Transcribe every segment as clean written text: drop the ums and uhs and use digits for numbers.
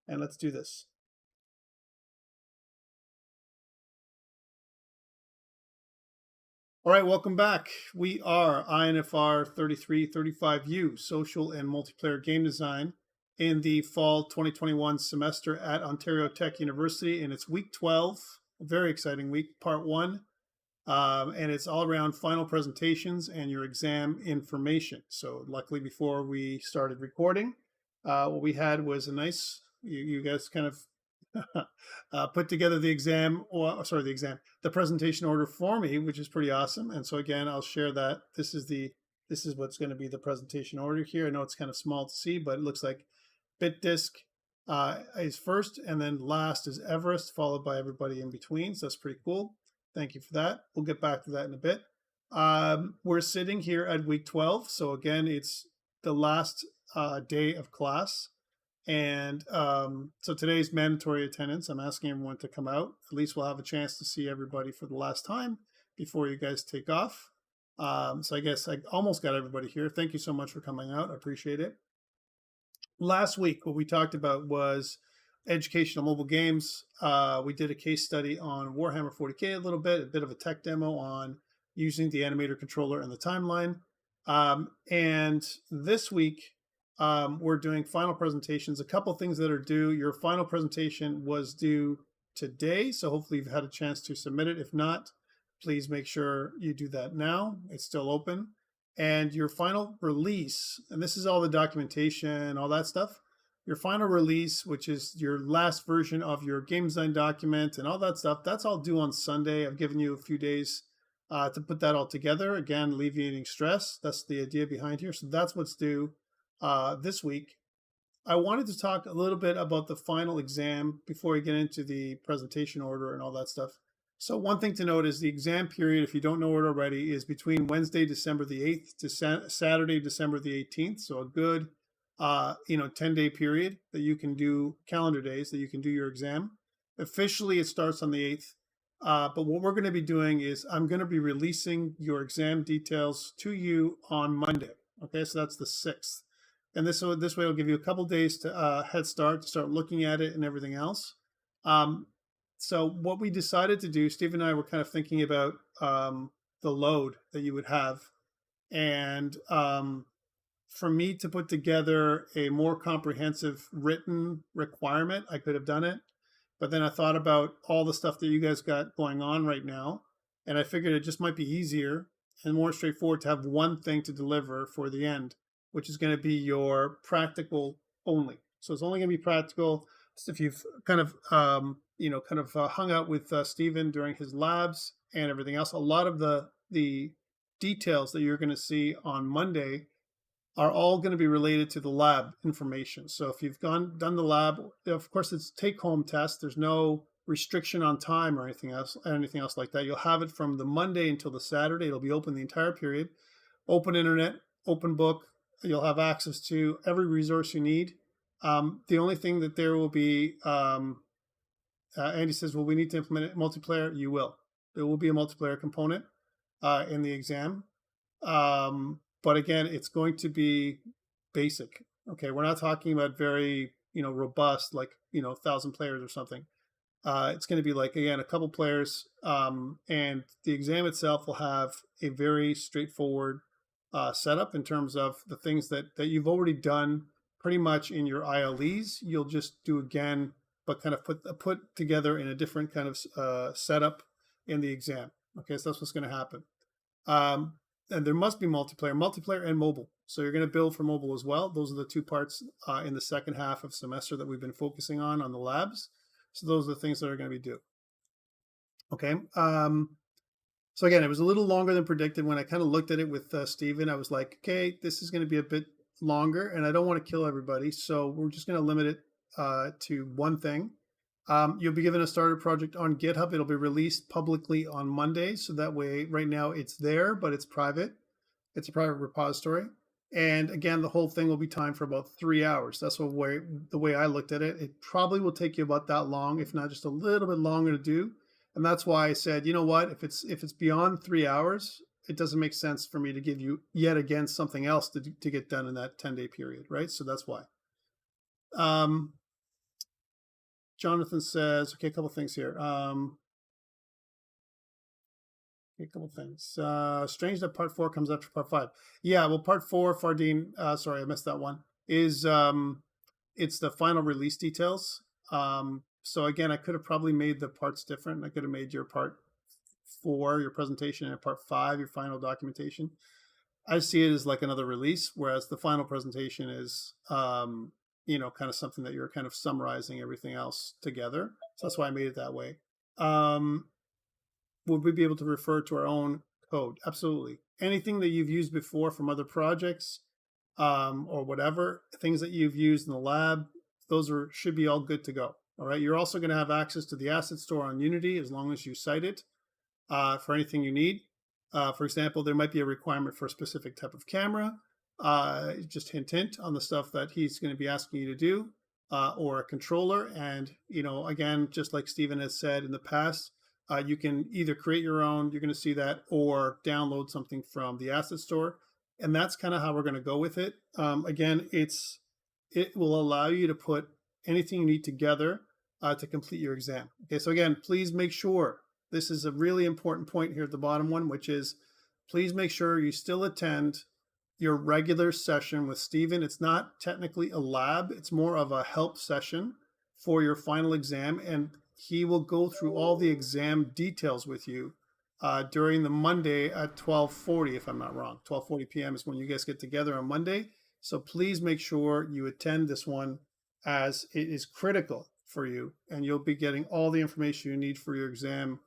and let's do this. All right, welcome back. We are INFR3335U, Social and Multiplayer Game Design, in the fall 2021 semester at Ontario Tech University, and it's week 12, a very exciting week, part 1, and it's all around final presentations and your exam information. So luckily before we started recording, what we had was a nice, you guys kind of put together the the presentation order for me, which is pretty awesome. And so again, I'll share that. This is what's going to be the presentation order here. I know it's kind of small to see, but it looks like BitDisk is first, and then last is Everest, followed by everybody in between. So that's pretty cool. Thank you for that. We'll get back to that in a bit. We're sitting here at week 12. So again, it's the last day of class. And so today's mandatory attendance. I'm asking everyone to come out. At least we'll have a chance to see everybody for the last time before you guys take off. So I guess I almost got everybody here. Thank you so much for coming out. I appreciate it. Last week, what we talked about was educational mobile games. We did a case study on Warhammer 40K a bit of a tech demo on using the animator controller and the timeline. And this week, we're doing final presentations. A couple things that are due. Your final presentation was due today, so hopefully you've had a chance to submit it. If not, please make sure you do that now. It's still open. And your final release, and this is all the documentation, all that stuff. Your final release, which is your last version of your game design document and all that stuff, that's all due on Sunday. I've given you a few days to put that all together. Again, alleviating stress. That's the idea behind here. So that's what's due this week. I wanted to talk a little bit about the final exam before we get into the presentation order and all that stuff. So one thing to note is the exam period, if you don't know it already, is between Wednesday, December the 8th to Saturday, December the 18th. So a good 10-day period that you can do, calendar days that you can do your exam. Officially, it starts on the 8th. But what we're going to be doing is I'm going to be releasing your exam details to you on Monday. Okay, so that's the 6th. And this way will give you a couple days to head start to start looking at it and everything else. So what we decided to do, Steve and I were kind of thinking about the load that you would have. And for me to put together a more comprehensive written requirement, I could have done it. But then I thought about all the stuff that you guys got going on right now. And I figured it just might be easier and more straightforward to have one thing to deliver for the end, which is going to be your practical only. So it's only going to be practical. So if you've kind of, hung out with Stephen during his labs and everything else, a lot of the details that you're going to see on Monday are all going to be related to the lab information. So if you've done the lab, of course, it's take-home test. There's no restriction on time or anything else like that. You'll have it from the Monday until the Saturday. It'll be open the entire period. Open internet, open book. You'll have access to every resource you need. The only thing that there will be, Andy says, well, we need to implement multiplayer. You will. There will be a multiplayer component in the exam. But again, it's going to be basic. Okay, we're not talking about very, robust, like, 1,000 players or something. It's going to be like, again, a couple players. And the exam itself will have a very straightforward setup in terms of the things that you've already done pretty much in your ILEs. You'll just do again, but kind of put together in a different kind of setup in the exam. Okay, so that's what's going to happen. And there must be multiplayer and mobile. So you're going to build for mobile as well. Those are the two parts in the second half of semester that we've been focusing on the labs. So those are the things that are going to be due. Okay. So again, it was a little longer than predicted. When I kind of looked at it with Stephen, I was like, okay, this is going to be a bit longer and I don't want to kill everybody. So we're just going to limit it to one thing. You'll be given a starter project on GitHub. It'll be released publicly on Monday. So that way, right now it's there, but it's private. It's a private repository. And again, the whole thing will be timed for about 3 hours. That's the way I looked at it. It probably will take you about that long, if not just a little bit longer to do. And that's why I said, you know what, if it's beyond 3 hours, it doesn't make sense for me to give you yet again something else to get done in that 10-day period, right? So that's why. Jonathan says, okay, a couple things here. A couple things. Strange that part 4 comes after part 5. Yeah, well, part 4, Fardeen, sorry, I missed that one, is it's the final release details. So again, I could have probably made the parts different. I could have made your part 4, your presentation, and part 5, your final documentation. I see it as like another release, whereas the final presentation is, you know, kind of something that you're kind of summarizing everything else together. So that's why I made it that way. Would we be able to refer to our own code? Absolutely. Anything that you've used before from other projects, or whatever, things that you've used in the lab, those should be all good to go. All right. You're also going to have access to the asset store on Unity as long as you cite it for anything you need. For example, there might be a requirement for a specific type of camera. Just hint on the stuff that he's going to be asking you to do, or a controller. And, you know, again, just like Stephen has said in the past, you can either create your own, you're going to see that, or download something from the asset store. And that's kind of how we're going to go with it. Again, it will allow you to put anything you need together to complete your exam. Okay, so again, please make sure, this is a really important point here at the bottom one, which is please make sure you still attend your regular session with Stephen. It's not technically a lab, it's more of a help session for your final exam, and he will go through all the exam details with you during the Monday at 12:40, if I'm not wrong. 12:40 p.m. is when you guys get together on Monday. So please make sure you attend this one, as it is critical for you, and you'll be getting all the information you need for your exam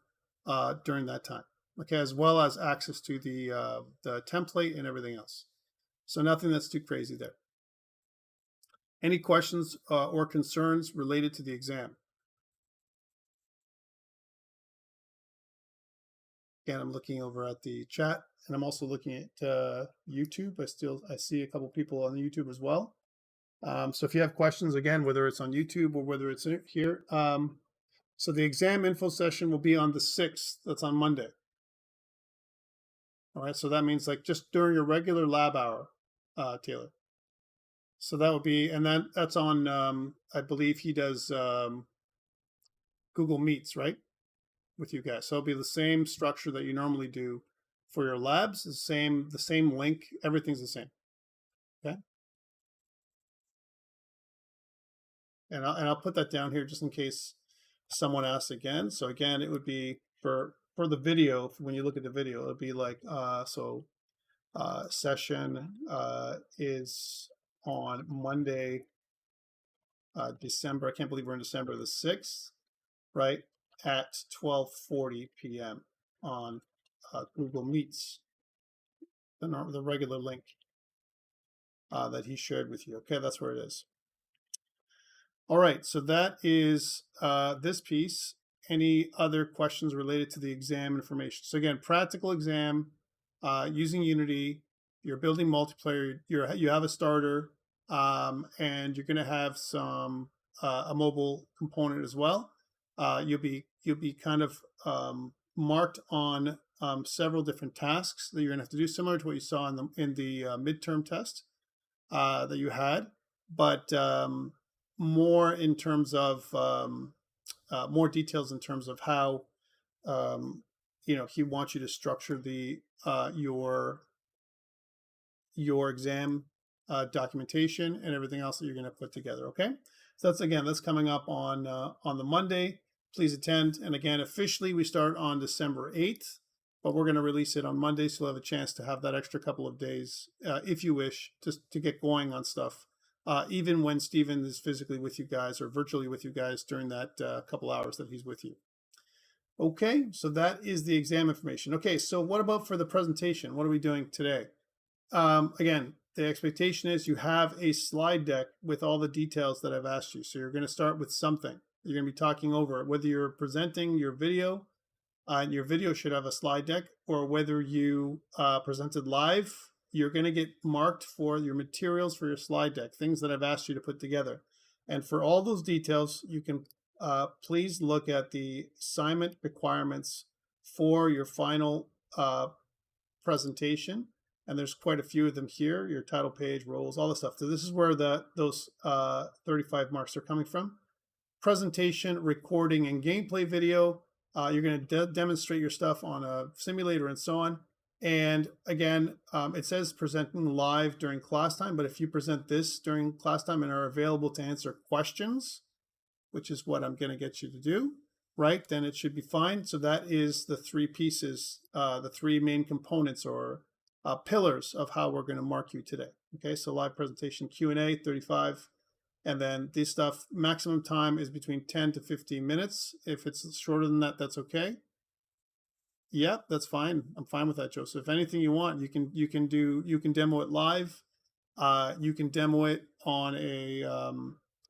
during that time. Okay, as well as access to the template and everything else. So nothing that's too crazy there. Any questions or concerns related to the exam? Again, I'm looking over at the chat, and I'm also looking at YouTube. I see a couple people on YouTube as well. So if you have questions, again, whether it's on YouTube or whether it's here, so the exam info session will be on the 6th. That's on Monday. All right, so that means like just during your regular lab hour, Taylor. So that would be, and then that's on, I believe he does Google Meets, right? With you guys. So it'll be the same structure that you normally do for your labs, the same link, everything's the same. Okay. And I'll put that down here just in case someone asks again. So again, it would be for the video, when you look at the video, it'll be like, session is on Monday, December, I can't believe we're in December the 6th, right, at 12:40 p.m. on Google Meets, the regular link that he shared with you. Okay, that's where it is. All right, so that is this piece. Any other questions related to the exam information? So again, practical exam using Unity. You're building multiplayer. You have a starter, and you're going to have some a mobile component as well. You'll be kind of marked on several different tasks that you're going to have to do, similar to what you saw in the midterm test that you had, but more in terms of more details in terms of how you know, he wants you to structure the your exam documentation and everything else that you're going to put together. Okay, so that's coming up on the Monday. Please attend. And again, officially we start on December 8th, but we're going to release it on Monday, so you'll have a chance to have that extra couple of days, if you wish, to get going on stuff. Even when Stephen is physically with you guys or virtually with you guys during that couple hours that he's with you. Okay, so that is the exam information. Okay, so what about for the presentation? What are we doing today? Again, the expectation is you have a slide deck with all the details that I've asked you. So you're going to start with something. You're going to be talking over it, whether you're presenting your video, and your video should have a slide deck, or whether you presented live, you're going to get marked for your materials for your slide deck, things that I've asked you to put together. And for all those details, you can please look at the assignment requirements for your final presentation. And there's quite a few of them here, your title page, roles, all the stuff. So this is where those 35 marks are coming from. presentation, recording, and gameplay video. You're going to demonstrate your stuff on a simulator and so on. And again, it says presenting live during class time, but if you present this during class time and are available to answer questions, which is what I'm going to get you to do, right, then it should be fine. So that is the three pieces, the three main components or pillars of how we're going to mark you today. Okay, so live presentation, Q&A, 35. And then this stuff, maximum time is between 10 to 15 minutes. If it's shorter than that, that's okay. Yeah, that's fine. I'm fine with that, Joseph. If anything you want, you can demo it live. You can demo it on a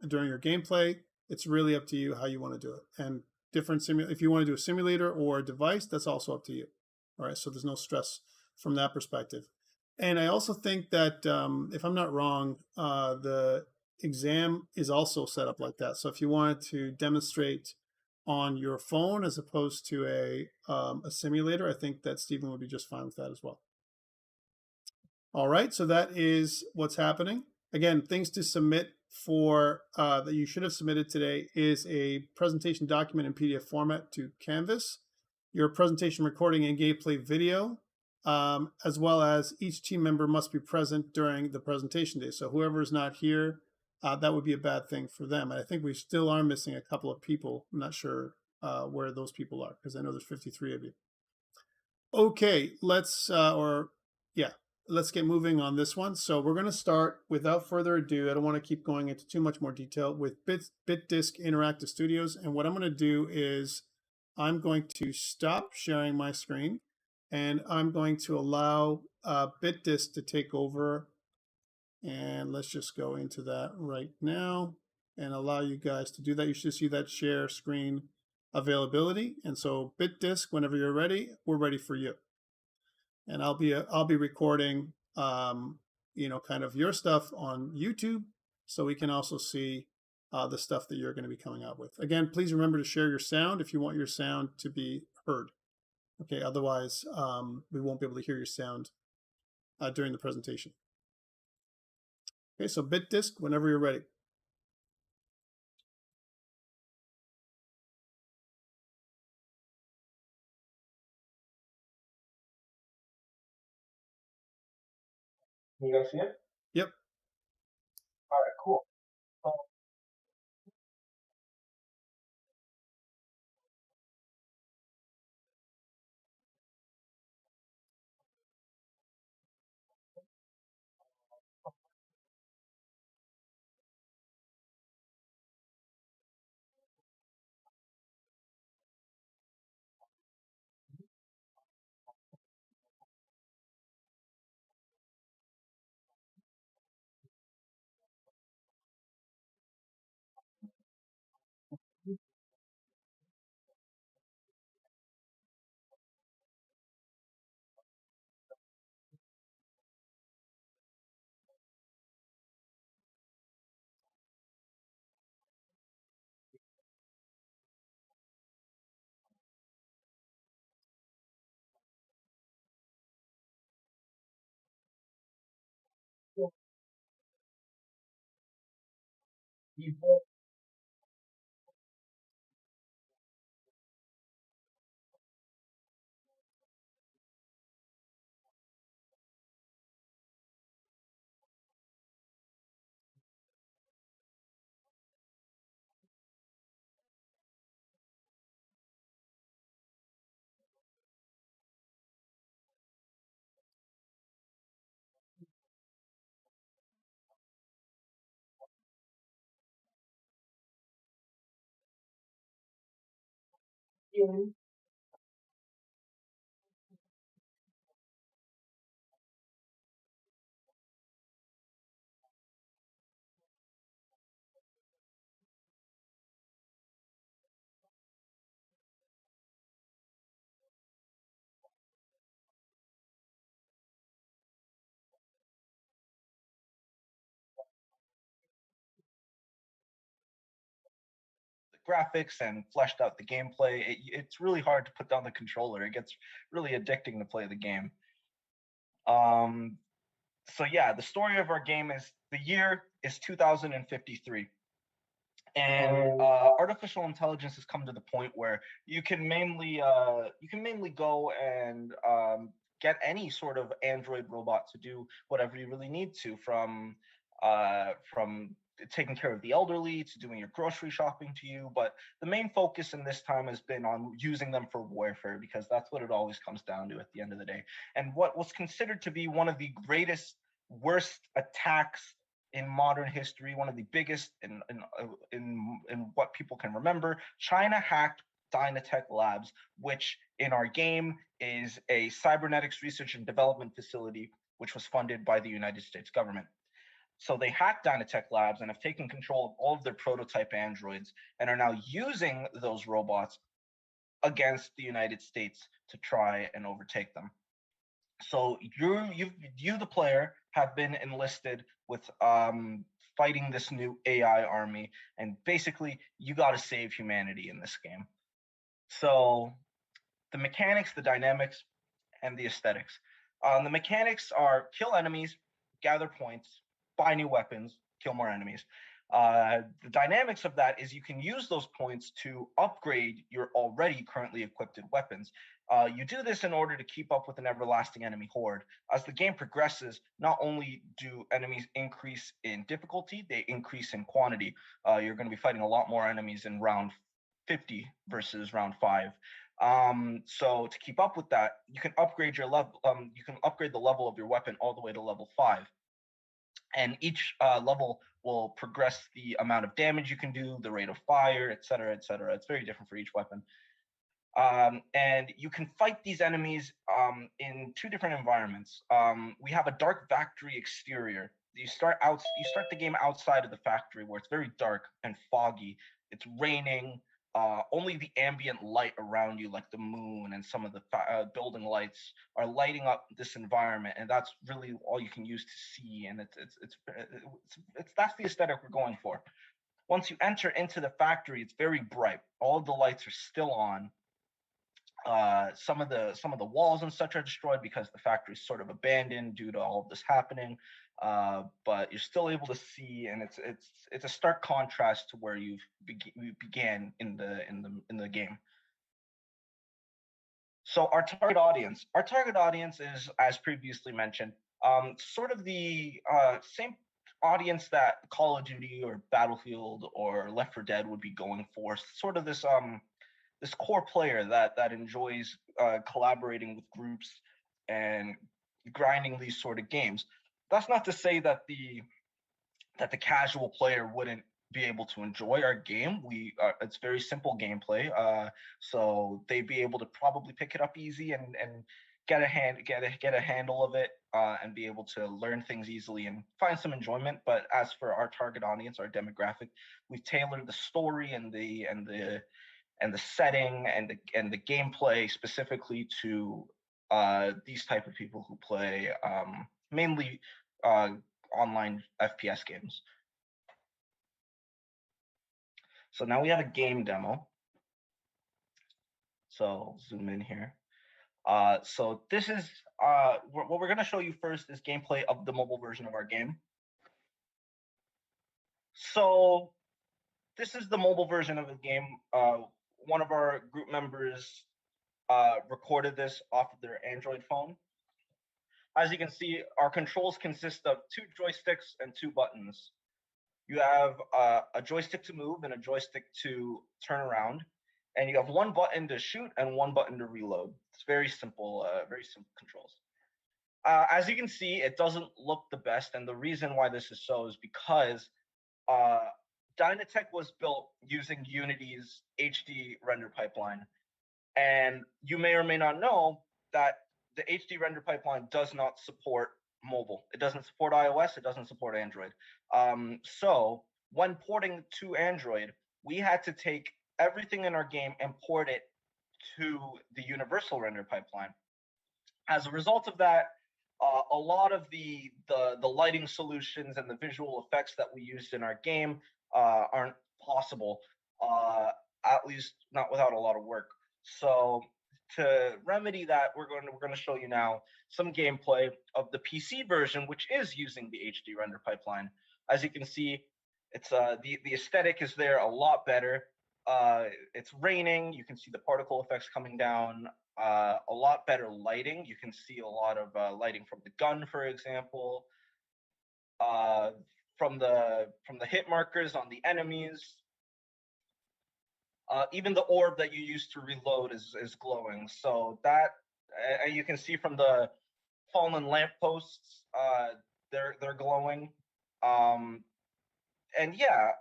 during your gameplay. It's really up to you how you want to do it. And if you want to do a simulator or a device, that's also up to you. All right, so there's no stress from that perspective. And I also think that if I'm not wrong, the exam is also set up like that. So if you wanted to demonstrate on your phone as opposed to a simulator, I think that Stephen would be just fine with that as well. All right, so that is what's happening. Again, things to submit for that you should have submitted today is a presentation document in PDF format to Canvas, your presentation recording and gameplay video, as well as each team member must be present during the presentation day. So whoever is not here, that would be a bad thing for them. And I think we still are missing a couple of people. I'm not sure where those people are because I know there's 53 of you. Okay, let's get moving on this one. So we're going to start without further ado. I don't want to keep going into too much more detail with BitDisk Interactive Studios. And what I'm going to do is I'm going to stop sharing my screen and I'm going to allow BitDisk to take over. And let's just go into that right now and allow you guys to do that. You should see that share screen availability. And so BitDisk, whenever you're ready, we're ready for you. And I'll be recording, kind of your stuff on YouTube, so we can also see the stuff that you're going to be coming out with. Again, please remember to share your sound if you want your sound to be heard. Okay, otherwise we won't be able to hear your sound during the presentation. Okay, so BitDisk, whenever you're ready. Can you guys see it? Yep. All right, cool. Graphics and fleshed out the gameplay. It's really hard to put down the controller. It gets really addicting to play the game. So yeah, the story of our game is the year is 2053. And artificial intelligence has come to the point where you can mainly go and get any sort of android robot to do whatever you really need to, from taking care of the elderly to doing your grocery shopping to you. But the main focus in this time has been on using them for warfare, because that's what it always comes down to at the end of the day. And what was considered to be one of the greatest, worst attacks in modern history, one of the biggest in what people can remember. China hacked Dynatech Labs, which in our game is a cybernetics research and development facility, which was funded by the United States government. So they hacked Dynatech Labs and have taken control of all of their prototype androids and are now using those robots against the United States to try and overtake them. So you, the player, have been enlisted with fighting this new AI army, and basically you got to save humanity in this game. So the mechanics, the dynamics, and the aesthetics. The mechanics are kill enemies, gather points, buy new weapons, kill more enemies. The dynamics of that is you can use those points to upgrade your already currently equipped weapons. You do this in order to keep up with an everlasting enemy horde. As the game progresses, not only do enemies increase in difficulty, they increase in quantity. You're going to be fighting a lot more enemies in round 50 versus round 5. So to keep up with that, you can upgrade your level. You can upgrade the level of your weapon all the way to level 5, and each level will progress the amount of damage you can do, the rate of fire, etc., etc. It's very different for each weapon. And you can fight these enemies in 2 different environments. We have a dark factory exterior. You start the game outside of the factory, where it's very dark and foggy. It's raining. Only the ambient light around you, like the moon and some of the building lights, are lighting up this environment, and that's really all you can use to see. And it's that's the aesthetic we're going for. Once you enter into the factory, it's very bright. All of the lights are still on. Some of the walls and such are destroyed because the factory is sort of abandoned due to all of this happening. But you're still able to see, and it's a stark contrast to where you began in the game. So our target audience is, as previously mentioned, sort of the same audience that Call of Duty or Battlefield or Left 4 Dead would be going for. Sort of this core player that enjoys collaborating with groups and grinding these sort of games. That's not to say that the casual player wouldn't be able to enjoy our game. It's very simple gameplay, so they'd be able to probably pick it up easy and get a handle of it, and be able to learn things easily and find some enjoyment. But as for our target audience, our demographic, we've tailored the story and the setting and the gameplay specifically to these type of people who play mainly online FPS games. So now we have a game demo. So zoom in here. So this is what we're going to show you first is gameplay of the mobile version of our game. So this is the mobile version of the game. One of our group members recorded this off of their Android phone. As you can see, our controls consist of 2 joysticks and 2 buttons. You have a joystick to move and a joystick to turn around, and you have 1 button to shoot and 1 button to reload. It's very simple controls. As you can see, it doesn't look the best, and the reason why this is so is because Dynatech was built using Unity's HD render pipeline, and you may or may not know that the HD render pipeline does not support mobile. It doesn't support iOS. It doesn't support Android. So when porting to Android, we had to take everything in our game and port it to the universal render pipeline. As a result of that, a lot of the lighting solutions and the visual effects that we used in our game aren't possible, at least not without a lot of work. So to remedy that, we're going to show you now some gameplay of the PC version, which is using the HD render pipeline. As you can see, It's the aesthetic is there a lot better. It's raining. You can see the particle effects coming down. A lot better lighting. You can see a lot of lighting from the gun, for example, uh, from the hit markers on the enemies. Even the orb that you use to reload is glowing. So that you can see from the fallen lampposts, they're glowing. And yeah,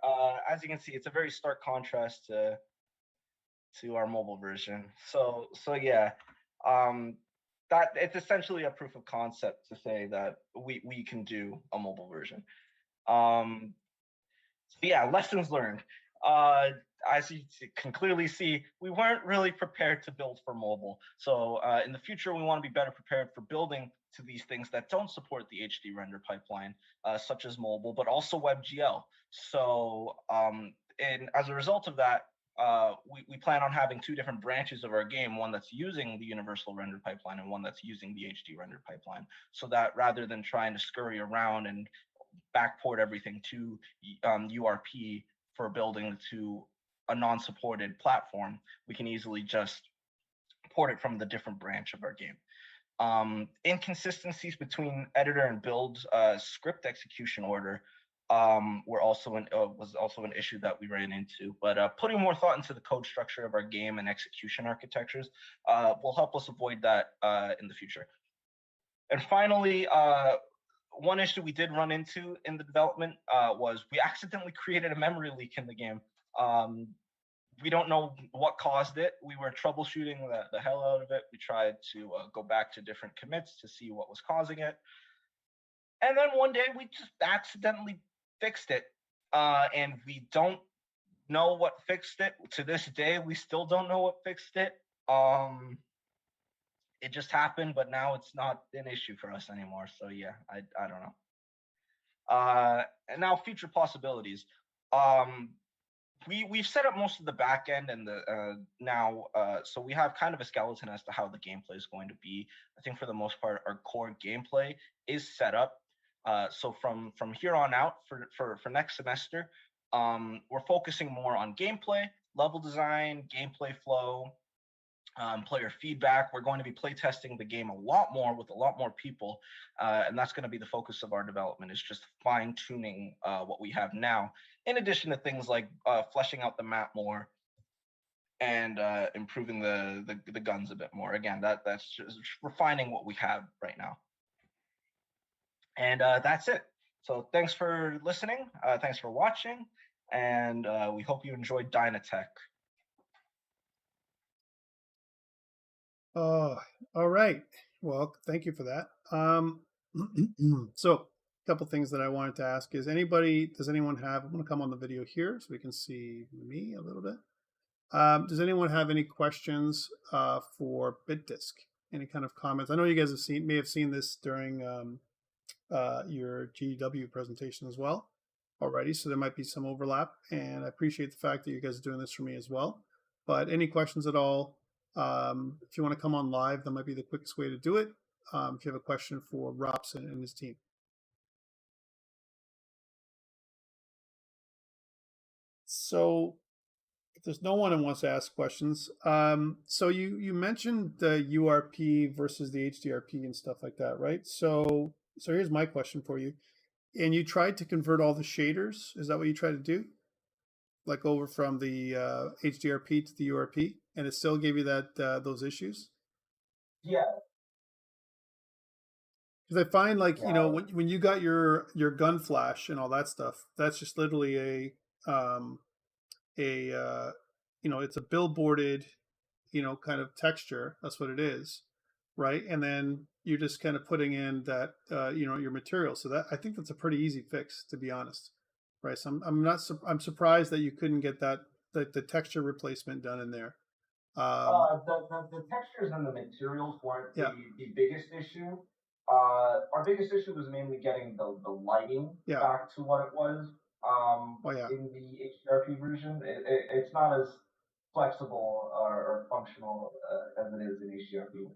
as you can see, it's a very stark contrast to our mobile version. So yeah, that it's essentially a proof of concept to say that we can do a mobile version. So yeah, lessons learned. As you can clearly see, we weren't really prepared to build for mobile. So in the future, we want to be better prepared for building to these things that don't support the HD render pipeline, such as mobile, but also WebGL. So and as a result of that, we plan on having two different branches of our game, one that's using the universal render pipeline and one that's using the HD render pipeline, so that rather than trying to scurry around and backport everything to URP for building to a non-supported platform, we can easily just port it from the different branch of our game. Inconsistencies between editor and build script execution order was also an issue that we ran into. But putting more thought into the code structure of our game and execution architectures will help us avoid that in the future. And finally, one issue we did run into in the development was we accidentally created a memory leak in the game. We don't know what caused it. We were troubleshooting the hell out of it. We tried to go back to different commits to see what was causing it. And then one day we just accidentally fixed it. And we don't know what fixed it. To this day, we still don't know what fixed it. It just happened, but now it's not an issue for us anymore. So yeah, I don't know. And now future possibilities. We've set up most of the back end and the now, so we have kind of a skeleton as to how the gameplay is going to be. I think for the most part, our core gameplay is set up. So from here on out for next semester, we're focusing more on gameplay, level design, gameplay flow, player feedback. We're going to be playtesting the game a lot more with a lot more people, and that's going to be the focus of our development, is just fine-tuning what we have now, in addition to things like fleshing out the map more and improving the guns a bit more. Again, that's just refining what we have right now. And that's it. So thanks for listening. Thanks for watching. And we hope you enjoyed Dynatech. Oh, all right. Well, thank you for that. So a couple things that I wanted to ask is does anyone have, I'm going to come on the video here so we can see me a little bit. Does anyone have any questions for BitDisk? Any kind of comments? I know you guys may have seen this during your GW presentation as well already, so there might be some overlap, and I appreciate the fact that you guys are doing this for me as well. But any questions at all? If you want to come on live, that might be the quickest way to do it. If you have a question for Robson and his team. So if there's no one who wants to ask questions, so you mentioned the URP versus the HDRP and stuff like that, right? So here's my question for you. And you tried to convert all the shaders. Is that what you tried to do? Like over from the HDRP to the URP, and it still gave you those issues? Yeah. Because I find, like, you know, when you got your gun flash and all that stuff, that's just literally you know, it's a billboarded, you know, kind of texture. That's what it is, right? And then you're just kind of putting in that you know, your material. So that, I think that's a pretty easy fix, to be honest, right? So I'm surprised that you couldn't get the texture replacement done in there. The textures and the materials weren't the biggest issue. Our biggest issue was mainly getting the lighting back to what it was in the HDRP version. It's not as flexible or functional as it is in HDRP,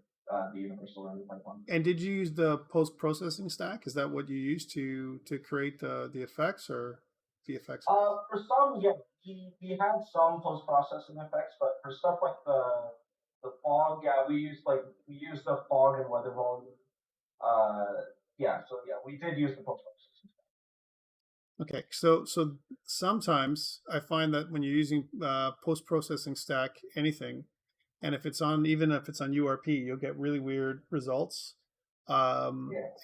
the universal render pipeline. And did you use the post-processing stack? Is that what you used to create the effects, or? VFX? For some, yeah, we had some post processing effects, but for stuff like the fog, yeah, we used the fog and weather volume. Yeah, so yeah, we did use the post processing. Okay, so sometimes I find that when you're using post processing stack anything, and if it's on even if it's on URP, you'll get really weird results. Yeah.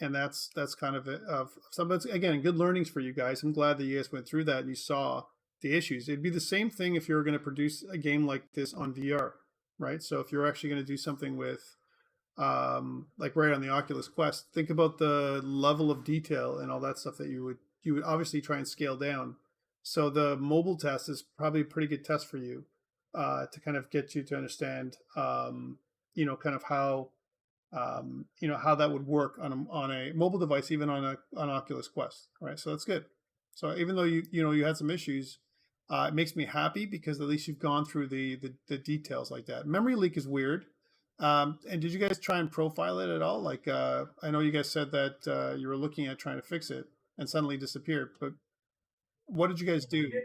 And that's kind of it. Of some, but again, good learnings for you guys. I'm glad that you guys went through that and you saw the issues. It'd be the same thing if you were going to produce a game like this on VR, right? So if you're actually going to do something with like right on the Oculus Quest, think about the level of detail and all that stuff that you would obviously try and scale down. So the mobile test is probably a pretty good test for you to kind of get you to understand, kind of how how that would work on a mobile device, even on Oculus Quest, right? So that's good. So even though you had some issues, it makes me happy because at least you've gone through the details like that. Memory leak is weird. And did you guys try and profile it at all? Like I know you guys said that you were looking at trying to fix it and suddenly disappeared, but what did you guys do? We did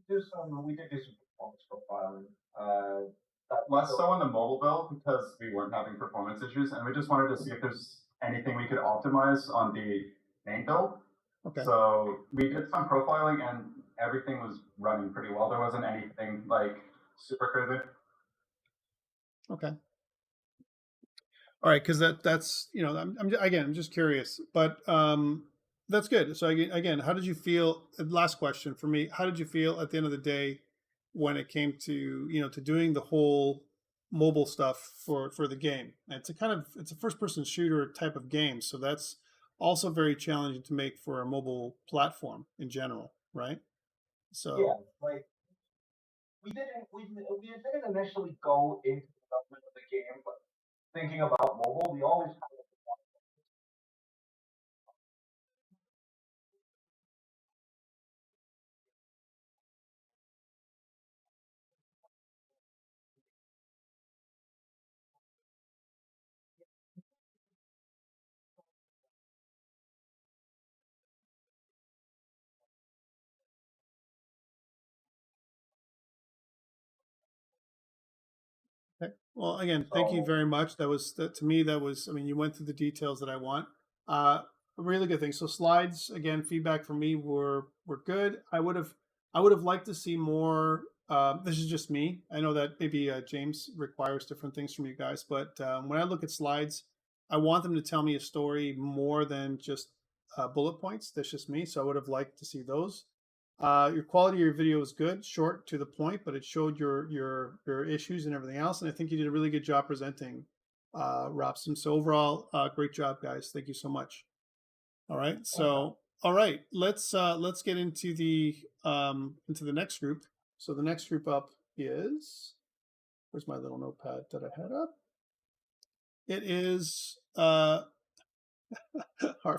do some performance profiling. Less so on the mobile build because we weren't having performance issues, and we just wanted to see if there's anything we could optimize on the main build. Okay. So we did some profiling, and everything was running pretty well. There wasn't anything like super crazy. Okay. All right, because that's I'm just curious, but that's good. So again, how did you feel? Last question for me: how did you feel at the end of the day when it came to to doing the whole mobile stuff for the game? It's a first person shooter type of game, so that's also very challenging to make for a mobile platform in general, right? So yeah, like we didn't initially go into the development of the game, but thinking about mobile, we always kind of okay. Well, again, thank you very much. To me, I mean, you went through the details that I want. A really good thing. So slides, again, feedback from me were good. I would have liked to see more. This is just me. I know that maybe James requires different things from you guys, but when I look at slides, I want them to tell me a story more than just bullet points. That's just me. So I would have liked to see those. Your quality of your video was good, short to the point, but it showed your issues and everything else. And I think you did a really good job presenting, Robson. So overall, great job, guys. Thank you so much. All right. So all right, let's get into the next group. So the next group up is, where's my little notepad that I had up? It is hard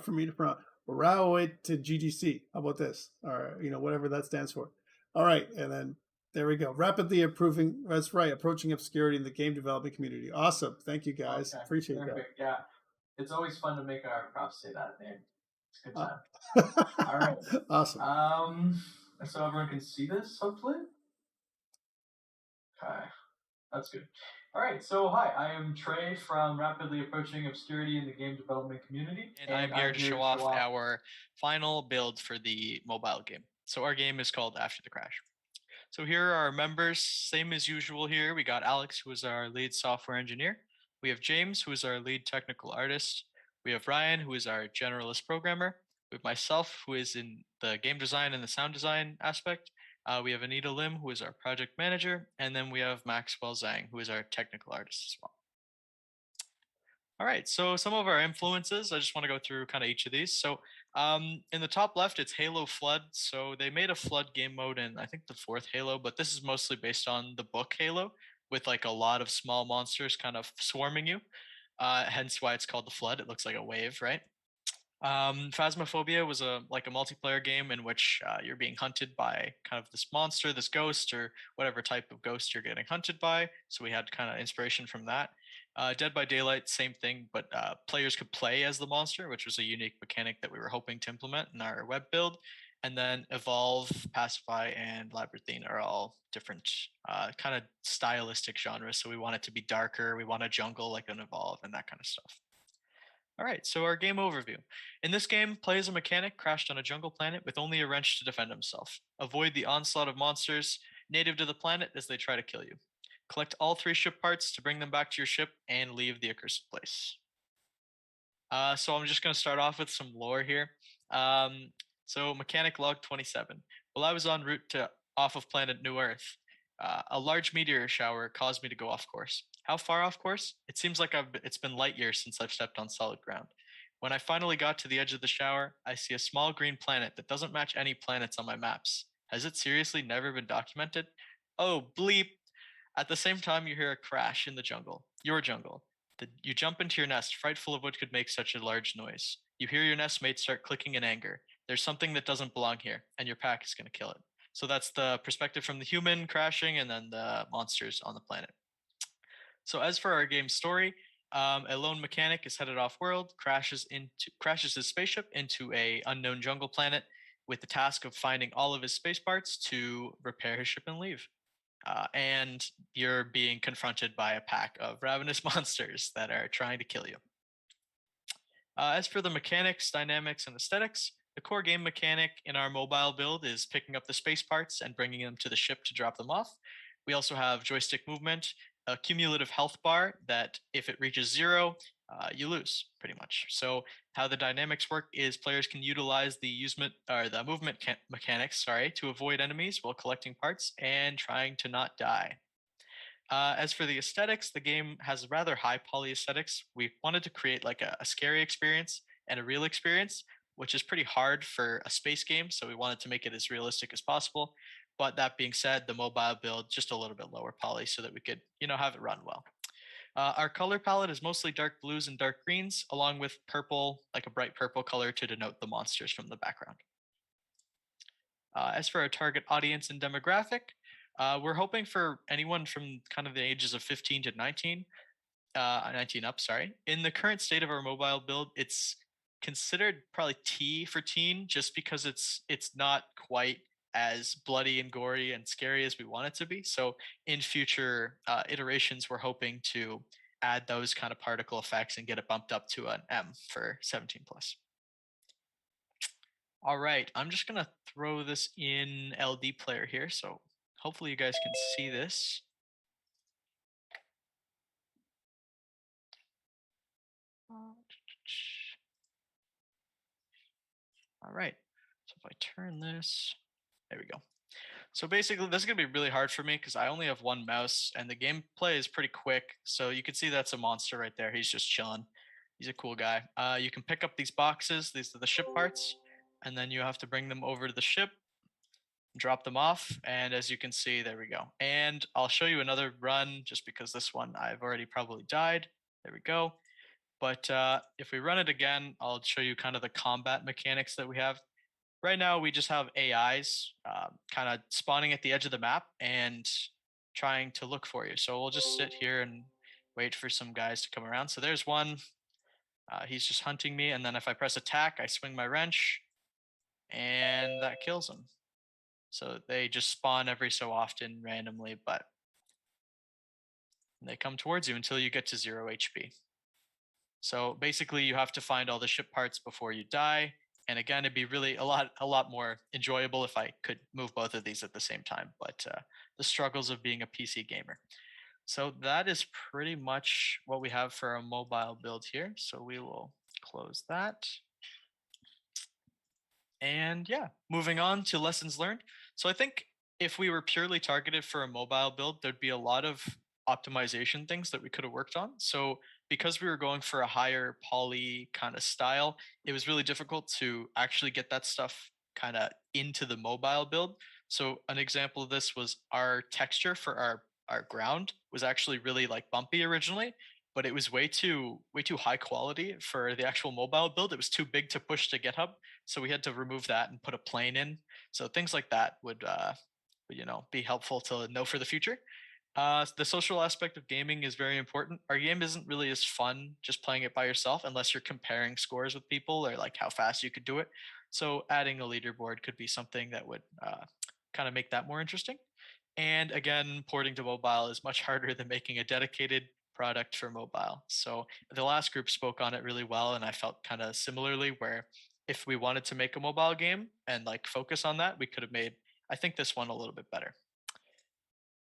for me to pronounce. Railway to GDC. How about this? Or whatever that stands for. All right, and then there we go. Rapidly improving. That's right. Approaching obscurity in the game development community. Awesome. Thank you guys. Okay. Appreciate Perfect. that. Yeah, it's always fun to make our props say that name. It's a good time. All right. Awesome. So everyone can see this, hopefully. Okay, that's good. All right, so hi, I am Trey from Rapidly Approaching Obscurity in the Game Development Community. And I'm here to show off our final build for the mobile game. So our game is called After the Crash. So here are our members, same as usual here. We got Alex, who is our lead software engineer. We have James, who is our lead technical artist. We have Ryan, who is our generalist programmer. We have myself, who is in the game design and the sound design aspect. We have Anita Lim, who is our project manager. And then we have Maxwell Zhang, who is our technical artist as well. All right, so some of our influences, I just want to go through kind of each of these. So in the top left, it's Halo Flood. So they made a Flood game mode in, I think, the fourth Halo, but this is mostly based on the book Halo with like a lot of small monsters kind of swarming you. Hence why it's called the Flood. It looks like a wave, right? Phasmophobia was a multiplayer game in which you're being hunted by kind of this monster, this ghost, or whatever type of ghost you're getting hunted by. So we had kind of inspiration from that. Dead by Daylight, same thing, but players could play as the monster, which was a unique mechanic that we were hoping to implement in our web build. And then Evolve, Pacify, and Labyrinthine are all different kind of stylistic genres. So we want it to be darker. We want a jungle like an Evolve and that kind of stuff. All right, so our game overview. In this game, play as a mechanic crashed on a jungle planet with only a wrench to defend himself. Avoid the onslaught of monsters native to the planet as they try to kill you. Collect all 3 ship parts to bring them back to your ship and leave the accursed place. So I'm just going to start off with some lore here. So mechanic log 27. While I was en route to off of planet New Earth, a large meteor shower caused me to go off course. How far off course? It seems like it's been light years since I've stepped on solid ground. When I finally got to the edge of the shower, I see a small green planet that doesn't match any planets on my maps. Has it seriously never been documented? Oh, bleep. At the same time, you hear a crash in the jungle, your jungle. You jump into your nest, frightful of what could make such a large noise. You hear your nestmates start clicking in anger. There's something that doesn't belong here, and your pack is going to kill it. So that's the perspective from the human crashing and then the monsters on the planet. So as for our game story, a lone mechanic is headed off-world, crashes his spaceship into a unknown jungle planet with the task of finding all of his space parts to repair his ship and leave. And you're being confronted by a pack of ravenous monsters that are trying to kill you. As for the mechanics, dynamics, and aesthetics, the core game mechanic in our mobile build is picking up the space parts and bringing them to the ship to drop them off. We also have joystick movement, a cumulative health bar that if it reaches 0, you lose pretty much. So how the dynamics work is players can utilize the movement mechanics, to avoid enemies while collecting parts and trying to not die. As for the aesthetics, the game has rather high poly aesthetics. We wanted to create like a scary experience and a real experience, which is pretty hard for a space game. So we wanted to make it as realistic as possible. But that being said, the mobile build just a little bit lower poly so that we could, have it run well. Our color palette is mostly dark blues and dark greens, along with purple, like a bright purple color to denote the monsters from the background. As for our target audience and demographic, we're hoping for anyone from kind of the ages of 15 to 19 up, In the current state of our mobile build, it's considered probably T for teen, just because it's not quite as bloody and gory and scary as we want it to be. So in future iterations, we're hoping to add those kind of particle effects and get it bumped up to an M for 17 plus. All right, I'm just gonna throw this in LD player here, so hopefully you guys can see this. All right, so if I turn this, there we go. So basically, this is going to be really hard for me because I only have one mouse and the gameplay is pretty quick. So you can see that's a monster right there. He's just chilling. He's a cool guy. You can pick up these boxes. These are the ship parts. And then you have to bring them over to the ship, drop them off. And as you can see, there we go. And I'll show you another run just because this one I've already probably died. There we go. But if we run it again, I'll show you kind of the combat mechanics that we have. Right now, we just have AIs kind of spawning at the edge of the map and trying to look for you. So we'll just sit here and wait for some guys to come around. So there's one. He's just hunting me. And then if I press attack, I swing my wrench and that kills him. So they just spawn every so often randomly, but they come towards you until you get to 0 HP. So basically, you have to find all the ship parts before you die. And again, it'd be really a lot more enjoyable if I could move both of these at the same time. But the struggles of being a PC gamer. So that is pretty much what we have for our mobile build here. So we will close that. And yeah, moving on to lessons learned. So I think if we were purely targeted for a mobile build, there'd be a lot of optimization things that we could have worked on. So because we were going for a higher poly kind of style, it was really difficult to actually get that stuff kind of into the mobile build. So an example of this was our texture for our ground was actually really like bumpy originally, but it was way too high quality for the actual mobile build. It was too big to push to GitHub, so we had to remove that and put a plane in. So things like that would be helpful to know for the future. The social aspect of gaming is very important. Our game isn't really as fun just playing it by yourself unless you're comparing scores with people or like how fast you could do it. So adding a leaderboard could be something that would kind of make that more interesting. And again, porting to mobile is much harder than making a dedicated product for mobile. So the last group spoke on it really well, and I felt kind of similarly where if we wanted to make a mobile game and like focus on that, we could have made, I think, this one a little bit better.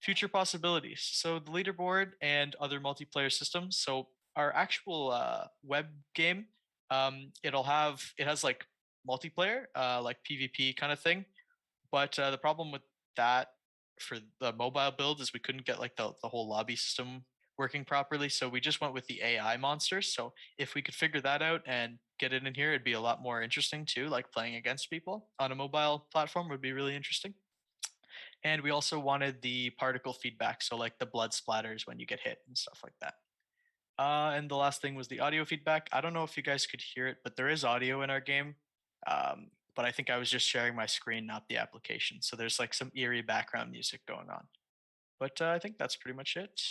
Future possibilities. So the leaderboard and other multiplayer systems. So our actual web game, it has like multiplayer, like PvP kind of thing. But the problem with that for the mobile build is we couldn't get like the whole lobby system working properly. So we just went with the AI monsters. So if we could figure that out and get it in here, it'd be a lot more interesting too. Like playing against people on a mobile platform would be really interesting. And we also wanted the particle feedback, so like the blood splatters when you get hit and stuff like that. And the last thing was the audio feedback. I don't know if you guys could hear it, but there is audio in our game. But I think I was just sharing my screen, not the application. So there's like some eerie background music going on. But I think that's pretty much it.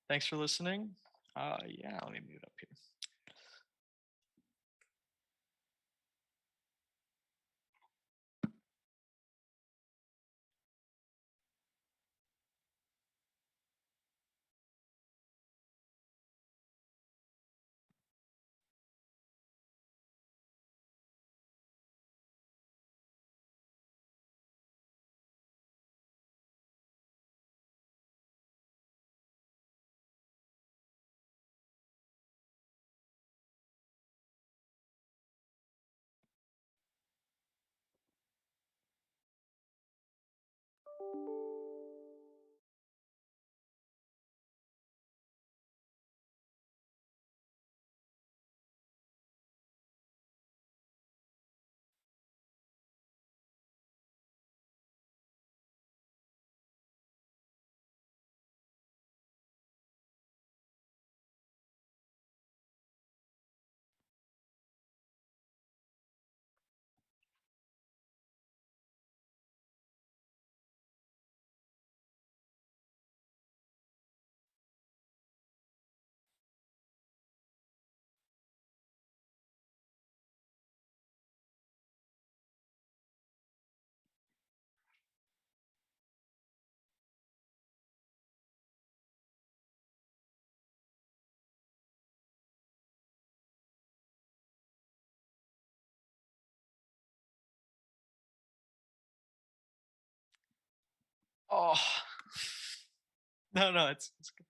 Thanks for listening. Yeah, let me mute up here. Oh, no, it's good.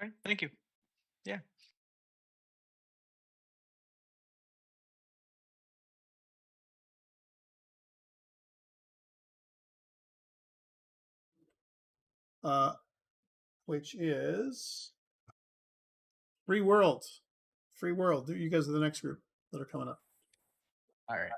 All right, thank you. Yeah. Which is Free World. Free World. You guys are the next group that are coming up. All right.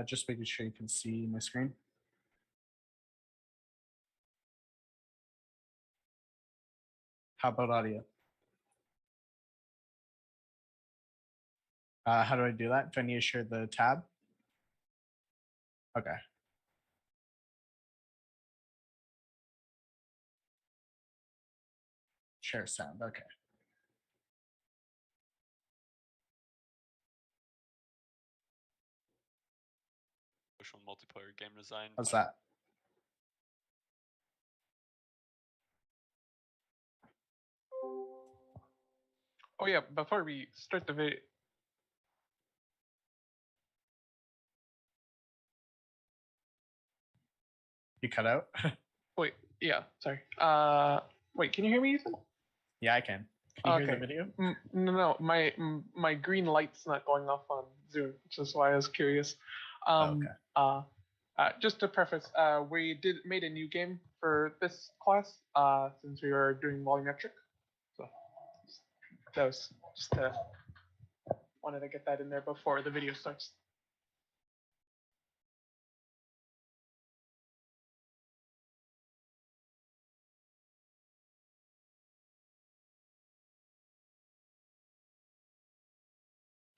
Just making sure you can see my screen. How about audio? How do I do that? Do I need to share the tab? Okay. Share sound. Okay. Social multiplayer game design. How's that? Oh yeah, before we start the video. You cut out? Wait, yeah, sorry. Wait, can you hear me, Ethan? Yeah, I can. Can you hear the video? No, my green light's not going off on Zoom, which is why I was curious. Okay. Just to preface, we made a new game for this class since we were doing volumetric. So that was just wanted to get that in there before the video starts.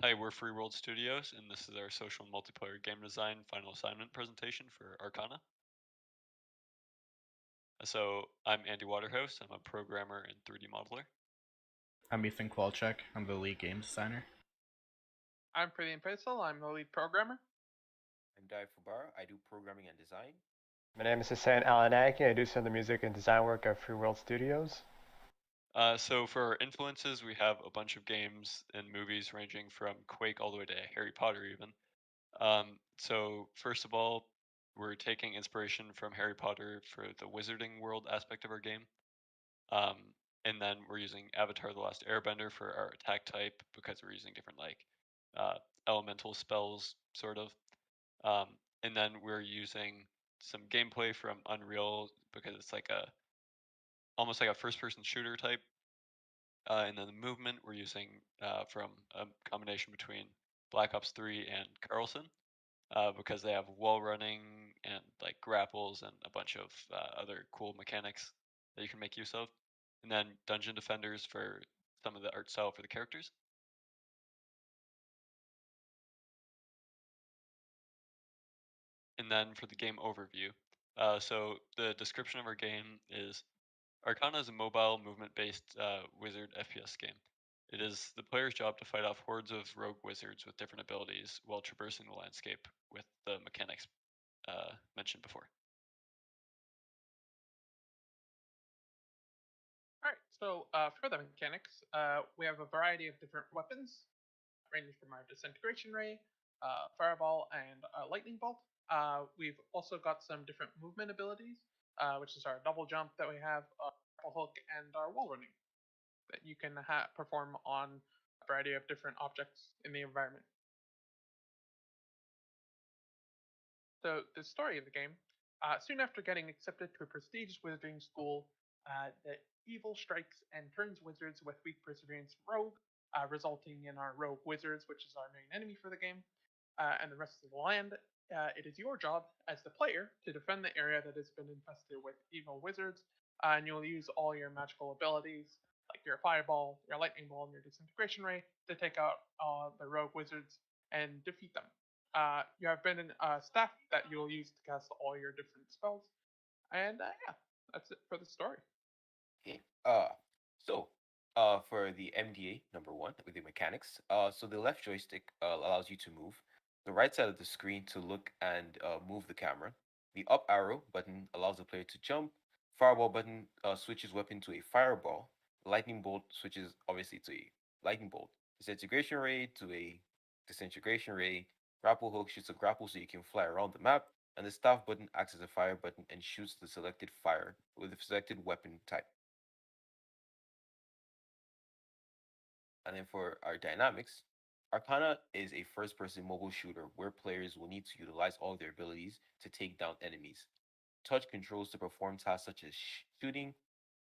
Hi, we're Free World Studios, and this is our social multiplayer game design final assignment presentation for Arcana. So I'm Andy Waterhouse. I'm a programmer and 3D modeler. I'm Ethan Kwalchuk. I'm the lead game designer. I'm Pradeep Paisal. I'm the lead programmer. I'm Dai Fubar. I do programming and design. My name is Hussein Alanaki. I do some of the music and design work at Free World Studios. So for our influences, we have a bunch of games and movies ranging from Quake all the way to Harry Potter even. So first of all, we're taking inspiration from Harry Potter for the wizarding world aspect of our game. And then we're using Avatar: The Last Airbender for our attack type because we're using different like elemental spells, sort of. And then we're using some gameplay from Unreal because it's like almost like a first-person shooter type. And then the movement we're using from a combination between Black Ops 3 and Carlson because they have wall running and like grapples and a bunch of other cool mechanics that you can make use of. And then Dungeon Defenders for some of the art style for the characters. And then for the game overview. So the description of our game is Arcana is a mobile, movement-based wizard FPS game. It is the player's job to fight off hordes of rogue wizards with different abilities while traversing the landscape with the mechanics mentioned before. Alright, so for the mechanics, we have a variety of different weapons, ranging from our disintegration ray, fireball, and lightning bolt. We've also got some different movement abilities, which is our double jump that we have, grapple hook, and our wall running that you can perform on a variety of different objects in the environment. So the story of the game, soon after getting accepted to a prestigious wizarding school, the evil strikes and turns wizards with weak perseverance rogue, resulting in our rogue wizards, which is our main enemy for the game, and the rest of the land. It is your job as the player to defend the area that has been infested with evil wizards, and you'll use all your magical abilities, like your fireball, your lightning bolt, and your disintegration ray, to take out the rogue wizards and defeat them. You have been in staff that you'll use to cast all your different spells, and yeah, that's it for the story. Okay. For the MDA number 1 with the mechanics, so the left joystick allows you to move. The right side of the screen to look and move the camera. The up arrow button allows the player to jump. Fireball button switches weapon to a fireball. Lightning bolt switches obviously to a lightning bolt. Disintegration ray to a disintegration ray. Grapple hook shoots a grapple so you can fly around the map. And the staff button acts as a fire button and shoots the selected fire with the selected weapon type. And then for our dynamics, Arcana is a first-person mobile shooter where players will need to utilize all their abilities to take down enemies. Touch controls to perform tasks such as shooting,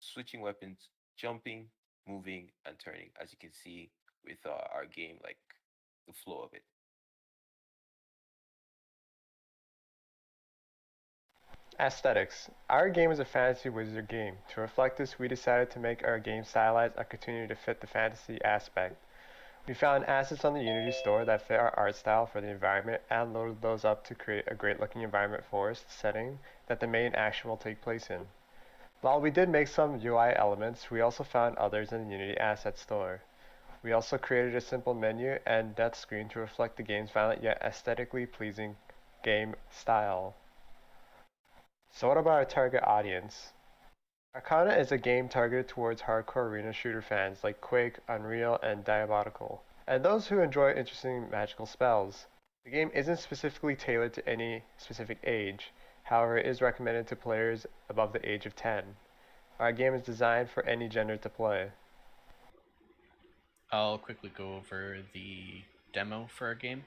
switching weapons, jumping, moving, and turning, as you can see with our game, like the flow of it. Aesthetics. Our game is a fantasy wizard game. To reflect this, we decided to make our game stylized and continue to fit the fantasy aspect. We found assets on the Unity store that fit our art style for the environment and loaded those up to create a great looking environment forest setting that the main action will take place in. While we did make some UI elements, we also found others in the Unity asset store. We also created a simple menu and death screen to reflect the game's violent yet aesthetically pleasing game style. So what about our target audience? Arcana is a game targeted towards hardcore arena shooter fans like Quake, Unreal, and Diabolical, and those who enjoy interesting magical spells. The game isn't specifically tailored to any specific age, however it is recommended to players above the age of 10. Our game is designed for any gender to play. I'll quickly go over the demo for our game.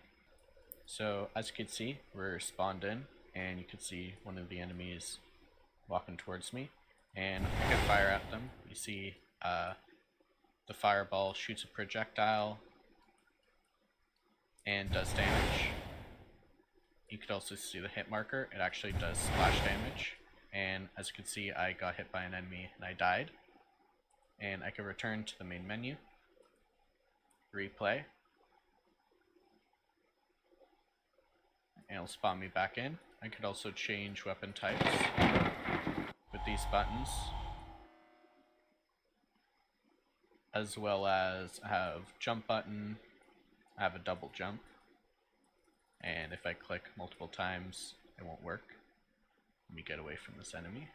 So as you can see, we're spawned in, and you can see one of the enemies walking towards me, and I can fire at them. You see the fireball shoots a projectile and does damage. You could also see the hit marker. It actually does splash damage, and as you can see, I got hit by an enemy and I died. And I can return to the main menu, replay, and it'll spawn me back in. I could also change weapon types with these buttons, as well as I have jump button, I have a double jump, and if I click multiple times it won't work. Let me get away from this enemy.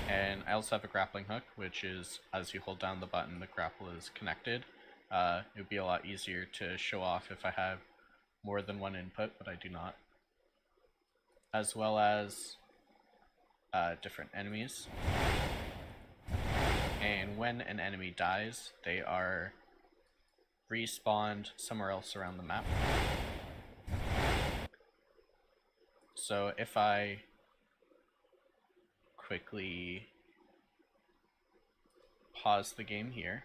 And I also have a grappling hook, which is, as you hold down the button, the grapple is connected. It would be a lot easier to show off if I have more than one input, but I do not. As well as different enemies. And when an enemy dies, they are respawned somewhere else around the map. So if I quickly pause the game here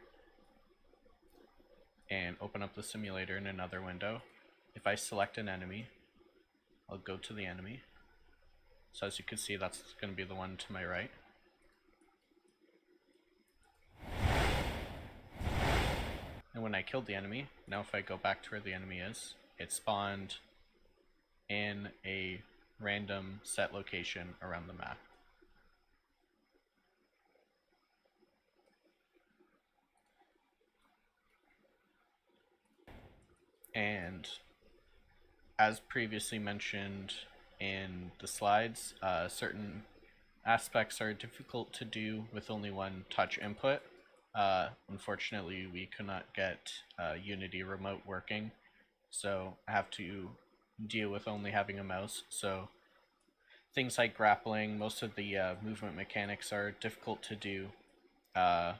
and open up the simulator in another window, if I select an enemy, I'll go to the enemy. So as you can see, that's going to be the one to my right. And when I killed the enemy, now if I go back to where the enemy is, it spawned in a random set location around the map. And as previously mentioned in the slides, certain aspects are difficult to do with only one touch input. Unfortunately, we could not get Unity remote working, so I have to deal with only having a mouse. So things like grappling, most of the movement mechanics are difficult to do, as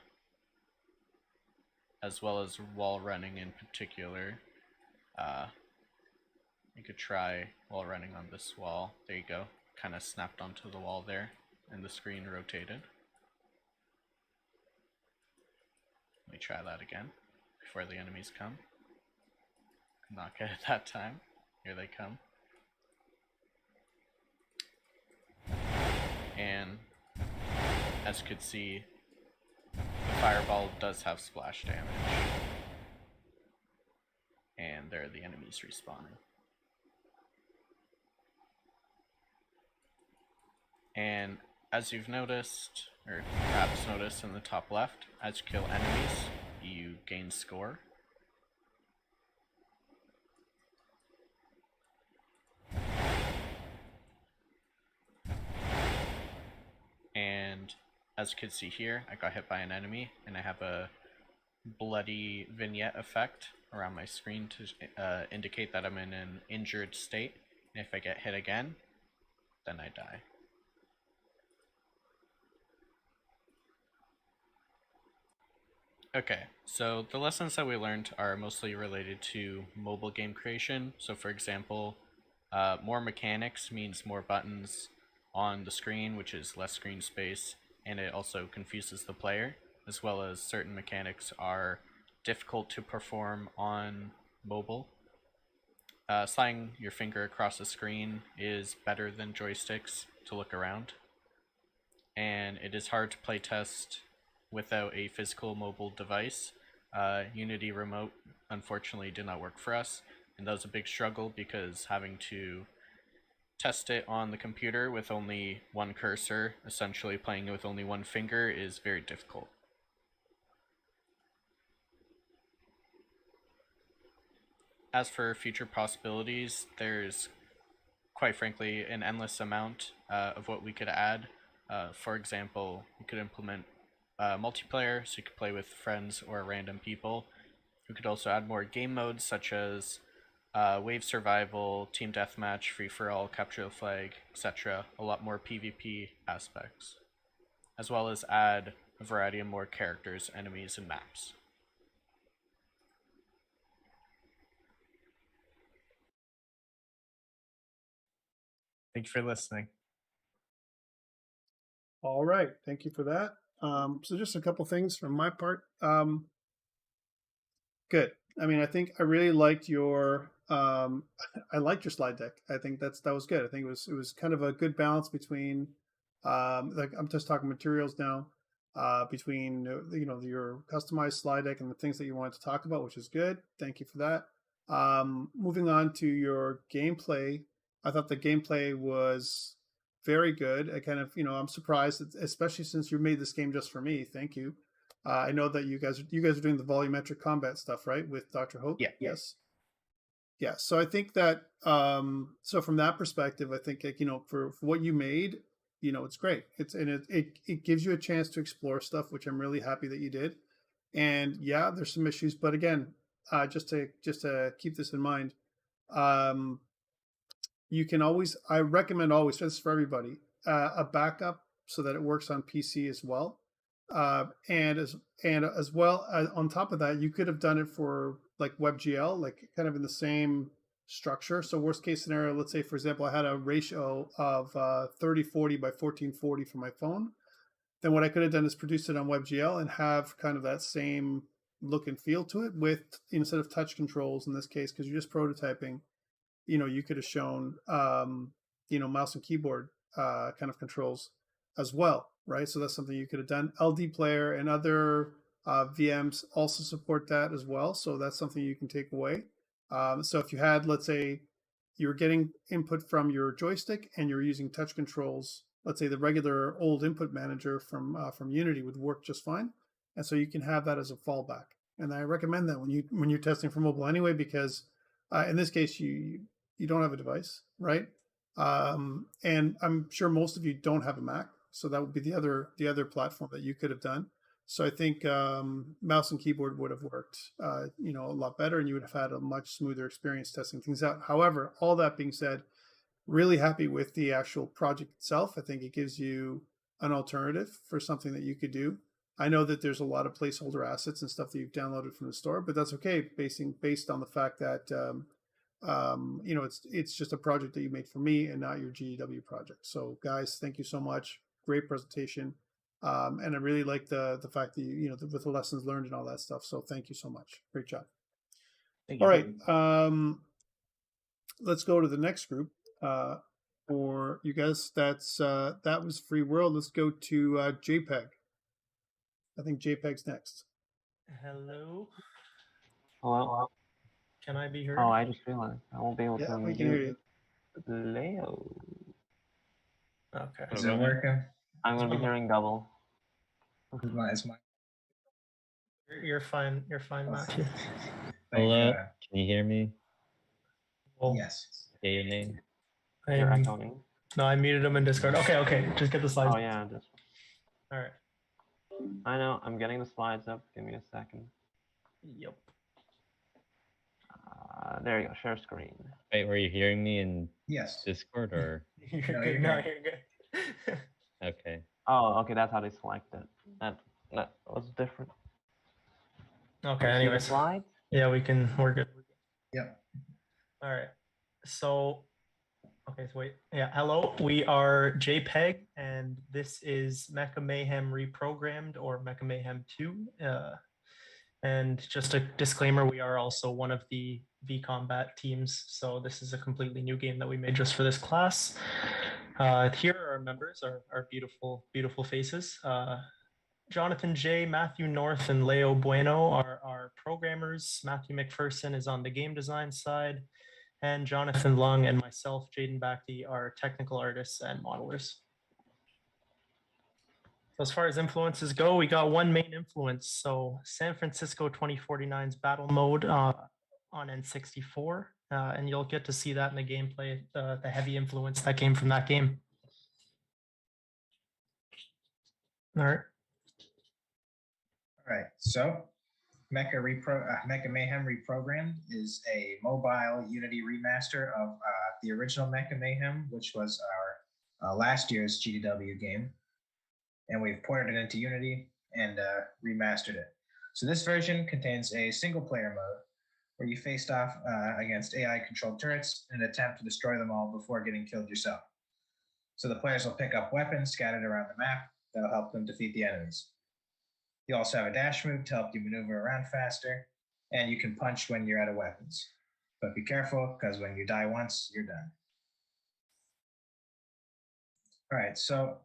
well as wall running in particular. You could try wall running on this wall. There you go. Kind of snapped onto the wall there, and the screen rotated. Let me try that again before the enemies come. Could not get it that time. Here they come. And as you could see, the fireball does have splash damage. And there are the enemies respawning. And as you've noticed, or perhaps noticed in the top left, as you kill enemies, you gain score. And as you can see here, I got hit by an enemy, and I have a bloody vignette effect around my screen to indicate that I'm in an injured state. And if I get hit again, then I die. Okay, so the lessons that we learned are mostly related to mobile game creation. So for example, more mechanics means more buttons on the screen, which is less screen space, and it also confuses the player, as well as certain mechanics are difficult to perform on mobile. Sliding your finger across the screen is better than joysticks to look around. and it is hard to play test without a physical mobile device. Unity Remote unfortunately did not work for us, and that was a big struggle because having to test it on the computer with only one cursor, essentially playing with only one finger, is very difficult. As for future possibilities, there's quite frankly an endless amount of what we could add. For example, we could implement multiplayer, so you could play with friends or random people. We could also add more game modes such as wave survival, team deathmatch, free-for-all, capture the flag, etc. A lot more PvP aspects, as well as add a variety of more characters, enemies, and maps. Thank you for listening. All right, thank you for that. So just a couple things from my part. Good. I mean, I think I really liked your I liked your slide deck. I think that was good. I think it was kind of a good balance between like I'm just talking materials now, between your customized slide deck and the things that you wanted to talk about, which is good. Thank you for that. Moving on to your gameplay, I thought the gameplay was very good. I kind of, I'm surprised, especially since you made this game just for me. Thank you. I know that you guys are doing the volumetric combat stuff, right, with Dr. Hope? Yeah. Yes. Yeah. So I think that so from that perspective, I think for what you made, it's great. It gives you a chance to explore stuff, which I'm really happy that you did. And yeah, there's some issues, but again, just to keep this in mind, you can always, I recommend always, this is for everybody, a backup so that it works on PC as well. And as well on top of that, you could have done it for like WebGL, like kind of in the same structure. So worst case scenario, let's say for example, I had a ratio of 3040 by 1440 for my phone. Then what I could have done is produce it on WebGL and have kind of that same look and feel to it with, instead of touch controls in this case, because you're just prototyping, you could have shown, mouse and keyboard kind of controls as well, right? So that's something you could have done. LD Player and other VMs also support that as well. So that's something you can take away. So if you had, let's say, you're getting input from your joystick and you're using touch controls, let's say the regular old input manager from Unity would work just fine. And so you can have that as a fallback. And I recommend that when you're testing for mobile anyway, because in this case you don't have a device, right? And I'm sure most of you don't have a Mac, so that would be the other platform that you could have done. So I think mouse and keyboard would have worked, a lot better, and you would have had a much smoother experience testing things out. However, all that being said, really happy with the actual project itself. I think it gives you an alternative for something that you could do. I know that there's a lot of placeholder assets and stuff that you've downloaded from the store, but that's okay, based on the fact that it's just a project that you made for me and not your GEW project. So guys, thank you so much. Great presentation. And I really like the fact that with the lessons learned and all that stuff. So thank you so much. Great job. All right. Let's go to the next group. For you guys, that was Free World. Let's go to JPEG. I think JPEG's next. Hello. Hello. Can I be heard? Oh, I just realized I won't be able to. We can hear you. Leo. Okay. Is it working? I'm gonna be hearing double. It's my. You're fine. You're fine, Matthew. Hello. Can you hear me? Well, yes. Say your name. You're echoing. No, I muted him in Discord. Okay. Just get the slides. Oh yeah, just. All right. I know. I'm getting the slides up. Give me a second. Yep. There you go. Share screen. Wait, were you hearing me in Yes. Discord or? You're good. You're good. Okay. Oh, okay. That's how they select it. That was different. Okay. Anyways. Slides? Yeah, we're good. Yep. All right. So, okay. So wait. Yeah. Hello. We are JPEG, and this is Mecha Mayhem Reprogrammed, or Mecha Mayhem 2. And just a disclaimer, we are also one of the VCombat teams, so this is a completely new game that we made just for this class. Here are our members, our beautiful, beautiful faces. Jonathan J, Matthew North, and Leo Bueno are our programmers. Matthew McPherson is on the game design side, and Jonathan Lung and myself, Jaden Bakhti, are technical artists and modelers. So as far as influences go, we got one main influence. So San Francisco 2049's battle mode on N64, and you'll get to see that in the gameplay, the heavy influence that came from that game. All right. All right. So Mecha Mayhem Reprogrammed is a mobile Unity remaster of the original Mecha Mayhem, which was our last year's GDW game. And we've ported it into Unity and remastered it. So this version contains a single player mode where you faced off against AI-controlled turrets in an attempt to destroy them all before getting killed yourself. So the players will pick up weapons scattered around the map that'll help them defeat the enemies. You also have a dash move to help you maneuver around faster, and you can punch when you're out of weapons. But be careful, because when you die once, you're done. All right, so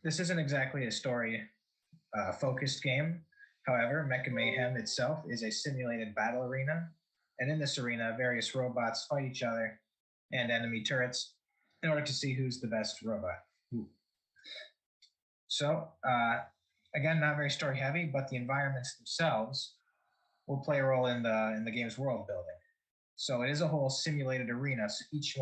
this isn't exactly a story-focused game. However, Mecha Mayhem itself is a simulated battle arena, and in this arena, various robots fight each other and enemy turrets in order to see who's the best robot. So, again, not very story heavy, but the environments themselves will play a role in the game's world building. So it is a whole simulated arena. So each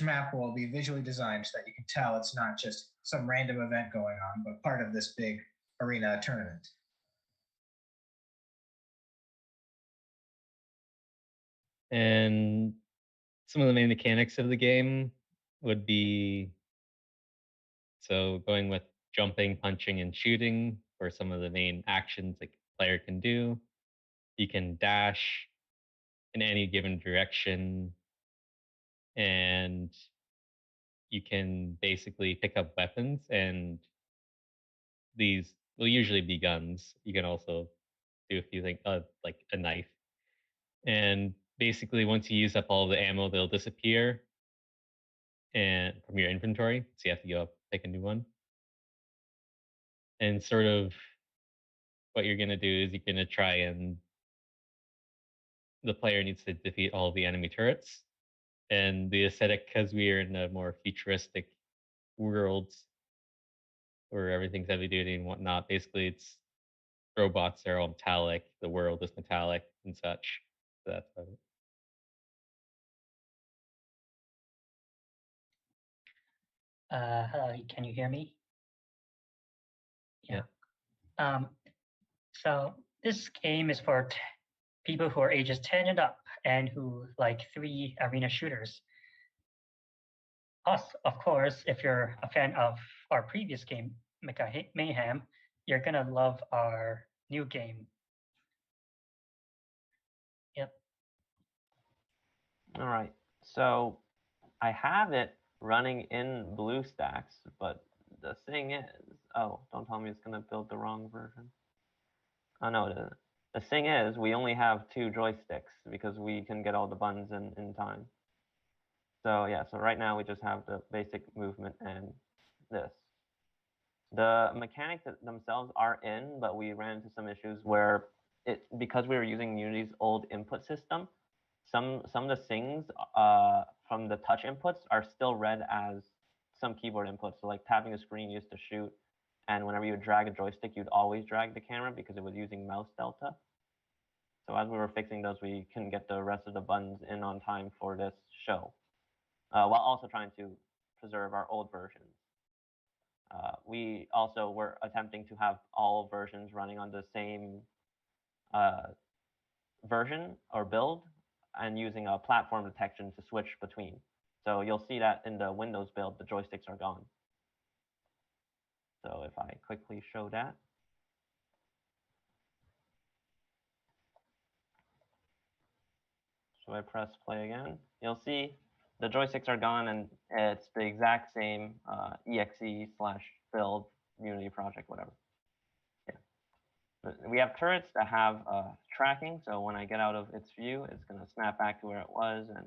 map will be visually designed so that you can tell it's not just some random event going on, but part of this big arena tournament. And some of the main mechanics of the game would be, so going with jumping, punching, and shooting for some of the main actions like a player can do. You can dash in any given direction, and you can basically pick up weapons, and these will usually be guns. You can also do a few things, like a knife. And basically, once you use up all the ammo, they'll disappear and from your inventory, so you have to go up pick a new one. And sort of what you're gonna do is you're gonna try and the player needs to defeat all the enemy turrets. And the aesthetic, because we are in a more futuristic world where everything's heavy duty and whatnot, basically it's robots are all metallic, the world is metallic and such. So that's about it. Hello, can you hear me? Yeah. So this game is for people who are ages 10 and up and who like 3 arena shooters. Us, of course, if you're a fan of our previous game, Mecha Mayhem, you're gonna love our new game. Yep. All right. So I have it running in BlueStacks, but the thing is, oh, don't tell me it's gonna build the wrong version. Oh no, it isn't. The thing is, we only have 2 joysticks because we can get all the buttons in time. So yeah, so right now we just have the basic movement and this. The mechanics themselves are in, but we ran into some issues where because we were using Unity's old input system, some of the things from the touch inputs are still read as some keyboard inputs. So like tapping a screen used to shoot, and whenever you would drag a joystick, you'd always drag the camera because it was using mouse delta. So as we were fixing those, we couldn't get the rest of the buttons in on time for this show, while also trying to preserve our old versions. We also were attempting to have all versions running on the same version or build and using a platform detection to switch between. So you'll see that in the Windows build, the joysticks are gone. So if I quickly show that. So I press play again, you'll see the joysticks are gone and it's the exact same exe/build Unity project, whatever. Yeah. We have turrets that have tracking, so when I get out of its view, it's going to snap back to where it was, and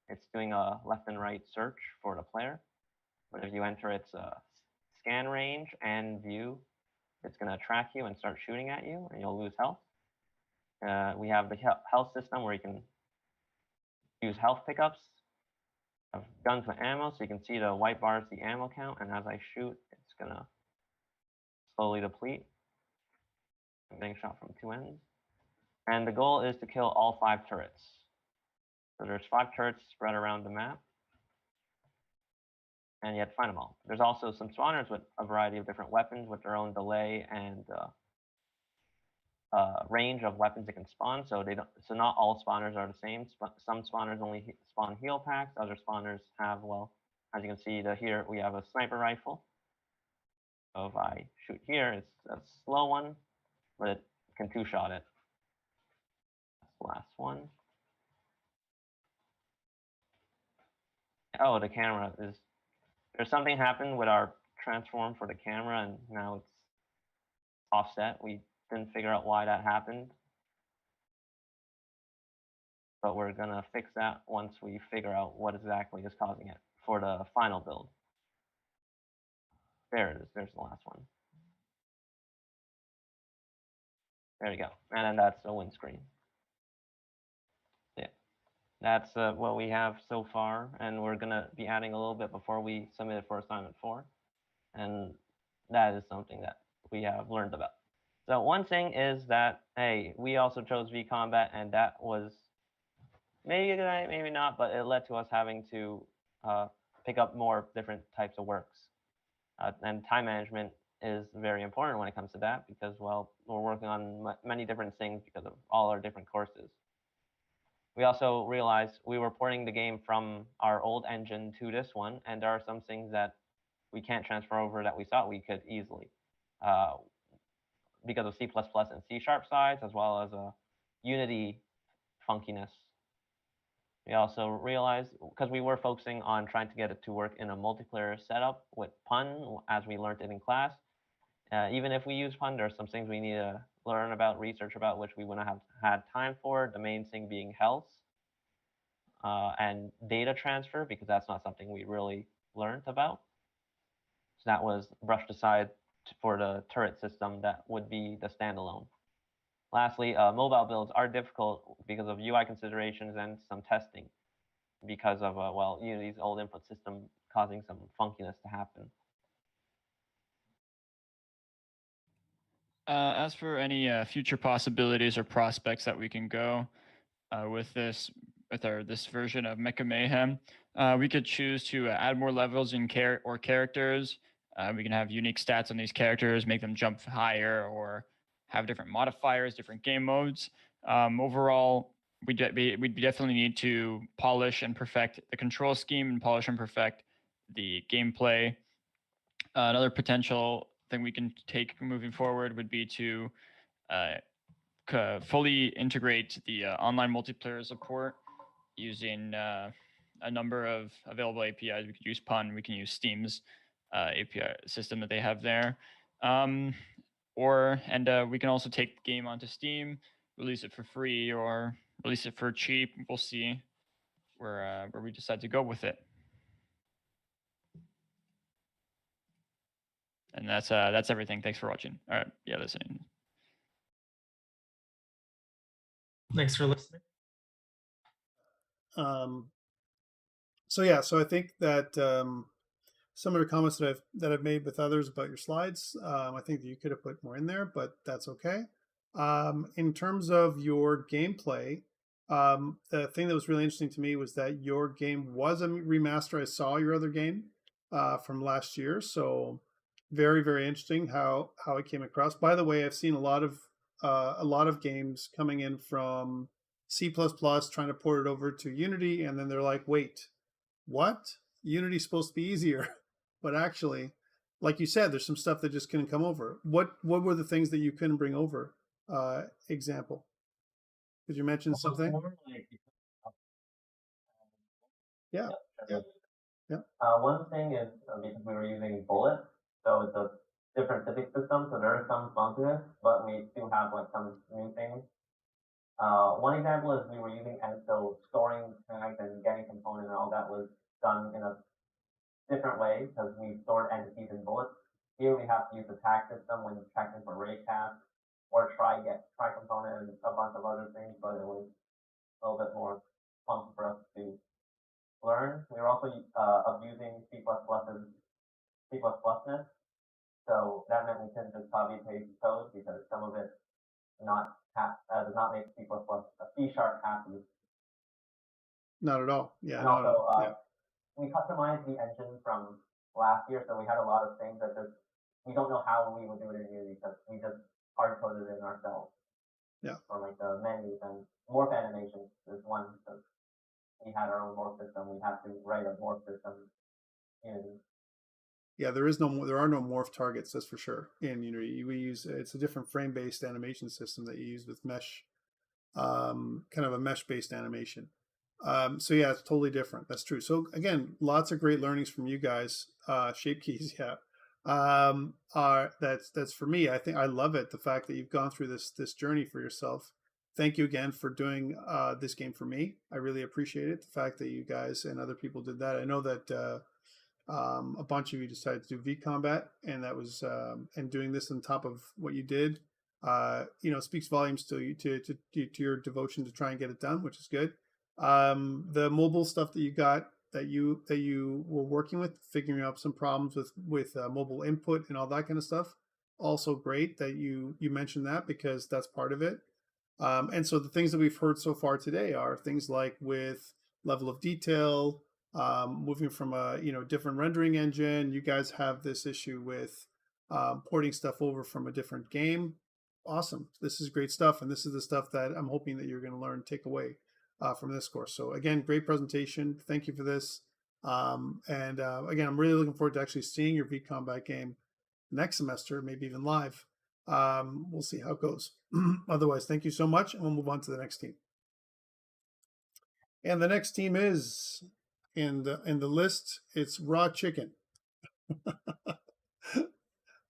it's doing a left and right search for the player. But if you enter its scan range and view, it's going to track you and start shooting at you, and you'll lose health. We have the health system where you can use health pickups of guns with ammo, so you can see the white bar is the ammo count, and as I shoot, it's going to slowly deplete. I'm getting shot from two ends. And the goal is to kill all 5 turrets. So there's 5 turrets spread around the map, and you have to find them all. There's also some spawners with a variety of different weapons with their own delay and range of weapons that can spawn. So not all spawners are the same. Some spawners only spawn heal packs. Other spawners have, well, as you can see here, we have a sniper rifle. So if I shoot here, it's a slow one, but it can 2-shot it. That's the last one. Oh, the camera is... There's something happened with our transform for the camera, and now it's offset. We didn't figure out why that happened, but we're gonna fix that once we figure out what exactly is causing it for the final build. There it is. There's the last one. There you go. And then that's the windscreen. Yeah, that's what we have so far, and we're gonna be adding a little bit before we submit it for assignment 4, and that is something that we have learned about. So one thing is that, hey, we also chose vCombat, and that was maybe a good idea, maybe not, but it led to us having to pick up more different types of works. And time management is very important when it comes to that because, well, we're working on many different things because of all our different courses. We also realized we were porting the game from our old engine to this one, and there are some things that we can't transfer over that we thought we could easily. Because of C++ and C# size, as well as a Unity funkiness. We also realized, because we were focusing on trying to get it to work in a multiplayer setup with pun, as we learned it in class, even if we use pun, there's some things we need to learn about, research about, which we wouldn't have had time for, the main thing being health and data transfer, because that's not something we really learned about. So that was brushed aside for the turret system that would be the standalone. Lastly, mobile builds are difficult because of UI considerations and some testing because of, well, Unity's old input system causing some funkiness to happen. As for any future possibilities or prospects that we can go with this version of Mecha Mayhem, we could choose to add more levels in characters. We can have unique stats on these characters, make them jump higher, or have different modifiers, different game modes. Overall, we definitely need to polish and perfect the control scheme and polish and perfect the gameplay. Another potential thing we can take moving forward would be to fully integrate the online multiplayer support using a number of available APIs. We could use Pun, we can use Steam's API system that they have there. We can also take the game onto Steam, release it for free or release it for cheap. We'll see where we decide to go with it. And that's everything. Thanks for watching. All right, yeah, listening. Thanks for listening. So I think that some of the comments that I've made with others about your slides, I think that you could have put more in there, but that's okay. In terms of your gameplay, the thing that was really interesting to me was that your game was a remaster. I saw your other game from last year, so very, very interesting how it came across. By the way, I've seen a lot of games coming in from C++ trying to port it over to Unity, and then they're like, wait, what? Unity's supposed to be easier. But actually, like you said, there's some stuff that just couldn't come over. What were the things that you couldn't bring over? Example. Could you mention something? Yeah. Yeah. One thing is because we were using Bullet, so it's a different physics system, so there are some funkiness, but we still have like some new things One example is we were using, and so storing tags and getting components and all that was done in a different way because we stored entities in bullets. Here we have to use the tag system when checking for raycast or try component and a bunch of other things, but it was a little bit more fun for us to learn. We were also abusing C++'s C++ness, so that meant we couldn't just copy paste code because some of it does not make C++ a C# happy. Not at all. Yeah. And also, we customized the engine from last year, so we had a lot of things that just we don't know how we would do it in Unity because we just hard coded it in ourselves. Yeah. Or like the menus and morph animations is one because we had our own morph system. We had to write a morph system in Unity. Yeah, there are no morph targets, that's for sure. In Unity, it's a different frame-based animation system that you use with mesh, kind of a mesh-based animation. So yeah, it's totally different. That's true. So again, lots of great learnings from you guys. Shape keys, yeah. That's for me. I think I love it. The fact that you've gone through this journey for yourself. Thank you again for doing this game for me. I really appreciate it. The fact that you guys and other people did that. I know that a bunch of you decided to do vCombat, and that was and doing this on top of what you did. Speaks volumes to your devotion to try and get it done, which is good. The mobile stuff that you got, that you were working with, figuring out some problems with mobile input and all that kind of stuff, also great that you mentioned that because that's part of it. And so the things that we've heard so far today are things like with level of detail, moving from a different rendering engine. You guys have this issue with porting stuff over from a different game. Awesome. This is great stuff, and this is the stuff that I'm hoping that you're going to learn, take away from this course. So again, great presentation. Thank you for this. Again, I'm really looking forward to actually seeing your vCombat game next semester, maybe even live. We'll see how it goes. Otherwise, thank you so much, and we'll move on to the next team. And the next team is in the list. It's Raw Chicken.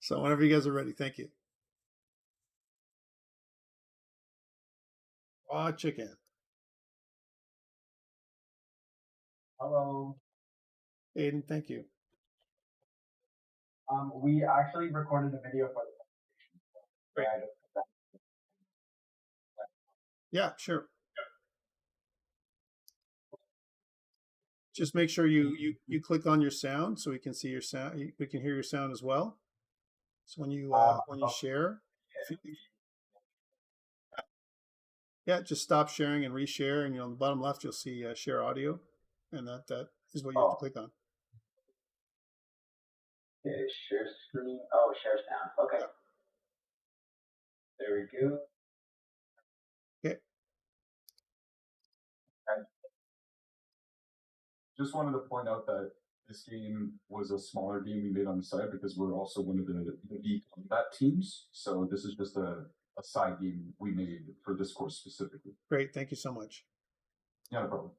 So whenever you guys are ready, thank you. Raw Chicken. Hello. Aiden, thank you. We actually recorded a video for the presentation. Yeah, sure. Just make sure you click on your sound so we can see your sound. We can hear your sound as well. So when you share, yeah, just stop sharing and reshare, and on the bottom left you'll see share audio, and that is what you have to click on. Okay, share screen. Oh, share sound. Okay. There we go. Okay. Just wanted to point out that this game was a smaller game we made on the side because we're also one of the vCombat teams. So this is just a side game we made for this course specifically. Great, thank you so much. Yeah, no problem.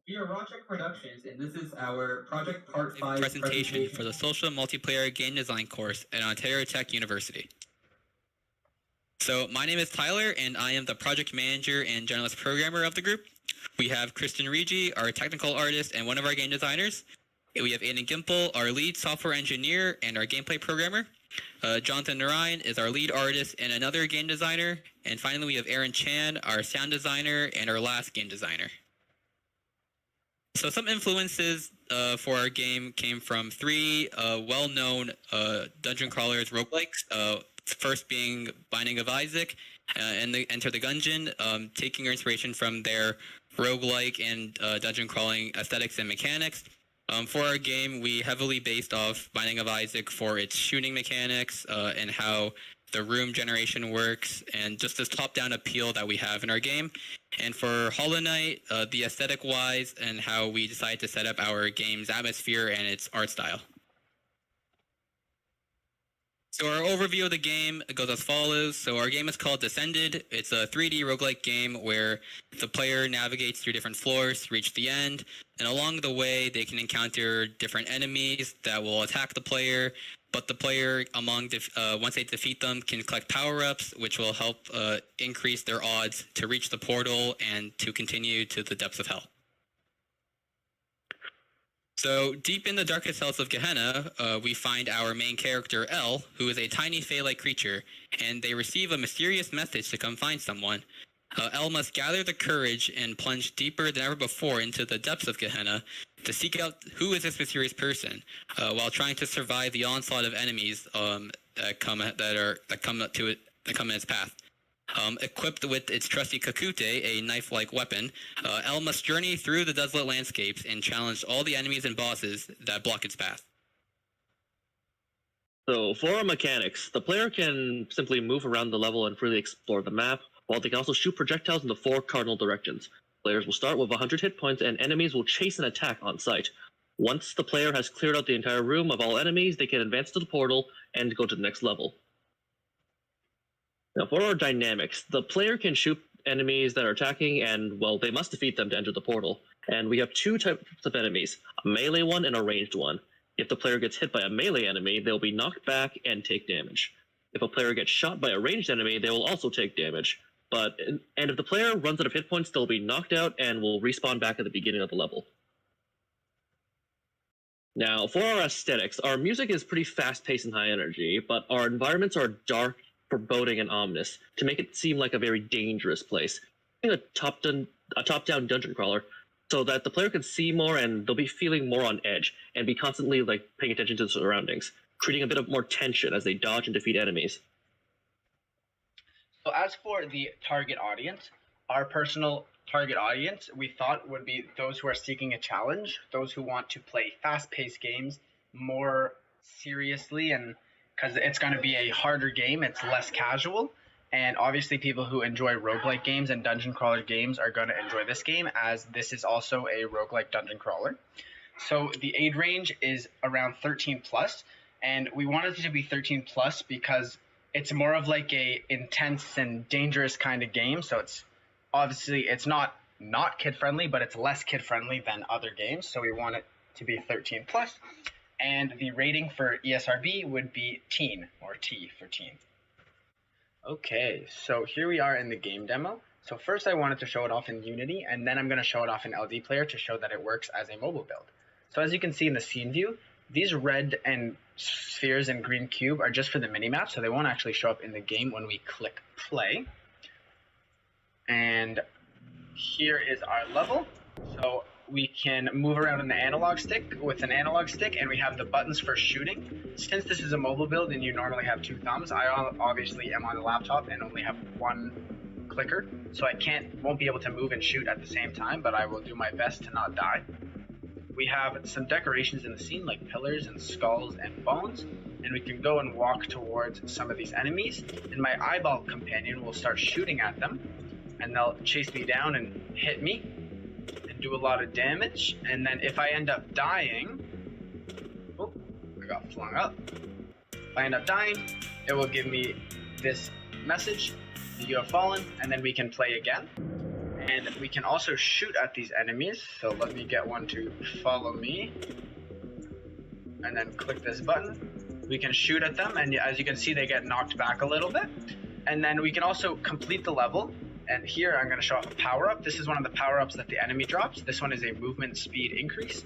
We are Rochek Productions, and this is our Project Part 5 presentation for the Social Multiplayer Game Design course at Ontario Tech University. So my name is Tyler, and I am the project manager and generalist programmer of the group. We have Kristen Rigi, our technical artist and one of our game designers. We have Aiden Gimple, our lead software engineer and our gameplay programmer. Jonathan Narayan is our lead artist and another game designer. And finally, we have Aaron Chan, our sound designer and our last game designer. So some influences for our game came from three well-known dungeon crawlers roguelikes. First being Binding of Isaac and Enter the Gungeon, taking our inspiration from their roguelike and dungeon crawling aesthetics and mechanics. For our game, we heavily based off Binding of Isaac for its shooting mechanics and how the room generation works, and just this top-down appeal that we have in our game. And for Hollow Knight, the aesthetic-wise and how we decided to set up our game's atmosphere and its art style. So our overview of the game goes as follows. So our game is called Descended. It's a 3D roguelike game where the player navigates through different floors to reach the end. And along the way, they can encounter different enemies that will attack the player. But the player, once they defeat them, can collect power-ups, which will help increase their odds to reach the portal and to continue to the depths of hell. So, deep in the darkest hells of Gehenna, we find our main character, El, who is a tiny fae-like creature, and they receive a mysterious message to come find someone. El must gather the courage and plunge deeper than ever before into the depths of Gehenna to seek out who is this mysterious person, while trying to survive the onslaught of enemies that come in its path. Equipped with its trusty kakute, a knife-like weapon, El must journey through the desolate landscapes and challenge all the enemies and bosses that block its path. So, for our mechanics, the player can simply move around the level and freely explore the map, while they can also shoot projectiles in the 4 cardinal directions. Players will start with 100 hit points, and enemies will chase and attack on sight. Once the player has cleared out the entire room of all enemies, they can advance to the portal and go to the next level. Now, for our dynamics, the player can shoot enemies that are attacking, and, well, they must defeat them to enter the portal. And we have 2 types of enemies, a melee one and a ranged one. If the player gets hit by a melee enemy, they'll be knocked back and take damage. If a player gets shot by a ranged enemy, they will also take damage. And if the player runs out of hit points, they'll be knocked out and will respawn back at the beginning of the level. Now, for our aesthetics, our music is pretty fast-paced and high energy, but our environments are dark, foreboding, and ominous to make it seem like a very dangerous place. A top-down dungeon crawler, so that the player can see more and they'll be feeling more on edge and be constantly paying attention to the surroundings, creating a bit of more tension as they dodge and defeat enemies. So as for the target audience, our personal target audience, we thought would be those who are seeking a challenge, those who want to play fast-paced games more seriously, and because it's going to be a harder game, it's less casual, and obviously people who enjoy roguelike games and dungeon crawler games are going to enjoy this game, as this is also a roguelike dungeon crawler. So the age range is around 13 plus, and we wanted it to be 13 plus because it's more of like a intense and dangerous kind of game. So it's obviously it's not kid friendly, but it's less kid friendly than other games. So we want it to be 13 plus, and the rating for ESRB would be teen, or T for teen. Okay, so here we are in the game demo. So first I wanted to show it off in Unity, and then I'm going to show it off in LD Player to show that it works as a mobile build. So as you can see in the scene view, these red and spheres and green cube are just for the minimap, so they won't actually show up in the game when we click play. And here is our level. So we can move around in the analog stick with an analog stick, and we have the buttons for shooting. Since this is a mobile build and you normally have 2 thumbs, I obviously am on the laptop and only have 1 clicker, so I won't be able to move and shoot at the same time, but I will do my best to not die. We have some decorations in the scene like pillars and skulls and bones, and we can go and walk towards some of these enemies, and my eyeball companion will start shooting at them, and they'll chase me down and hit me and do a lot of damage. And then if I end up dying, oh, I got flung up. If I end up dying, it will give me this message, you have fallen, and then we can play again. And we can also shoot at these enemies, so let me get one to follow me, and then click this button. We can shoot at them, and as you can see, they get knocked back a little bit. And then we can also complete the level, and here I'm going to show off a power-up. This is one of the power-ups that the enemy drops. This one is a movement speed increase.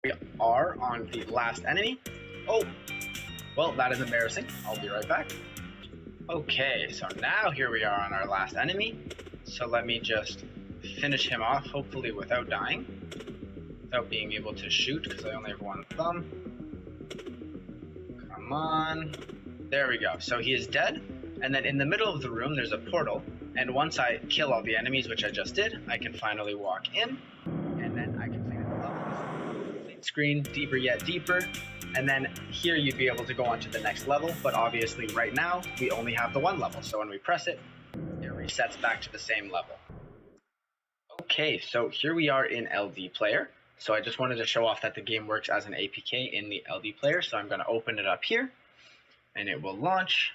We are on the last enemy. Oh, well, that is embarrassing. I'll be right back. Okay, so now here we are on our last enemy. So let me just finish him off, hopefully without dying, without being able to shoot, because I only have 1 thumb. Come on. There we go. So he is dead. And then in the middle of the room, there's a portal. And once I kill all the enemies, which I just did, I can finally walk in. And then I can play the level. screen, deeper yet deeper, and then here you'd be able to go on to the next level, but obviously right now we only have the one level, so when we press it, it resets back to the same level. Okay, so here we are in LD Player. So I just wanted to show off that the game works as an APK in the LD Player, so I'm going to open it up here, and it will launch.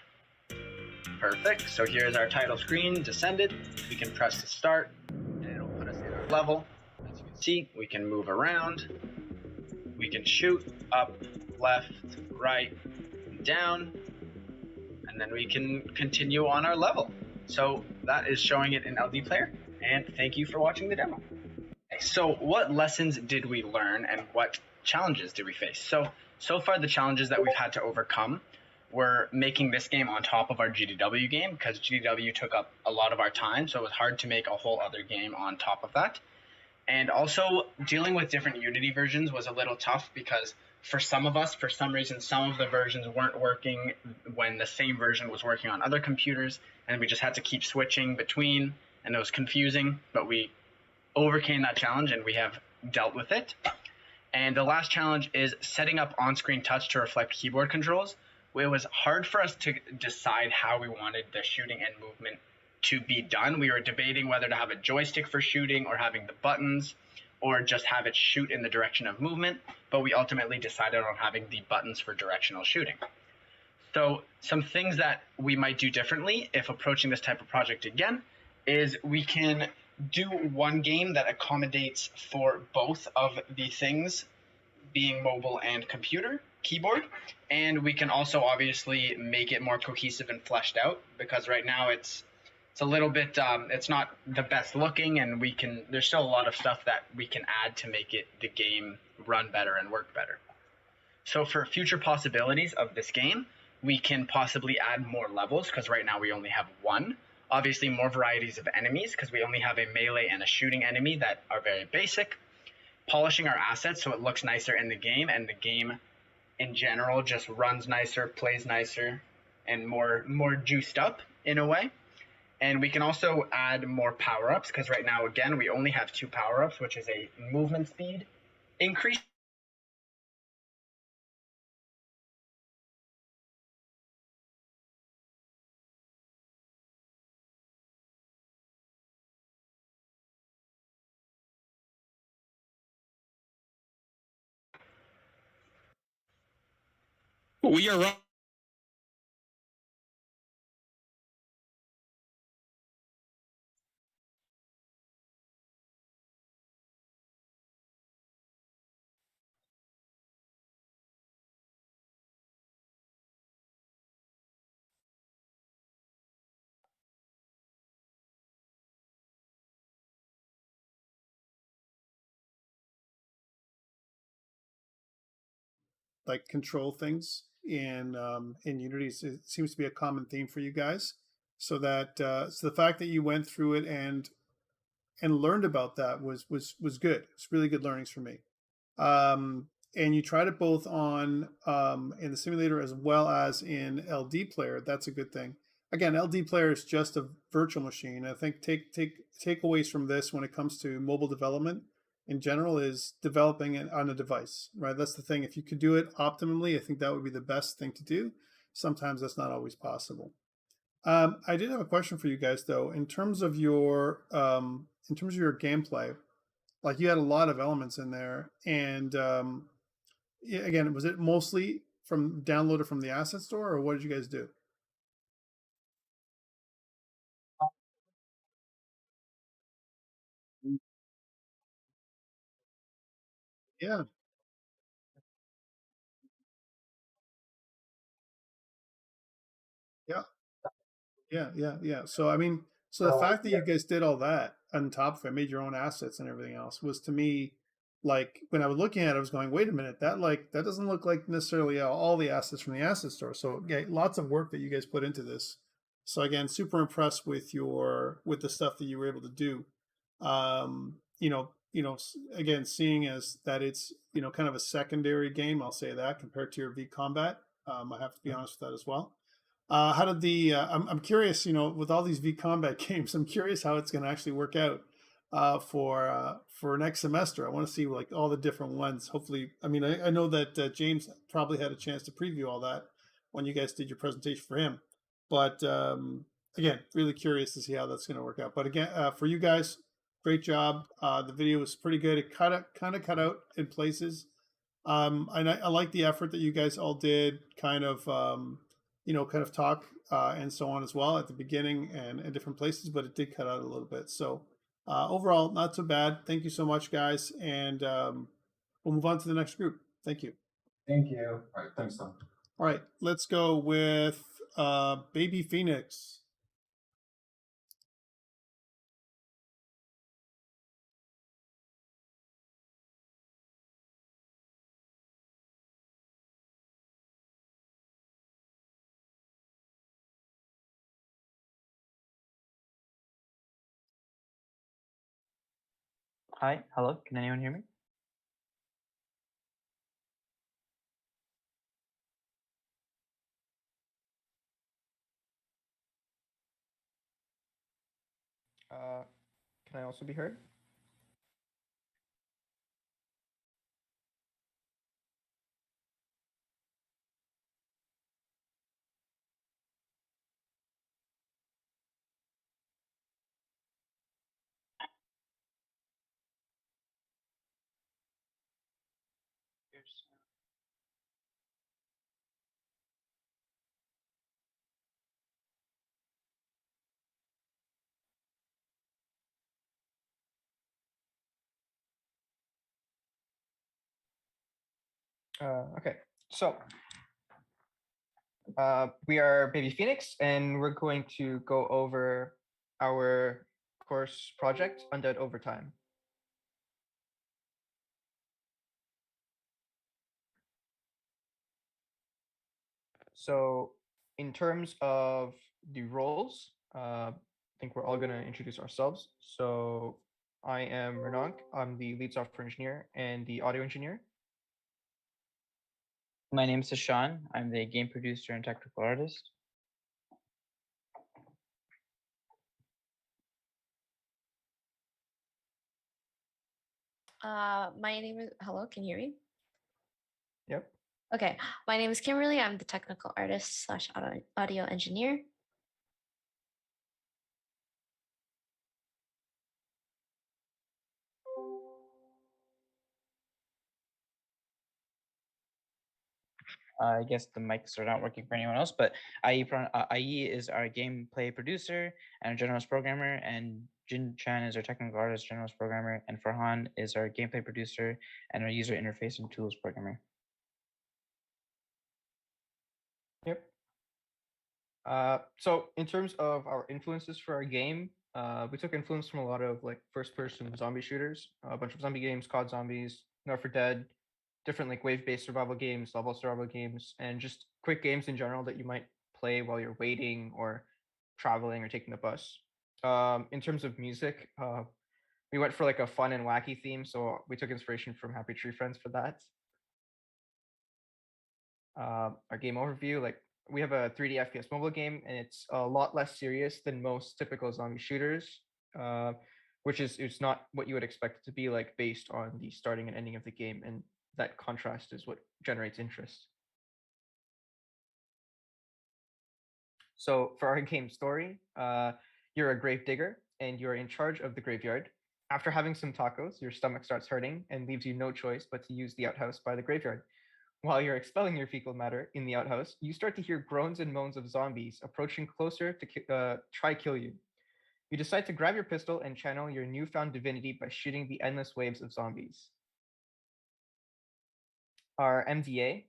Perfect, so here's our title screen, Descended. We can press to start, and it'll put us in our level. As you can see, we can move around. We can shoot up, left, right, down, and then we can continue on our level. So that is showing it in LD Player, and thank you for watching the demo. So what lessons did we learn and what challenges did we face? So far the challenges that we've had to overcome were making this game on top of our GDW game, because GDW took up a lot of our time, so it was hard to make a whole other game on top of that. And also dealing with different Unity versions was a little tough, because for some of us, for some reason, some of the versions weren't working when the same version was working on other computers, and we just had to keep switching between, and it was confusing, but we overcame that challenge and we have dealt with it. And the last challenge is setting up on-screen touch to reflect keyboard controls. It was hard for us to decide how we wanted the shooting and movement to be done. We were debating whether to have a joystick for shooting or having the buttons, or just have it shoot in the direction of movement, but we ultimately decided on having the buttons for directional shooting. So some things that we might do differently if approaching this type of project again is we can do one game that accommodates for both of the things, being mobile and computer, keyboard, and we can also obviously make it more cohesive and fleshed out, because right now it's a little bit, it's not the best looking, and there's still a lot of stuff that we can add to make the game run better and work better. So for future possibilities of this game, we can possibly add more levels, because right now we only have one. Obviously more varieties of enemies, because we only have a melee and a shooting enemy that are very basic. Polishing our assets so it looks nicer in the game, and the game in general just runs nicer, plays nicer, and more juiced up in a way. And we can also add more power-ups, because right now, again, we only have 2 power-ups, which is a movement speed increase. We are wrong. Like control things in Unity. It seems to be a common theme for you guys. So that so the fact that you went through it and learned about that was good. It's really good learnings for me. And you tried it both on in the simulator as well as in LD Player. That's a good thing. Again, LD Player is just a virtual machine. I think takeaways from this when it comes to mobile development in general is developing it on a device, right? That's the thing. If you could do it optimally, I think that would be the best thing to do. Sometimes that's not always possible. I did have a question for you guys though. In terms of your gameplay, like you had a lot of elements in there, and again, was it mostly downloaded from the asset store, or what did you guys do? Yeah. Yeah. Yeah. So I mean, so the fact that you guys did all that on top of it, made your own assets and everything else, was to me like when I was looking at it, I was going, wait a minute, that doesn't look like necessarily all the assets from the asset store. So yeah, lots of work that you guys put into this. So again, super impressed with the stuff that you were able to do. Again, seeing as that it's kind of a secondary game, I'll say that compared to your V Combat. I have to be honest with that as well. How did I'm curious, with all these V Combat games, I'm curious how it's going to actually work out. for next semester. I want to see like all the different ones. Hopefully, I mean, I know that James probably had a chance to preview all that when you guys did your presentation for him. But again, really curious to see how that's going to work out. But again, for you guys, great job. The video was pretty good. It kind of cut out in places. And I like the effort that you guys all did, kind of talk and so on as well at the beginning and different places, but it did cut out a little bit. So overall, not so bad. Thank you so much, guys. And we'll move on to the next group. Thank you. Thank you. All right, thanks, Tom. All right, let's go with Baby Phoenix. Hi, hello, can anyone hear me? Can I also be heard? Okay, so we are Baby Phoenix, and we're going to go over our course project, Undead Overtime. So in terms of the roles, I think we're all going to introduce ourselves. So I am Renonk. I'm the lead software engineer and the audio engineer. My name is Sashan. I'm the game producer and technical artist. My name is, hello, can you hear me? Yep. Okay, my name is Kimberly. I'm the technical artist slash audio engineer. I guess the mics are not working for anyone else, but IE is our gameplay producer and a generalist programmer, and Jin Chan is our technical artist, generalist programmer, and Farhan is our gameplay producer and our user interface and tools programmer. Yep. So in terms of our influences for our game, we took influence from a lot of like first-person zombie shooters, a bunch of zombie games, COD Zombies, North 4 Dead, different like wave-based survival games, level survival games, and just quick games in general that you might play while you're waiting or traveling or taking the bus. In terms of music, we went for like a fun and wacky theme, so we took inspiration from Happy Tree Friends for that. Our game overview, like we have a 3D FPS mobile game, and it's a lot less serious than most typical zombie shooters, which is it's not what you would expect it to be like based on the starting and ending of the game, and that contrast is what generates interest. So for our game story, you're a grave digger and you're in charge of the graveyard. After having some tacos, your stomach starts hurting and leaves you no choice but to use the outhouse by the graveyard. While you're expelling your fecal matter in the outhouse, you start to hear groans and moans of zombies approaching closer to try kill you. You decide to grab your pistol and channel your newfound divinity by shooting the endless waves of zombies. Our MDA,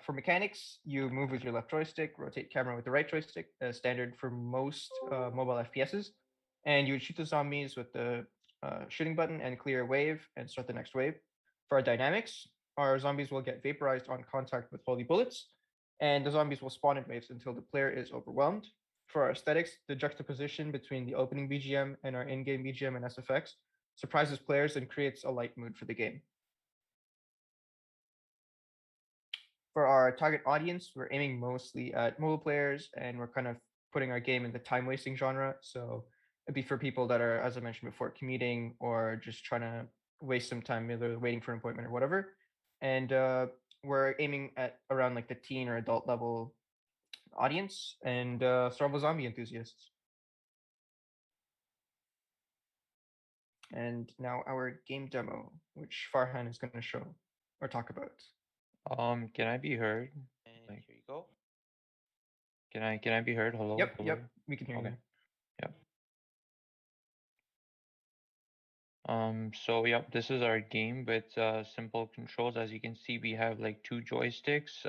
for mechanics, you move with your left joystick, rotate camera with the right joystick, as standard for most mobile FPSs, and you would shoot the zombies with the shooting button and clear a wave and start the next wave. For our dynamics, our zombies will get vaporized on contact with holy bullets, and the zombies will spawn in waves until the player is overwhelmed. For our aesthetics, the juxtaposition between the opening BGM and our in-game BGM and SFX surprises players and creates a light mood for the game. For our target audience, we're aiming mostly at mobile players, and we're kind of putting our game in the time-wasting genre. So It'd be for people that are, as I mentioned before, commuting or just trying to waste some time, either waiting for an appointment or whatever. And we're aiming at around like the teen or adult level audience and survival zombie enthusiasts. And now our game demo, which Farhan is going to show or talk about. Can I be heard? And here you go. Can I be heard? Hello? Yep, Hello? yep, we can hear Okay. you. Yep. So yep, this is our game with simple controls. As you can see, we have like two joysticks,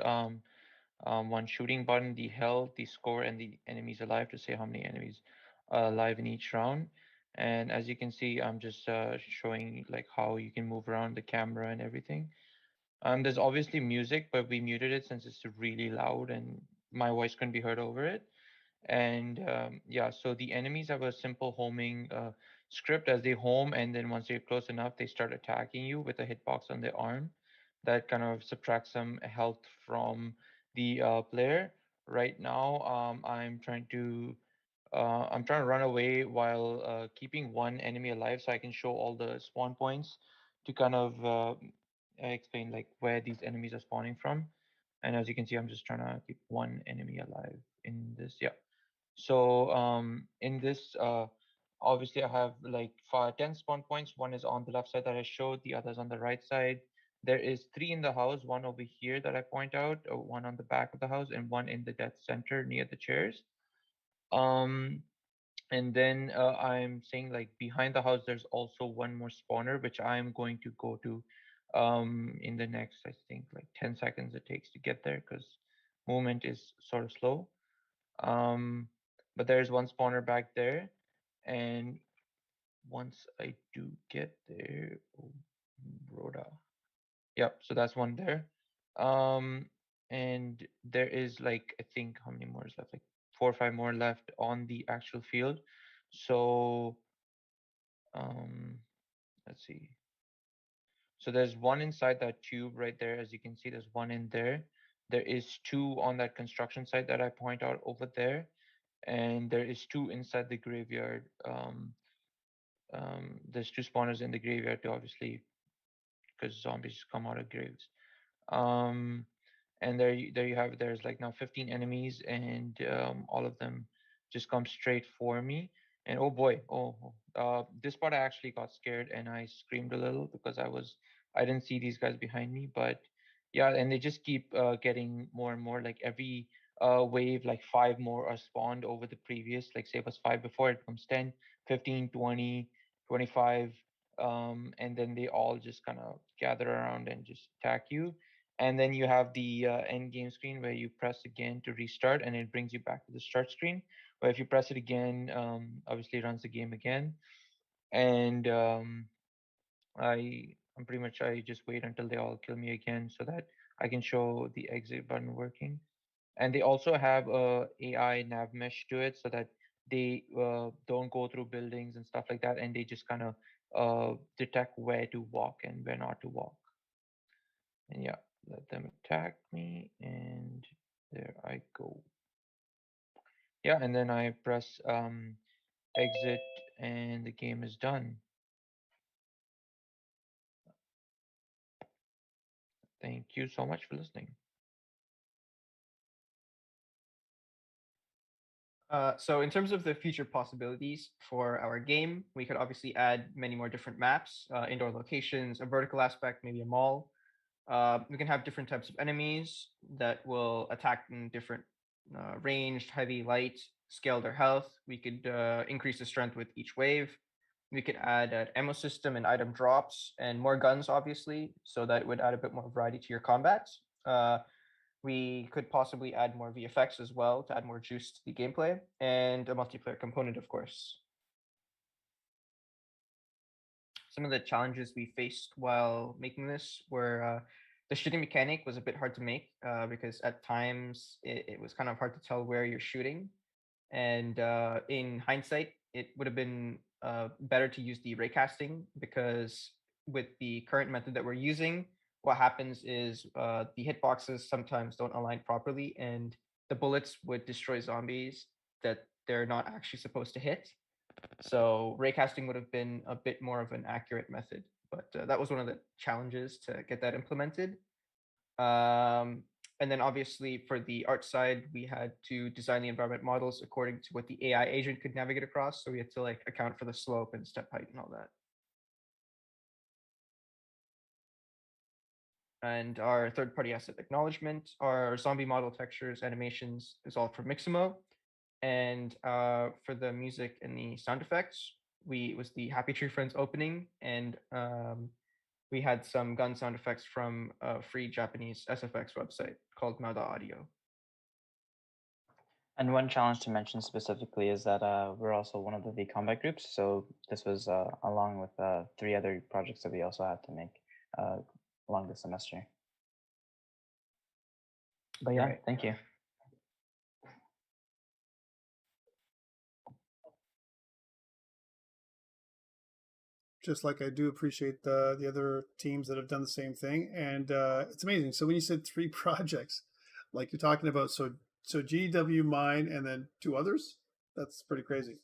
one shooting button, the health, the score, and the enemies alive to say how many enemies are alive in each round. And as you can see, I'm just showing like how you can move around the camera and everything. There's obviously music, but we muted it since it's really loud and my voice couldn't be heard over it. And yeah, so the enemies have a simple homing script as they home, and then once you're close enough, they start attacking you with a hitbox on their arm. That kind of subtracts some health from the player. Right now, I'm trying to run away while keeping one enemy alive, so I can show all the spawn points to kind of explain like where these enemies are spawning from. And as you can see, I'm just trying to keep one enemy alive in this. Yeah. So in this, obviously I have like 10 spawn points. One is on the left side that I showed, the others on the right side. There is 3 in the house, one over here that I point out, one on the back of the house, and one in the death center near the chairs. And then I'm saying like behind the house, there's also one more spawner, which I'm going to go to in the next, I think like 10 seconds it takes to get there because movement is sort of slow. But there's one spawner back there, and once I do get there, oh, Rhoda. Yep, so that's one there. And there is like, I think how many more is left? Like 4 or 5 more left on the actual field. So let's see. So there's one inside that tube right there. As you can see, there's one in there. There is 2 on that construction site that I point out over there. And there is 2 inside the graveyard. There's 2 spawners in the graveyard too, obviously, because zombies come out of graves. And there you have it. There's like now 15 enemies, and all of them just come straight for me. And oh boy, this part I actually got scared and I screamed a little because I didn't see these guys behind me. But yeah, and they just keep getting more and more. Like every wave, like 5 more are spawned over the previous. Like say it was 5 before, it becomes 10, 15, 20, 25. And then they all just kind of gather around and just attack you. And then you have the end game screen where you press again to restart, and it brings you back to the start screen. But if you press it again, obviously it runs the game again. And I'm pretty much, I just wait until they all kill me again so that I can show the exit button working. And they also have a AI nav mesh to it so that they don't go through buildings and stuff like that, and they just kind of detect where to walk and where not to walk. And yeah, let them attack me, and there I go. Yeah, and then I press exit, and the game is done. Thank you so much for listening. So in terms of the future possibilities for our game, we could obviously add many more different maps, indoor locations, a vertical aspect, maybe a mall. We can have different types of enemies that will attack in different ranged, heavy, light, scale their health. We could increase the strength with each wave. We could add an ammo system and item drops and more guns, obviously, so that would add a bit more variety to your combat. We could possibly add more VFX as well to add more juice to the gameplay, and a multiplayer component, of course. Some of the challenges we faced while making this were the shooting mechanic was a bit hard to make because at times it was kind of hard to tell where you're shooting. And in hindsight, it would have been better to use the raycasting because with the current method that we're using, what happens is the hitboxes sometimes don't align properly and the bullets would destroy zombies that they're not actually supposed to hit. So raycasting would have been a bit more of an accurate method, but that was one of the challenges to get that implemented. And then obviously for the art side, we had to design the environment models according to what the AI agent could navigate across. So we had to like account for the slope and step height and all that. And our third-party asset acknowledgement, our zombie model textures, animations is all from Mixamo. And for the music and the sound effects, it was the Happy Tree Friends opening, and we had some gun sound effects from a free Japanese SFX website called Mada Audio. And one challenge to mention specifically is that we're also one of the combat groups. So this was along with 3 other projects that we also had to make along the semester. But yeah, Right. thank you. Just like I do appreciate the other teams that have done the same thing, and it's amazing. So when you said 3 projects, like you're talking about, so GW, mine, and then 2 others, that's pretty crazy.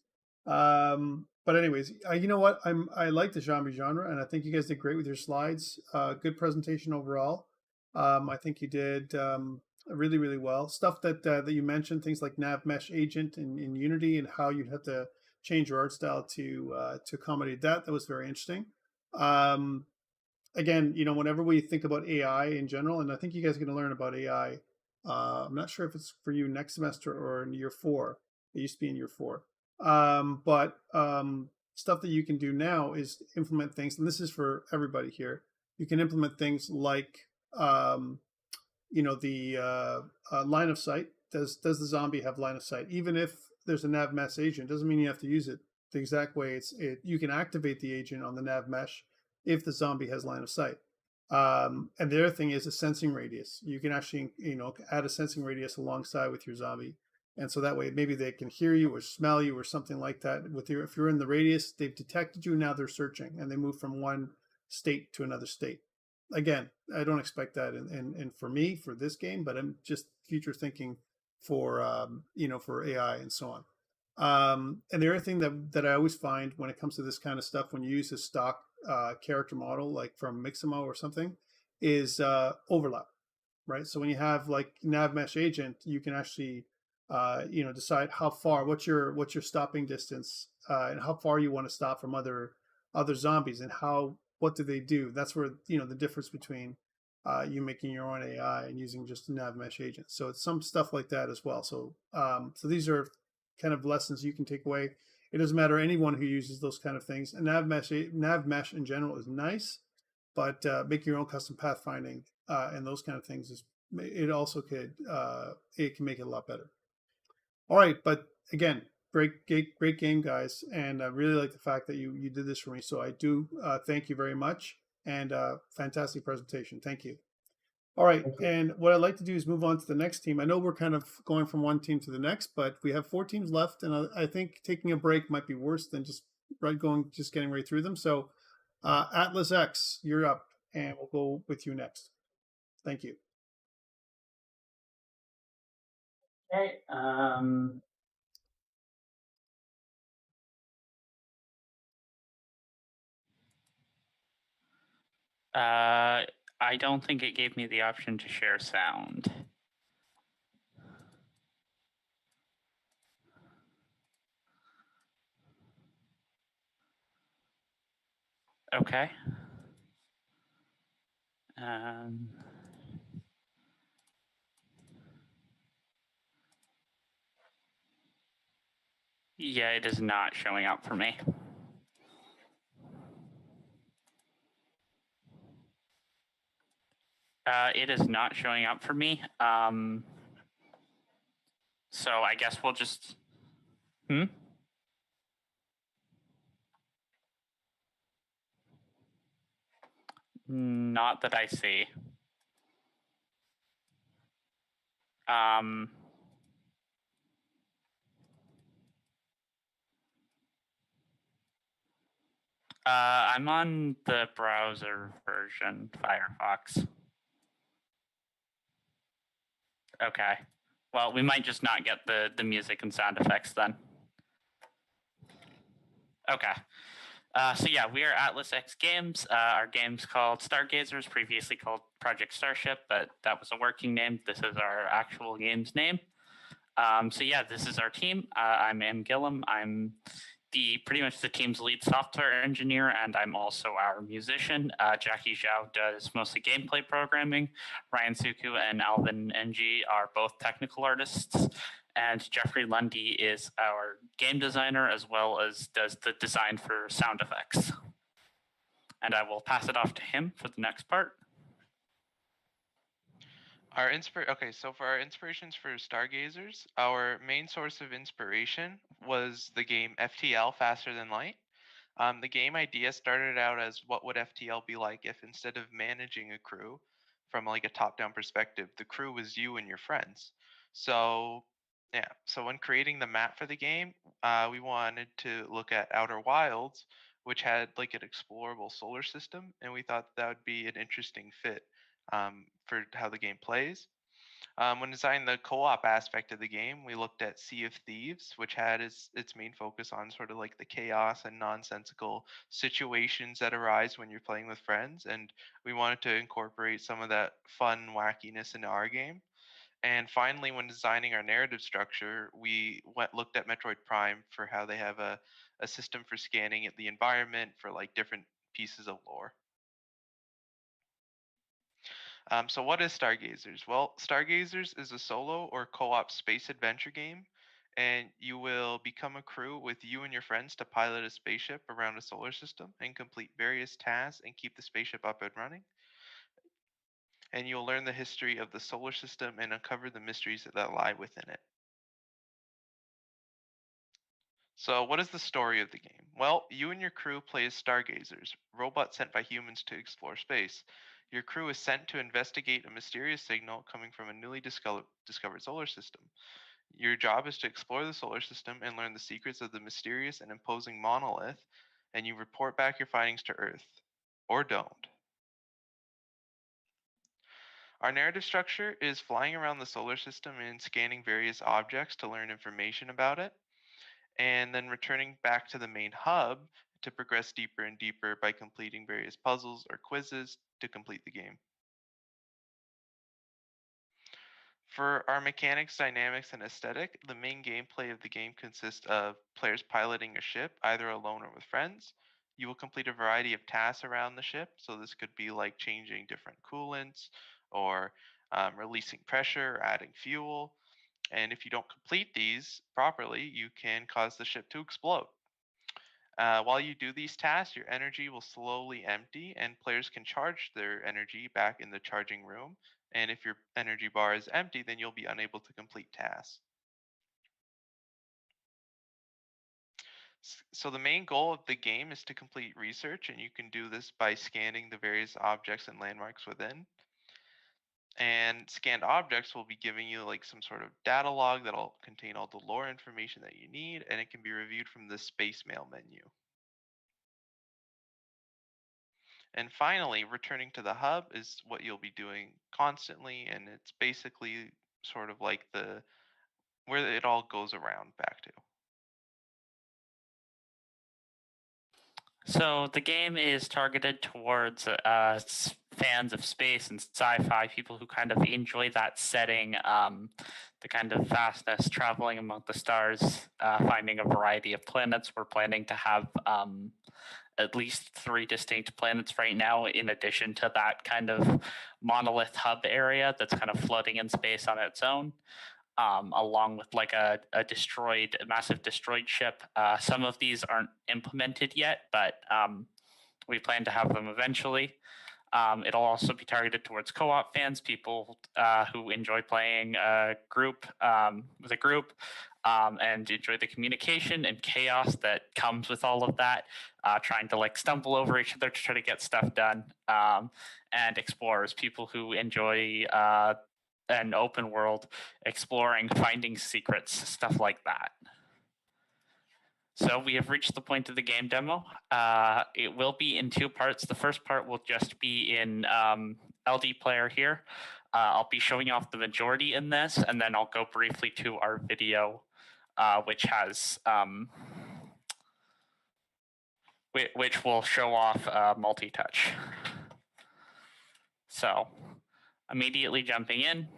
But anyways, you know what? I like the zombie genre, and I think you guys did great with your slides. Good presentation overall. I think you did really, really well. Stuff that you mentioned, things like nav mesh agent in Unity, and how you have to change your art style to accommodate that. That was very interesting. Again, you know, whenever we think about AI in general, and I think you guys are going to learn about AI. I'm not sure if it's for you next semester or in year 4. It used to be in year 4. But stuff that you can do now is implement things, and this is for everybody here. You can implement things like, you know, the line of sight. Does the zombie have line of sight? Even if there's a nav mesh agent, doesn't mean you have to use it the exact way. You can activate the agent on the nav mesh if the zombie has line of sight. And the other thing is a sensing radius. You can actually, you know, add a sensing radius alongside with your zombie, and so that way maybe they can hear you or smell you or something like that. If you're in the radius, they've detected you. Now they're searching, and they move from one state to another state. Again, I don't expect that, and for me for this game, but I'm just future thinking for you know, for AI and so on. And the other thing that I always find when it comes to this kind of stuff, when you use a stock character model like from Mixamo or something, is overlap, right? So when you have like nav mesh agent, you can actually you know, decide how far, what's your stopping distance, and how far you want to stop from other zombies, and what do they do. That's where, you know, the difference between you making your own AI and using just a nav mesh agent. So it's some stuff like that as well. So so these are kind of lessons you can take away. It doesn't matter anyone who uses those kind of things. And nav mesh in general is nice, but make your own custom pathfinding and those kind of things it also could it can make it a lot better. All right, but again, great game, guys, and I really like the fact that you did this for me. So I do thank you very much, and fantastic presentation. Thank you. All right, and what I'd like to do is move on to the next team. I know we're kind of going from one team to the next, but we have 4 teams left, and I think taking a break might be worse than just getting right through them. So Atlas X, you're up, and we'll go with you next. Thank you. Okay. I don't think it gave me the option to share sound. Okay. Yeah, it is not showing up for me. It is not showing up for me. So I guess we'll just... Not that I see. I'm on the browser version, Firefox. Okay. Well, we might just not get the music and sound effects then. Okay. So yeah, we are Atlas X Games. Our game's called Stargazers, previously called Project Starship, but that was a working name. This is our actual game's name. So yeah, this is our team. I'm Am Gillum. I'm pretty much the team's lead software engineer, and I'm also our musician. Jackie Zhao does mostly gameplay programming. Ryan Suku and Alvin NG are both technical artists. And Jeffrey Lundy is our game designer, as well as does the design for sound effects. And I will pass it off to him for the next part. So for our inspirations for Stargazers, our main source of inspiration was the game FTL Faster Than Light. The game idea started out as what would FTL be like if instead of managing a crew from like a top-down perspective, the crew was you and your friends. So yeah, so when creating the map for the game, we wanted to look at Outer Wilds, which had like an explorable solar system, and we thought that would be an interesting fit for how the game plays. When designing the co-op aspect of the game, we looked at Sea of Thieves, which had its main focus on sort of like the chaos and nonsensical situations that arise when you're playing with friends, and we wanted to incorporate some of that fun wackiness into our game. And finally, when designing our narrative structure, we looked at Metroid Prime for how they have a system for scanning the environment for like different pieces of lore. So what is Stargazers? Well, Stargazers is a solo or co-op space adventure game, and you will become a crew with you and your friends to pilot a spaceship around a solar system and complete various tasks and keep the spaceship up and running. And you'll learn the history of the solar system and uncover the mysteries that lie within it. So what is the story of the game? Well, you and your crew play as Stargazers, robots sent by humans to explore space. Your crew is sent to investigate a mysterious signal coming from a newly discovered solar system. Your job is to explore the solar system and learn the secrets of the mysterious and imposing monolith, and you report back your findings to Earth. Or don't. Our narrative structure is flying around the solar system and scanning various objects to learn information about it, and then returning back to the main hub to progress deeper and deeper by completing various puzzles or quizzes to complete the game. For our mechanics, dynamics, and aesthetic, the main gameplay of the game consists of players piloting a ship, either alone or with friends. You will complete a variety of tasks around the ship, so this could be like changing different coolants or releasing pressure, or adding fuel. And if you don't complete these properly, you can cause the ship to explode. While you do these tasks, your energy will slowly empty, and players can charge their energy back in the charging room. And if your energy bar is empty, then you'll be unable to complete tasks. So the main goal of the game is to complete research, and you can do this by scanning the various objects and landmarks within. And scanned objects will be giving you like some sort of data log that'll contain all the lore information that you need, and it can be reviewed from the Space Mail menu. And finally, returning to the hub is what you'll be doing constantly, and it's basically sort of like where it all goes around back to. So the game is targeted towards fans of space and sci-fi, people who kind of enjoy that setting, the kind of vastness, traveling among the stars, finding a variety of planets. We're planning to have at least 3 distinct planets right now, in addition to that kind of monolith hub area that's kind of floating in space on its own. Along with like a massive destroyed ship. Some of these aren't implemented yet, but we plan to have them eventually. It'll also be targeted towards co-op fans, people who enjoy playing with a group and enjoy the communication and chaos that comes with all of that, trying to like stumble over each other to try to get stuff done, and explorers, people who enjoy an open world, exploring, finding secrets, stuff like that. So we have reached the point of the game demo. It will be in 2 parts. The first part will just be in LD player here. I'll be showing off the majority in this, and then I'll go briefly to our video, which has which will show off multi-touch. So immediately jumping in,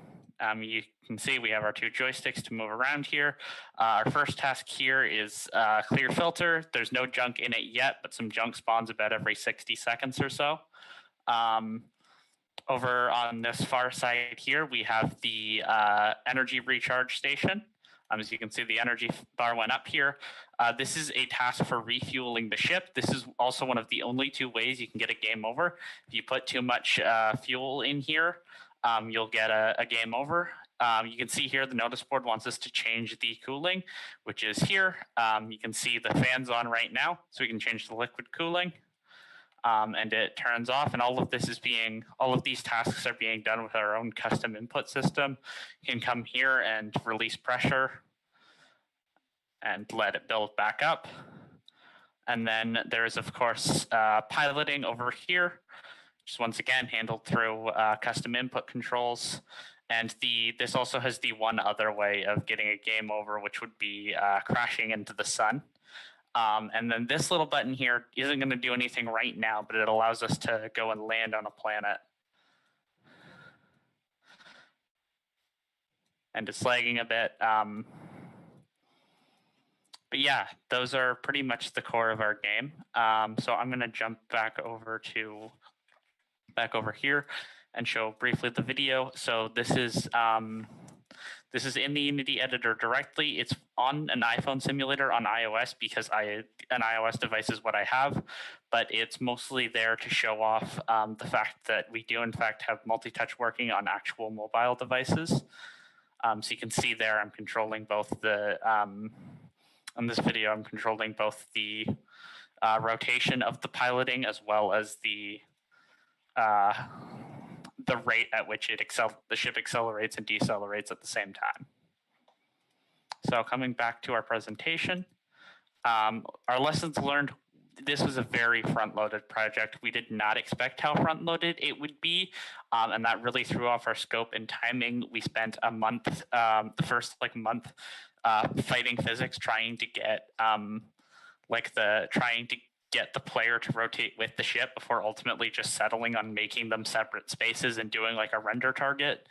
you can see we have our two joysticks to move around here. Our first task here is clear filter. There's no junk in it yet, but some junk spawns about every 60 seconds or so. Over on this far side here, we have the energy recharge station. As you can see, the energy bar went up here. This is a task for refueling the ship. This is also one of the only two ways you can get a game over. If you put too much fuel in here, you'll get a game over. You can see here the notice board wants us to change the cooling, which is here. You can see the fan's on right now, so we can change the liquid cooling. And it turns off, and all of these tasks are being done with our own custom input system. You can come here and release pressure and let it build back up. And then there is, of course, piloting over here, which is once again handled through custom input controls. And this also has the one other way of getting a game over, which would be crashing into the sun. And then this little button here isn't going to do anything right now, but it allows us to go and land on a planet. And it's lagging a bit. But yeah, those are pretty much the core of our game. So I'm going to jump back over here and show briefly the video. So this is in the Unity editor directly. It's on an iPhone simulator on iOS because an iOS device is what I have, but it's mostly there to show off the fact that we do in fact have multi-touch working on actual mobile devices. So you can see there I'm controlling both the, in this video I'm controlling both the rotation of the piloting as well as the rate at which the ship accelerates and decelerates at the same time. So coming back to our presentation, our lessons learned, this was a very front-loaded project. We did not expect how front-loaded it would be, and that really threw off our scope and timing. We spent a month, the first month, fighting physics, trying to get get the player to rotate with the ship before ultimately just settling on making them separate spaces and doing like a render target.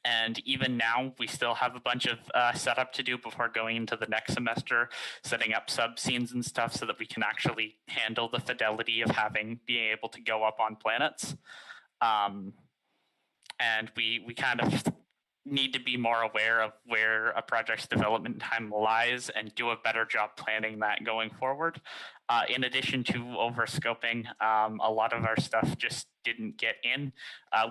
And even now, we still have a bunch of setup to do before going into the next semester, setting up sub-scenes and stuff so that we can actually handle the fidelity of being able to go up on planets. And we kind of need to be more aware of where a project's development time lies and do a better job planning that going forward. In addition to overscoping, a lot of our stuff just didn't get in.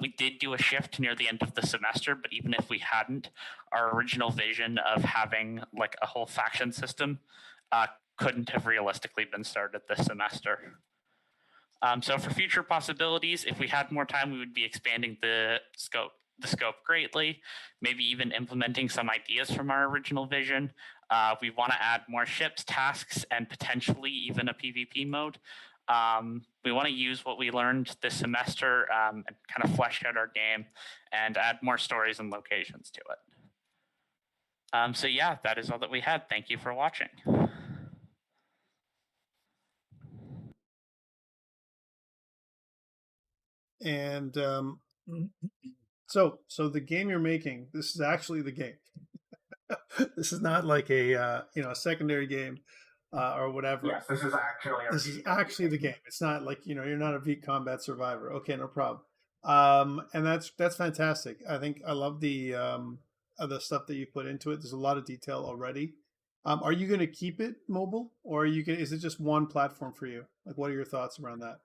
We did do a shift near the end of the semester, but even if we hadn't, our original vision of having like a whole faction system couldn't have realistically been started this semester. So for future possibilities, if we had more time, we would be expanding the scope greatly, maybe even implementing some ideas from our original vision. We want to add more ships, tasks, and potentially even a PvP mode. We want to use what we learned this semester and kind of flesh out our game and add more stories and locations to it. So yeah, that is all that we had. Thank you for watching. And so the game you're making, this is actually the game. This is not like a a secondary game or whatever. Yes, this is actually the game. It's not like you're not a V Combat Survivor. Okay, no problem. And that's fantastic. I think I love the stuff that you put into it. There's a lot of detail already. Are you going to keep it mobile, or is it just one platform for you? Like, what are your thoughts around that?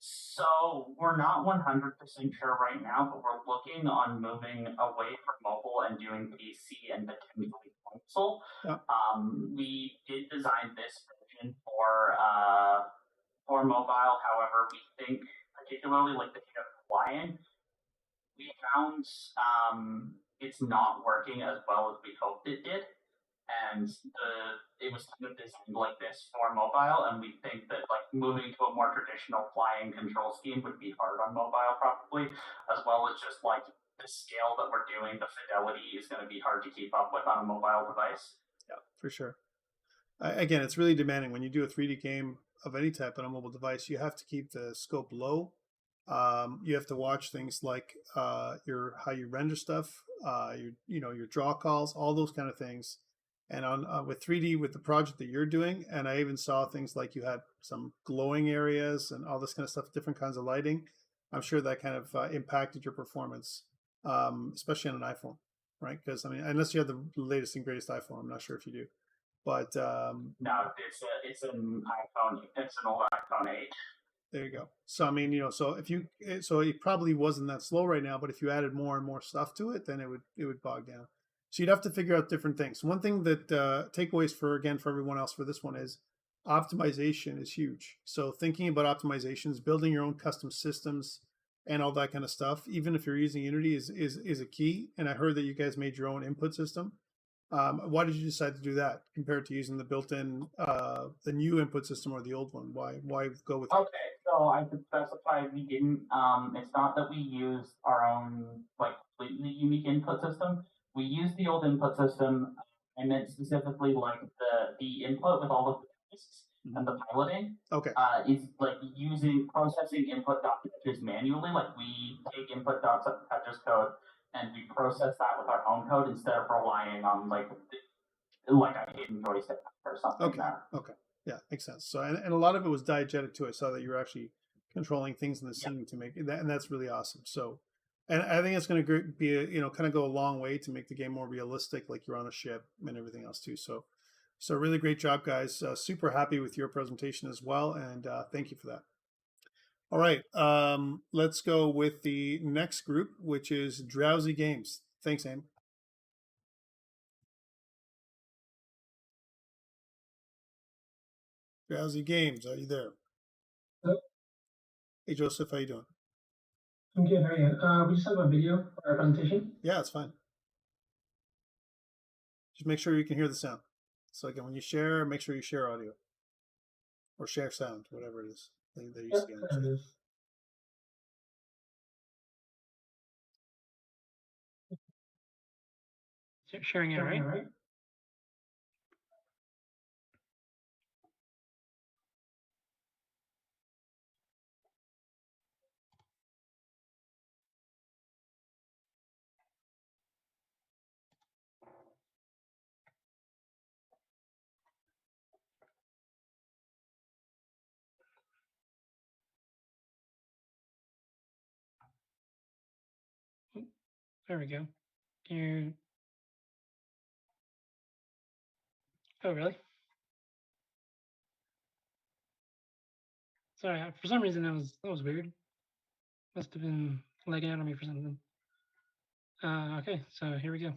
So we're not 100% sure right now, but we're looking on moving away from mobile and doing PC and potentially console. Yeah. We did design this version for mobile. However, we think particularly like the ship flying, we found it's not working as well as we hoped it did. And it was kind of designed like this for mobile, and we think that like moving to a more traditional flying control scheme would be hard on mobile probably, as well as just like the scale that we're doing, the fidelity is going to be hard to keep up with on a mobile device. Yeah, for sure. again, it's really demanding when you do a 3D game of any type on a mobile device. You have to keep the scope low. You have to watch things like your how you render stuff, your draw calls, all those kind of things. And on with 3D with the project that you're doing, and I even saw things like you had some glowing areas and all this kind of stuff, different kinds of lighting. I'm sure that kind of impacted your performance, especially on an iPhone, right? Because I mean, unless you have the latest and greatest iPhone, I'm not sure if you do. But no, it's an iPhone. It's an old iPhone 8. There you go. So I mean, so it probably wasn't that slow right now, but if you added more and more stuff to it, then it would bog down. So you'd have to figure out different things. One thing that takeaways for everyone else for this one is optimization is huge. So thinking about optimizations, building your own custom systems, and all that kind of stuff, even if you're using Unity, is a key. And I heard that you guys made your own input system. Why did you decide to do that compared to using the built-in, the new input system or the old one? Why go with? Okay, so I could specify we didn't. It's not that we used our own like completely unique input system. We used the old input system. I meant specifically like the input with all of the disks and the piloting. Okay. Is like processing input documentaries manually. Like we take input documentaries code and we process that with our own code instead of relying on like a hidden joystick or something. Okay. Okay. Yeah, makes sense. So and a lot of it was diegetic too. I saw that you were actually controlling things in the scene to make that, and that's really awesome. So, and I think it's going to be kind of go a long way to make the game more realistic, like you're on a ship and everything else too. So really great job, guys. Super happy with your presentation as well, and thank you for that. All right, let's go with the next group, which is Drowsy Games. Thanks, Aim. Drowsy Games, are you there? Hello? Hey, Joseph, how you doing? I'm good. How are you? We just have a video for our presentation. Yeah, it's fine. Just make sure you can hear the sound. So again, when you share, make sure you share audio or share sound, whatever it is that you see on the There it is. Sharing it, right? There we go. Oh, really? Sorry, for some reason that was weird. Must have been lagging out on me for something. Okay, so here we go.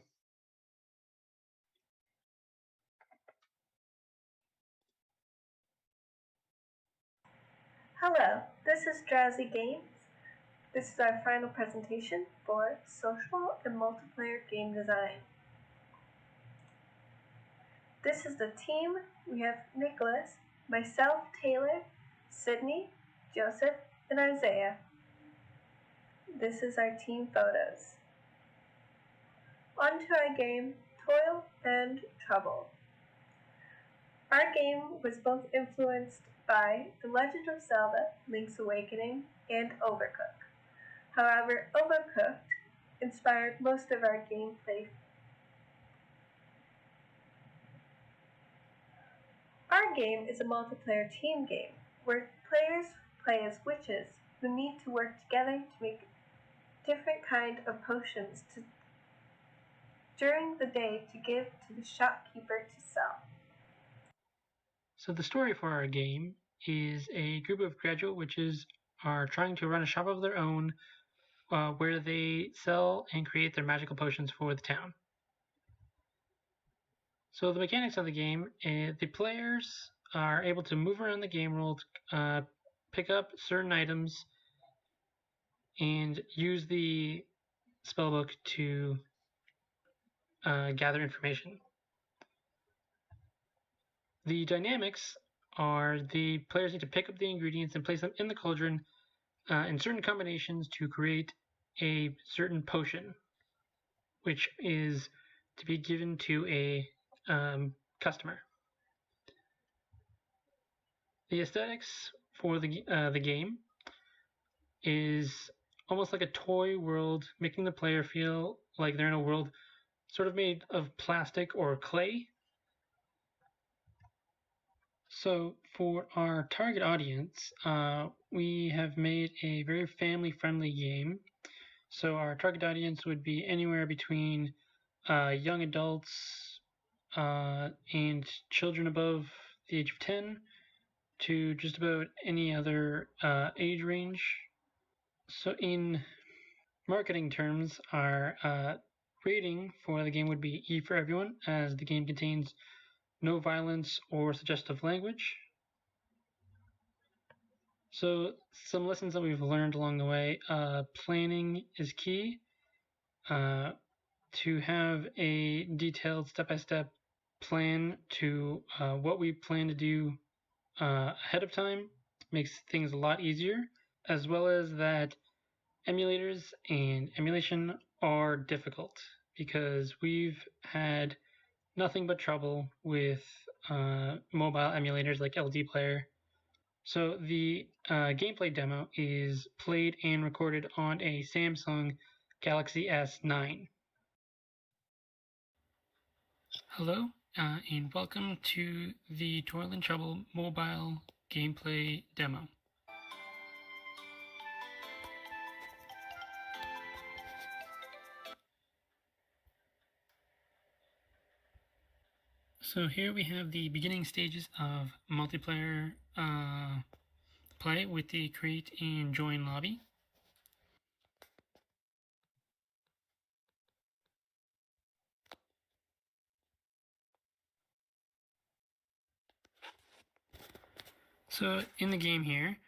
Hello, this is Drowsy Games. This is our final presentation for social and multiplayer game design. This is the team. We have Nicholas, myself, Taylor, Sydney, Joseph, and Isaiah. This is our team photos. On to our game, Toil and Trouble. Our game was both influenced by The Legend of Zelda, Link's Awakening, and Overcooked. However, Overcooked inspired most of our gameplay. Our game is a multiplayer team game, where players play as witches who need to work together to make different kinds of potions during the day to give to the shopkeeper to sell. So the story for our game is a group of graduate witches are trying to run a shop of their own where they sell and create their magical potions for the town. So the mechanics of the game, the players are able to move around the game world, pick up certain items, and use the spellbook to gather information. The dynamics are the players need to pick up the ingredients and place them in the cauldron in certain combinations to create a certain potion, which is to be given to a customer. The aesthetics for the game is almost like a toy world, making the player feel like they're in a world sort of made of plastic or clay. So for our target audience, we have made a very family-friendly game. So our target audience would be anywhere between young adults and children above the age of 10 to just about any other age range. So in marketing terms, our rating for the game would be E for everyone, as the game contains no violence or suggestive language. So some lessons that we've learned along the way: planning is key. To have a detailed step-by-step plan to what we plan to do ahead of time makes things a lot easier, as well as that emulators and emulation are difficult because we've had nothing but trouble with mobile emulators like LD Player. So the gameplay demo is played and recorded on a Samsung Galaxy S9. Hello, and welcome to the Toil and Trouble mobile gameplay demo. So here we have the beginning stages of multiplayer play with the create and join lobby. So in the game here,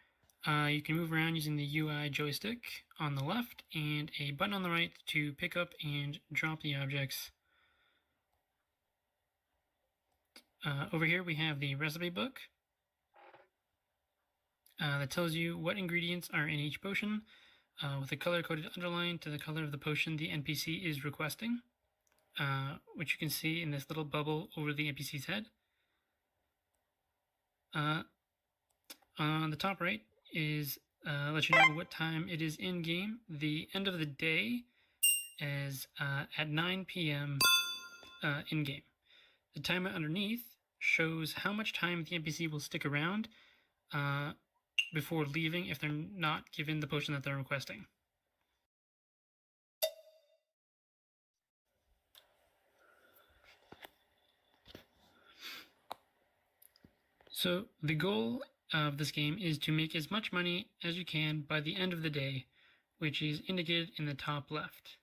you can move around using the UI joystick on the left and a button on the right to pick up and drop the objects. Over here we have the recipe book that tells you what ingredients are in each potion with a color-coded underline to the color of the potion the NPC is requesting, which you can see in this little bubble over the NPC's head. On the top right is let you know what time it is in game. The end of the day is at 9 p.m. In game. The timer underneath shows how much time the NPC will stick around before leaving if they're not given the potion that they're requesting. So the goal of this game is to make as much money as you can by the end of the day, which is indicated in the top left.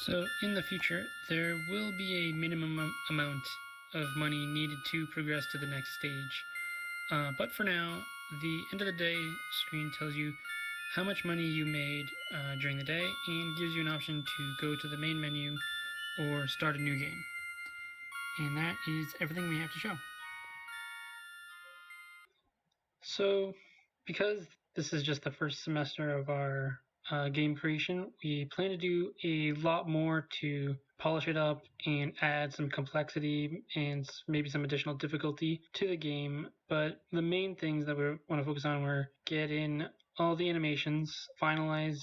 So in the future, there will be a minimum amount of money needed to progress to the next stage. But for now, the end of the day screen tells you how much money you made during the day and gives you an option to go to the main menu or start a new game. And that is everything we have to show. So because this is just the first semester of our game creation, we plan to do a lot more to polish it up and add some complexity and maybe some additional difficulty to the game. But the main things that we want to focus on were get in all the animations, finalize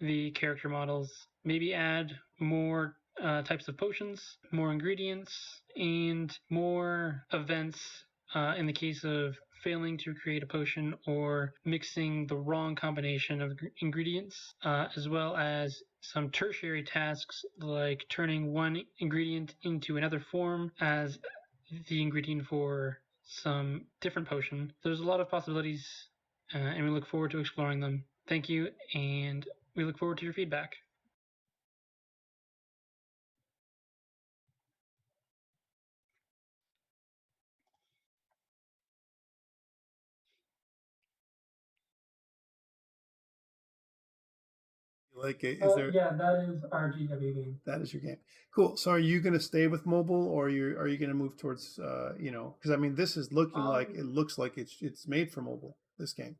the character models, maybe add more types of potions, more ingredients, and more events in the case of failing to create a potion or mixing the wrong combination of ingredients, as well as some tertiary tasks like turning one ingredient into another form as the ingredient for some different potion. There's a lot of possibilities, and we look forward to exploring them. Thank you, and we look forward to your feedback. Like it? Is there? Yeah, that is our GW game. That is your game. Cool. So are you going to stay with mobile, or are you going to move towards because I mean this is looking like it looks like it's made for mobile, this game.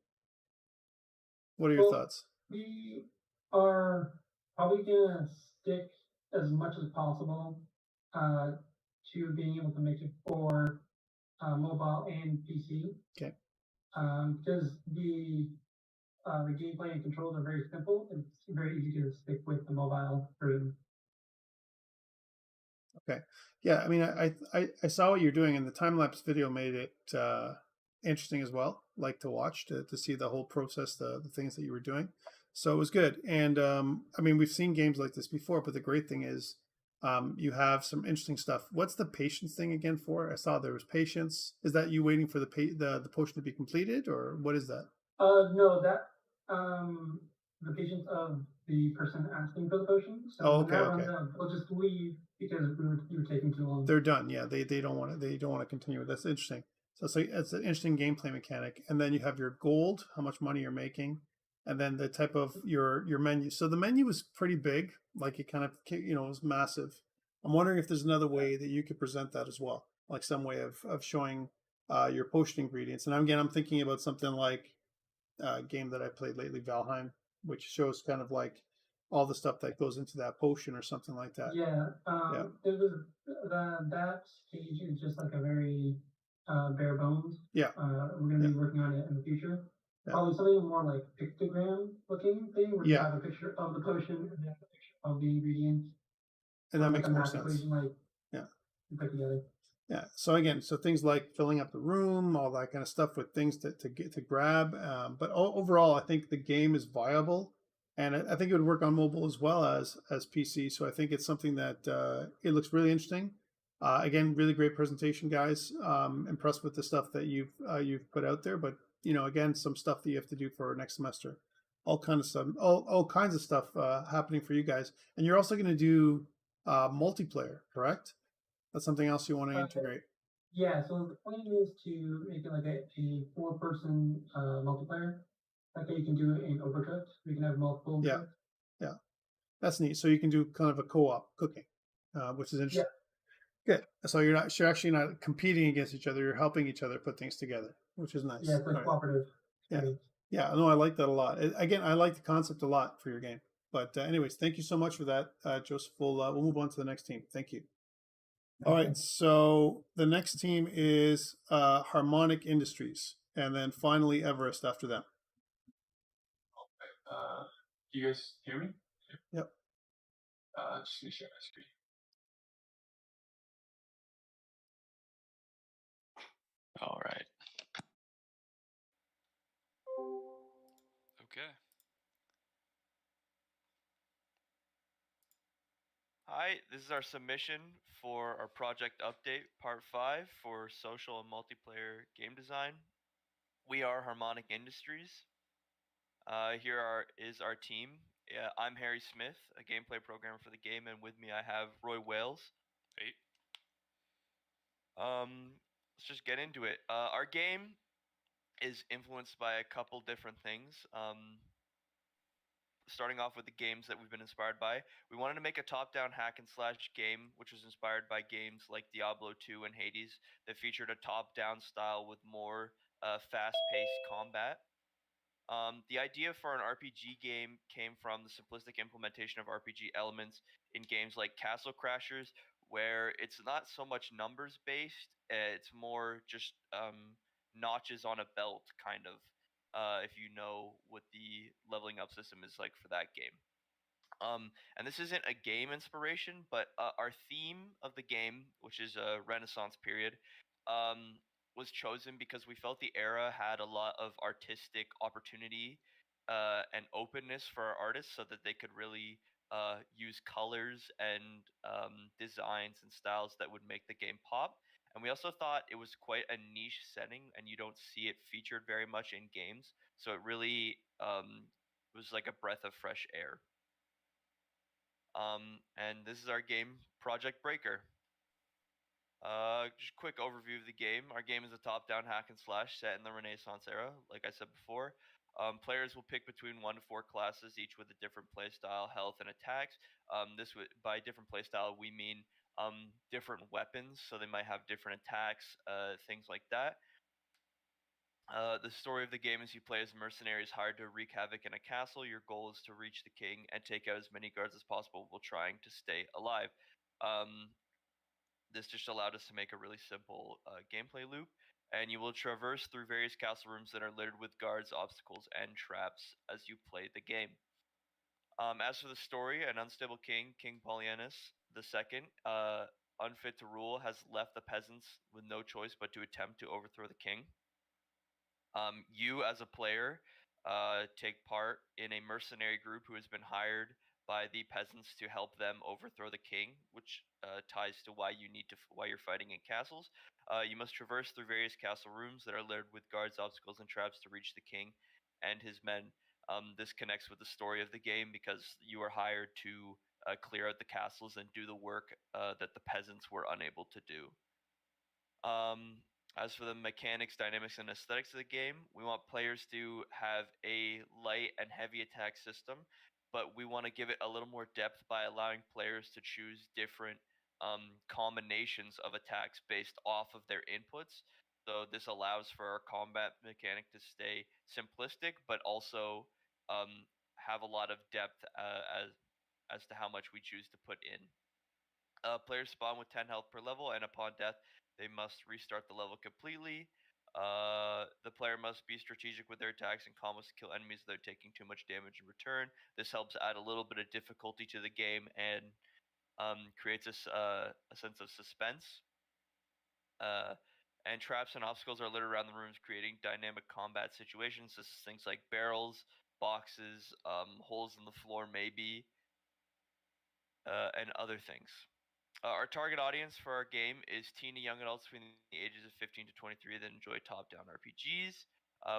What are your thoughts? We are probably gonna stick as much as possible to being able to make it for mobile and PC. Okay. Because the gameplay and controls are very simple. It's very easy to stick with the mobile version. Okay. Yeah, I mean, I saw what you're doing, and the time lapse video made it interesting as well. Like to watch to see the whole process, the things that you were doing. So it was good. And I mean, we've seen games like this before, but the great thing is you have some interesting stuff. What's the patience thing again for? I saw there was patience. Is that you waiting for the potion to be completed, or what is that? No, that the patience of the person asking for the potion. So when that runs out, they'll just leave because we were taking too long. They're done. Yeah, they don't want to continue. That's interesting. So it's an interesting gameplay mechanic. And then you have your gold, how much money you're making, and then the type of your menu. So the menu is pretty big, like it kind of was massive. I'm wondering if there's another way that you could present that as well, like some way of showing your potion ingredients. And I'm thinking about something like a game that I played lately, Valheim, which shows kind of like all the stuff that goes into that potion or something like that. Yeah. That stage is just like a very bare bones. Yeah. We're going to be working on it in the future. Yeah. Probably something more like pictogram looking thing where you have a picture of the potion and then a picture of the ingredients. And that makes more sense. Put together. Yeah. So things like filling up the room, all that kind of stuff with things to grab. But overall, I think the game is viable, and I think it would work on mobile as well as PC. So I think it's something that it looks really interesting. Again, really great presentation, guys. Impressed with the stuff that you've put out there. But again, some stuff that you have to do for next semester. All kinds of stuff happening for you guys, and you're also going to do multiplayer, correct? That's something else you want to integrate. Yeah, so the plan is to make it like a 4-person multiplayer. Like you can do it in Overcooked. We can have multiple. Yeah, that's neat. So you can do kind of a co-op cooking, which is interesting. Yeah. Good. So you're actually not competing against each other. You're helping each other put things together, which is nice. Yeah, it's like cooperative. Yeah. No, I like that a lot. Again, I like the concept a lot for your game. But anyways, thank you so much for that, Joseph. We'll move on to the next team. Thank you. All right, so the next team is Harmonic Industries, and then finally Everest after them. Okay. Do you guys hear me? Yep. Just gonna share my screen. All right. Okay. Hi, this is our submission for our project update, part 5 for social and multiplayer game design. We are Harmonic Industries. Here is our team. I'm Harry Smith, a gameplay programmer for the game, and with me I have Roy Wales. Hey. Let's just get into it. Our game is influenced by a couple different things. Starting off with the games that we've been inspired by. We wanted to make a top-down hack and slash game, which was inspired by games like Diablo 2 and Hades that featured a top-down style with more fast-paced combat. The idea for an RPG game came from the simplistic implementation of RPG elements in games like Castle Crashers, where it's not so much numbers based, it's more just notches on a belt, kind of, if you know what the leveling up system is like for that game. And this isn't a game inspiration, but our theme of the game, which is a Renaissance period, was chosen because we felt the era had a lot of artistic opportunity and openness for our artists, so that they could really use colors and designs and styles that would make the game pop. And we also thought it was quite a niche setting, and you don't see it featured very much in games. So it really was like a breath of fresh air. And this is our game, Project Breaker. Just quick overview of the game. Our game is a top-down hack and slash set in the Renaissance era, like I said before. Players will pick between 1 to 4 classes, each with a different playstyle, health, and attacks. By different playstyle, we mean different weapons, so they might have different attacks, things like that. The story of the game is you play as mercenaries hired to wreak havoc in a castle. Your goal is to reach the king and take out as many guards as possible while trying to stay alive. This just allowed us to make a really simple gameplay loop, and you will traverse through various castle rooms that are littered with guards, obstacles, and traps as you play the game. As for the story, an unstable king, King Polyanus II, unfit to rule, has left the peasants with no choice but to attempt to overthrow the king. You, as a player, take part in a mercenary group who has been hired by the peasants to help them overthrow the king, which ties to why you're fighting in castles. You must traverse through various castle rooms that are littered with guards, obstacles, and traps to reach the king and his men. This connects with the story of the game because you are hired to clear out the castles and do the work that the peasants were unable to do. As for the mechanics, dynamics, and aesthetics of the game, we want players to have a light and heavy attack system, but we want to give it a little more depth by allowing players to choose different combinations of attacks based off of their inputs. So this allows for our combat mechanic to stay simplistic, but also have a lot of depth as to how much we choose to put in. Players spawn with 10 health per level, and upon death, they must restart the level completely. The player must be strategic with their attacks and combos to kill enemies without taking too much damage in return. This helps add a little bit of difficulty to the game and creates a sense of suspense. And traps and obstacles are littered around the rooms, creating dynamic combat situations. This is things like barrels, boxes, holes in the floor maybe, and other things. Our target audience for our game is teen to young adults between the ages of 15 to 23 that enjoy top-down RPGs.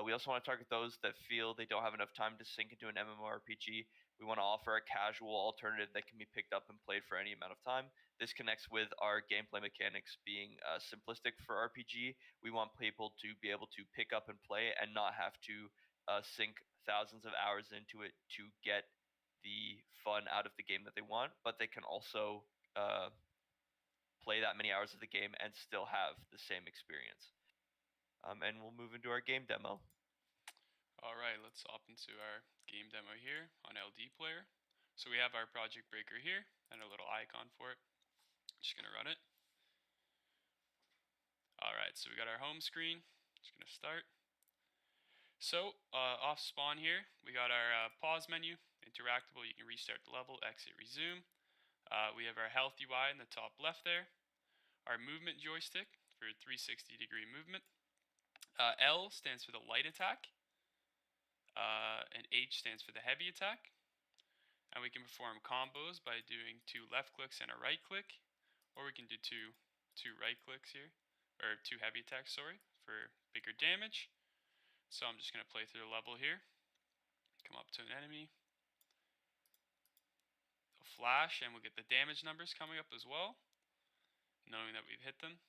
We also want to target those that feel they don't have enough time to sink into an MMORPG. We want to offer a casual alternative that can be picked up and played for any amount of time. This connects with our gameplay mechanics being simplistic for RPG. We want people to be able to pick up and play and not have to sink thousands of hours into it to get the fun out of the game that they want, but they can also play that many hours of the game and still have the same experience. And we'll move into our game demo. All right, let's hop into our game demo here on LD Player. So we have our Project Breaker here and a little icon for it. Just gonna run it. All right, so we got our home screen. Just gonna start. So off spawn here, we got our pause menu, interactable. You can restart the level, exit, resume. We have our health UI in the top left there. Our movement joystick for 360-degree movement. L stands for the light attack. And H stands for the heavy attack. And we can perform combos by doing 2 left clicks and a right click. Or we can do two right clicks here. Or 2 heavy attacks, sorry, for bigger damage. So I'm just going to play through the level here. Come up to an enemy. A flash, and we'll get the damage numbers coming up as well, knowing that we've hit them.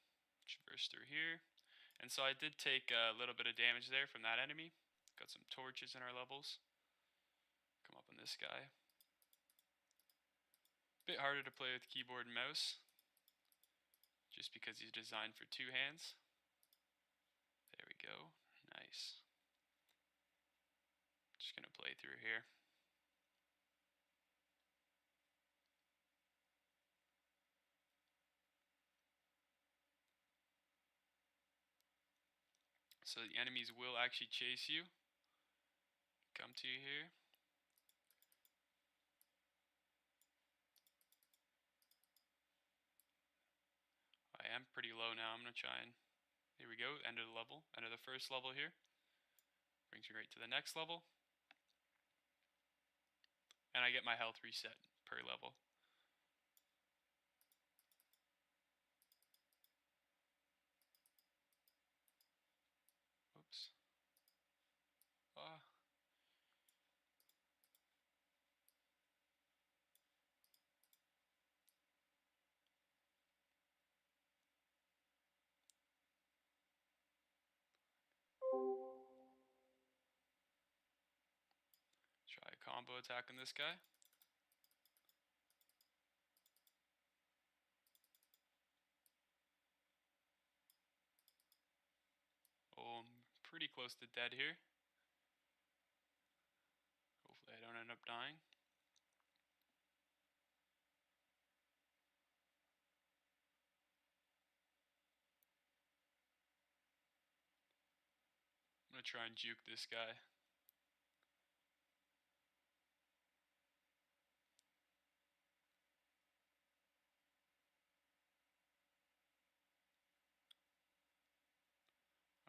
Traverse through here. And so I did take a little bit of damage there from that enemy. Got some torches in our levels. Come up on this guy. Bit harder to play with keyboard and mouse, just because he's designed for 2 hands. There we go. Nice. Just gonna play through here. So the enemies will actually chase you, come to you here. I am pretty low now. I'm gonna try and, here we go, end of the level, end of the first level here. Brings me right to the next level. And I get my health reset per level. Oops. Try a combo attack on this guy. Oh, I'm pretty close to dead here. Hopefully I don't end up dying. I'm gonna try and juke this guy.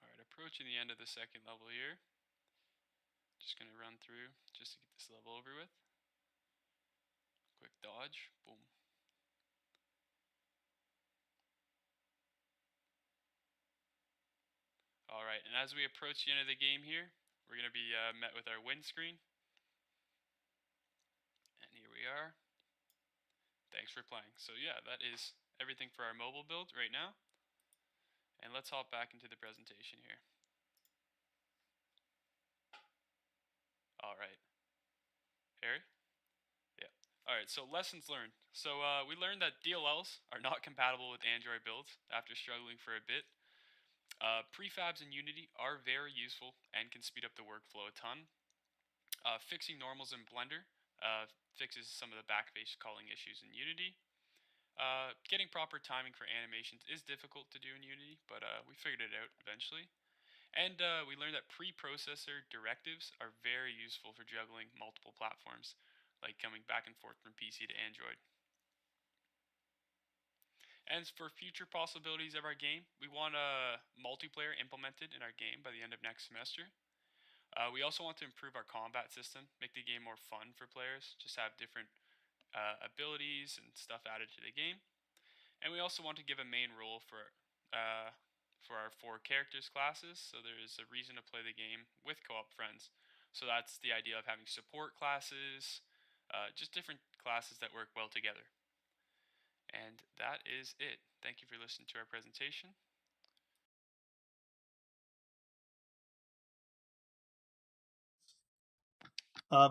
Alright, approaching the end of the second level here. Just gonna run through just to get this level over with. Quick dodge, boom. Alright, and as we approach the end of the game here, we're gonna be met with our win screen. And here we are. Thanks for playing. So yeah, that is everything for our mobile build right now. And let's hop back into the presentation here. Alright. Harry? Yeah. Alright, so lessons learned. So we learned that DLLs are not compatible with Android builds after struggling for a bit. Prefabs in Unity are very useful and can speed up the workflow a ton. Fixing normals in Blender fixes some of the backface calling issues in Unity. Getting proper timing for animations is difficult to do in Unity, but we figured it out eventually. And we learned that preprocessor directives are very useful for juggling multiple platforms, like coming back and forth from PC to Android. And for future possibilities of our game, we want multiplayer implemented in our game by the end of next semester. We also want to improve our combat system, make the game more fun for players, just have different abilities and stuff added to the game. And we also want to give a main role for our 4 characters classes, so there is a reason to play the game with co-op friends. So that's the idea of having support classes, just different classes that work well together. And that is it. Thank you for listening to our presentation.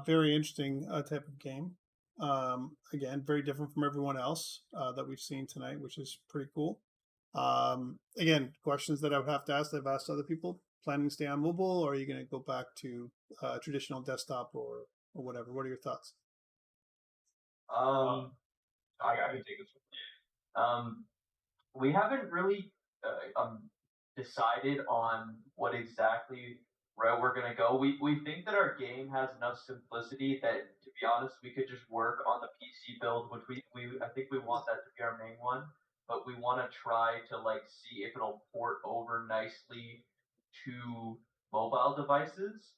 Very interesting type of game. Again, very different from everyone else that we've seen tonight, which is pretty cool. Again, questions that I would have to ask that I've asked other people. Planning to stay on mobile, or are you going to go back to traditional desktop or whatever? What are your thoughts? I can take this one. We haven't really decided on what exactly route we're gonna go. We think that our game has enough simplicity that, to be honest, we could just work on the PC build, which I think we want that to be our main one. But we want to try to like see if it'll port over nicely to mobile devices.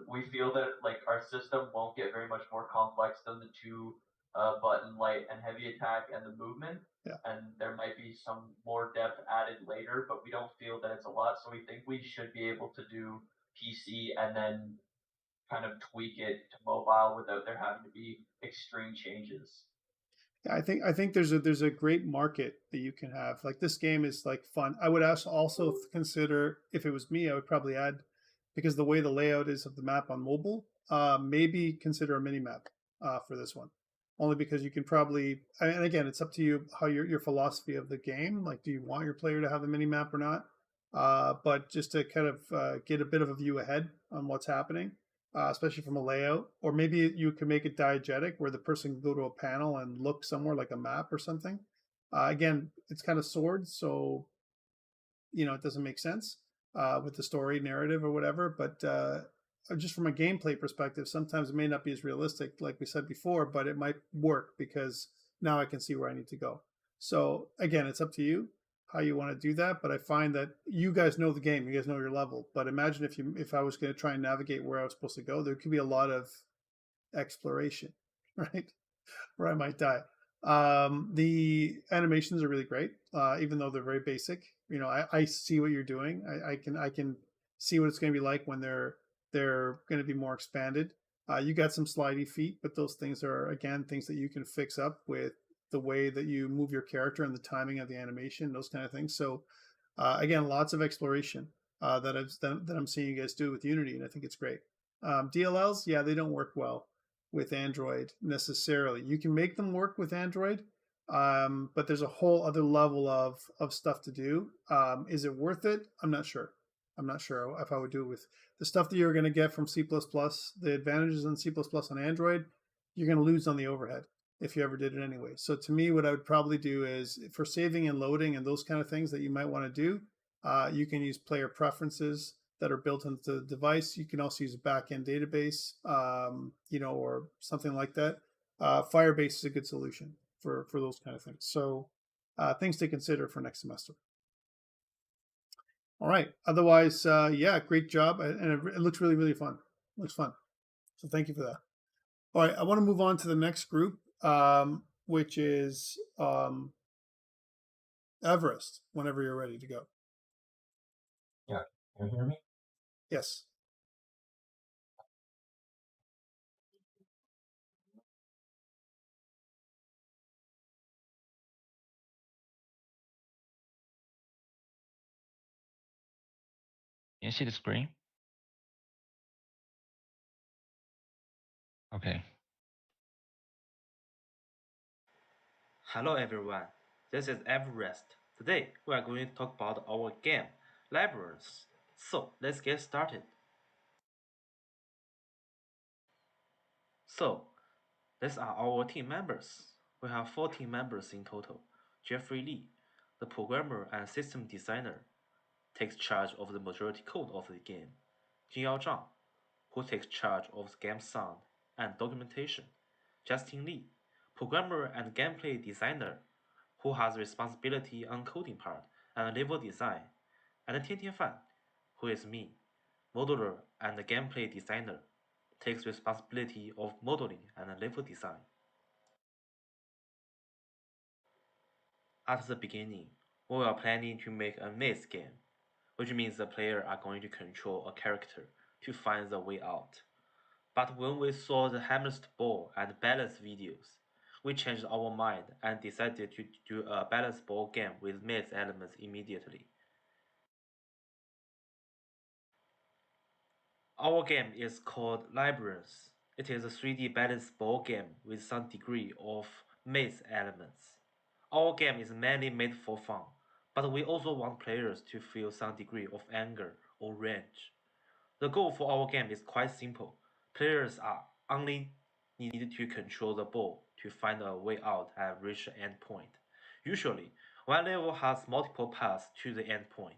We feel that like our system won't get very much more complex than the 2 button, light, and heavy attack and the movement. Yeah. And there might be some more depth added later, but we don't feel that it's a lot. So we think we should be able to do PC and then kind of tweak it to mobile without there having to be extreme changes. Yeah, I think there's a great market that you can have. Like, this game is like fun. I would also consider, if it was me, I would probably add, because the way the layout is of the map on mobile, maybe consider a mini map for this one. Only because you can probably, and again, it's up to you how your philosophy of the game. Like, do you want your player to have the mini map or not? But just to kind of get a bit of a view ahead on what's happening. especially from a layout. Or maybe you can make it diegetic, where the person can go to a panel and look somewhere like a map or something. Again, it's kind of swords, so it doesn't make sense with the story narrative or whatever. But just from a gameplay perspective, sometimes it may not be as realistic, like we said before, but it might work because now I can see where I need to go. So again, it's up to you how you want to do that. But I find that you guys know the game, you guys know your level. But imagine if I was going to try and navigate where I was supposed to go, there could be a lot of exploration, right? Where I might die. The animations are really great, even though they're very basic. I see what you're doing. I can see what it's going to be like when they're going to be more expanded. You got some slidey feet, but those things are again things that you can fix up with the way that you move your character and the timing of the animation, those kind of things. So again, lots of exploration that I'm seeing you guys do with Unity, and I think it's great. DLLs, yeah, they don't work well with Android necessarily. You can make them work with Android, but there's a whole other level of stuff to do. Is it worth it? I'm not sure. I'm not sure if I would do it with the stuff that you're going to get from C++. The advantages in C++ on Android, you're going to lose on the overhead if you ever did it anyway. So to me, what I would probably do is for saving and loading and those kind of things that you might want to do, you can use player preferences that are built into the device. You can also use a backend database, or something like that. Firebase is a good solution for those kind of things. So things to consider for next semester. All right. Otherwise, yeah, great job. And it looks really, really fun. It looks fun. So thank you for that. All right. I want to move on to the next group, which is Everest, whenever you're ready to go. Yeah. Can you hear me? Yes. Can you see the screen? Okay. Hello everyone, this is Everest. Today we are going to talk about our game, Labyrinth. So let's get started. So, these are our team members. We have 4 team members in total. Jeffrey Lee, the programmer and system designer, takes charge of the majority code of the game. Jinyao Zhang, who takes charge of the game sound and documentation. Justin Lee, programmer and gameplay designer, who has responsibility on coding part and level design. And Tiantian Fan, who is me, modeler and gameplay designer, takes responsibility of modeling and level design. At the beginning, we were planning to make a maze game, which means the player are going to control a character to find the way out. But when we saw the hamster ball and balance videos, we changed our mind and decided to do a balance ball game with maze elements immediately. Our game is called Labyrinth. It is a 3D balance ball game with some degree of maze elements. Our game is mainly made for fun, but we also want players to feel some degree of anger or rage. The goal for our game is quite simple. Players are only needed to control the ball to find a way out and reach the end point. Usually, one level has multiple paths to the end point.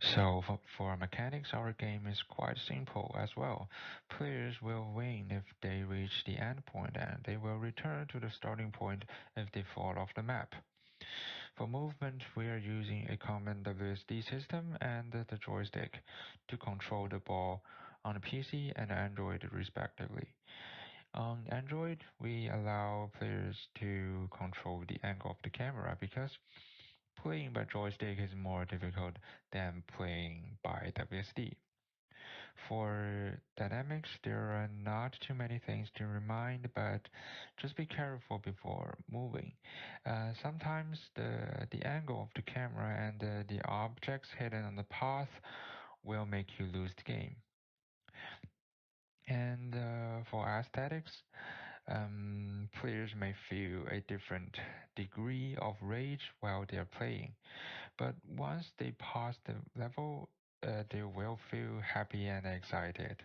So for mechanics, our game is quite simple as well. Players will win if they reach the end point, and they will return to the starting point if they fall off the map. For movement, we are using a common WSD system and the joystick to control the ball on PC and Android respectively. On Android, we allow players to control the angle of the camera because playing by joystick is more difficult than playing by WSD. For dynamics, there are not too many things to remind, but just be careful before moving. Sometimes the angle of the camera and the objects hidden on the path will make you lose the game. And for aesthetics, players may feel a different degree of rage while they are playing, but once they pass the level, they will feel happy and excited.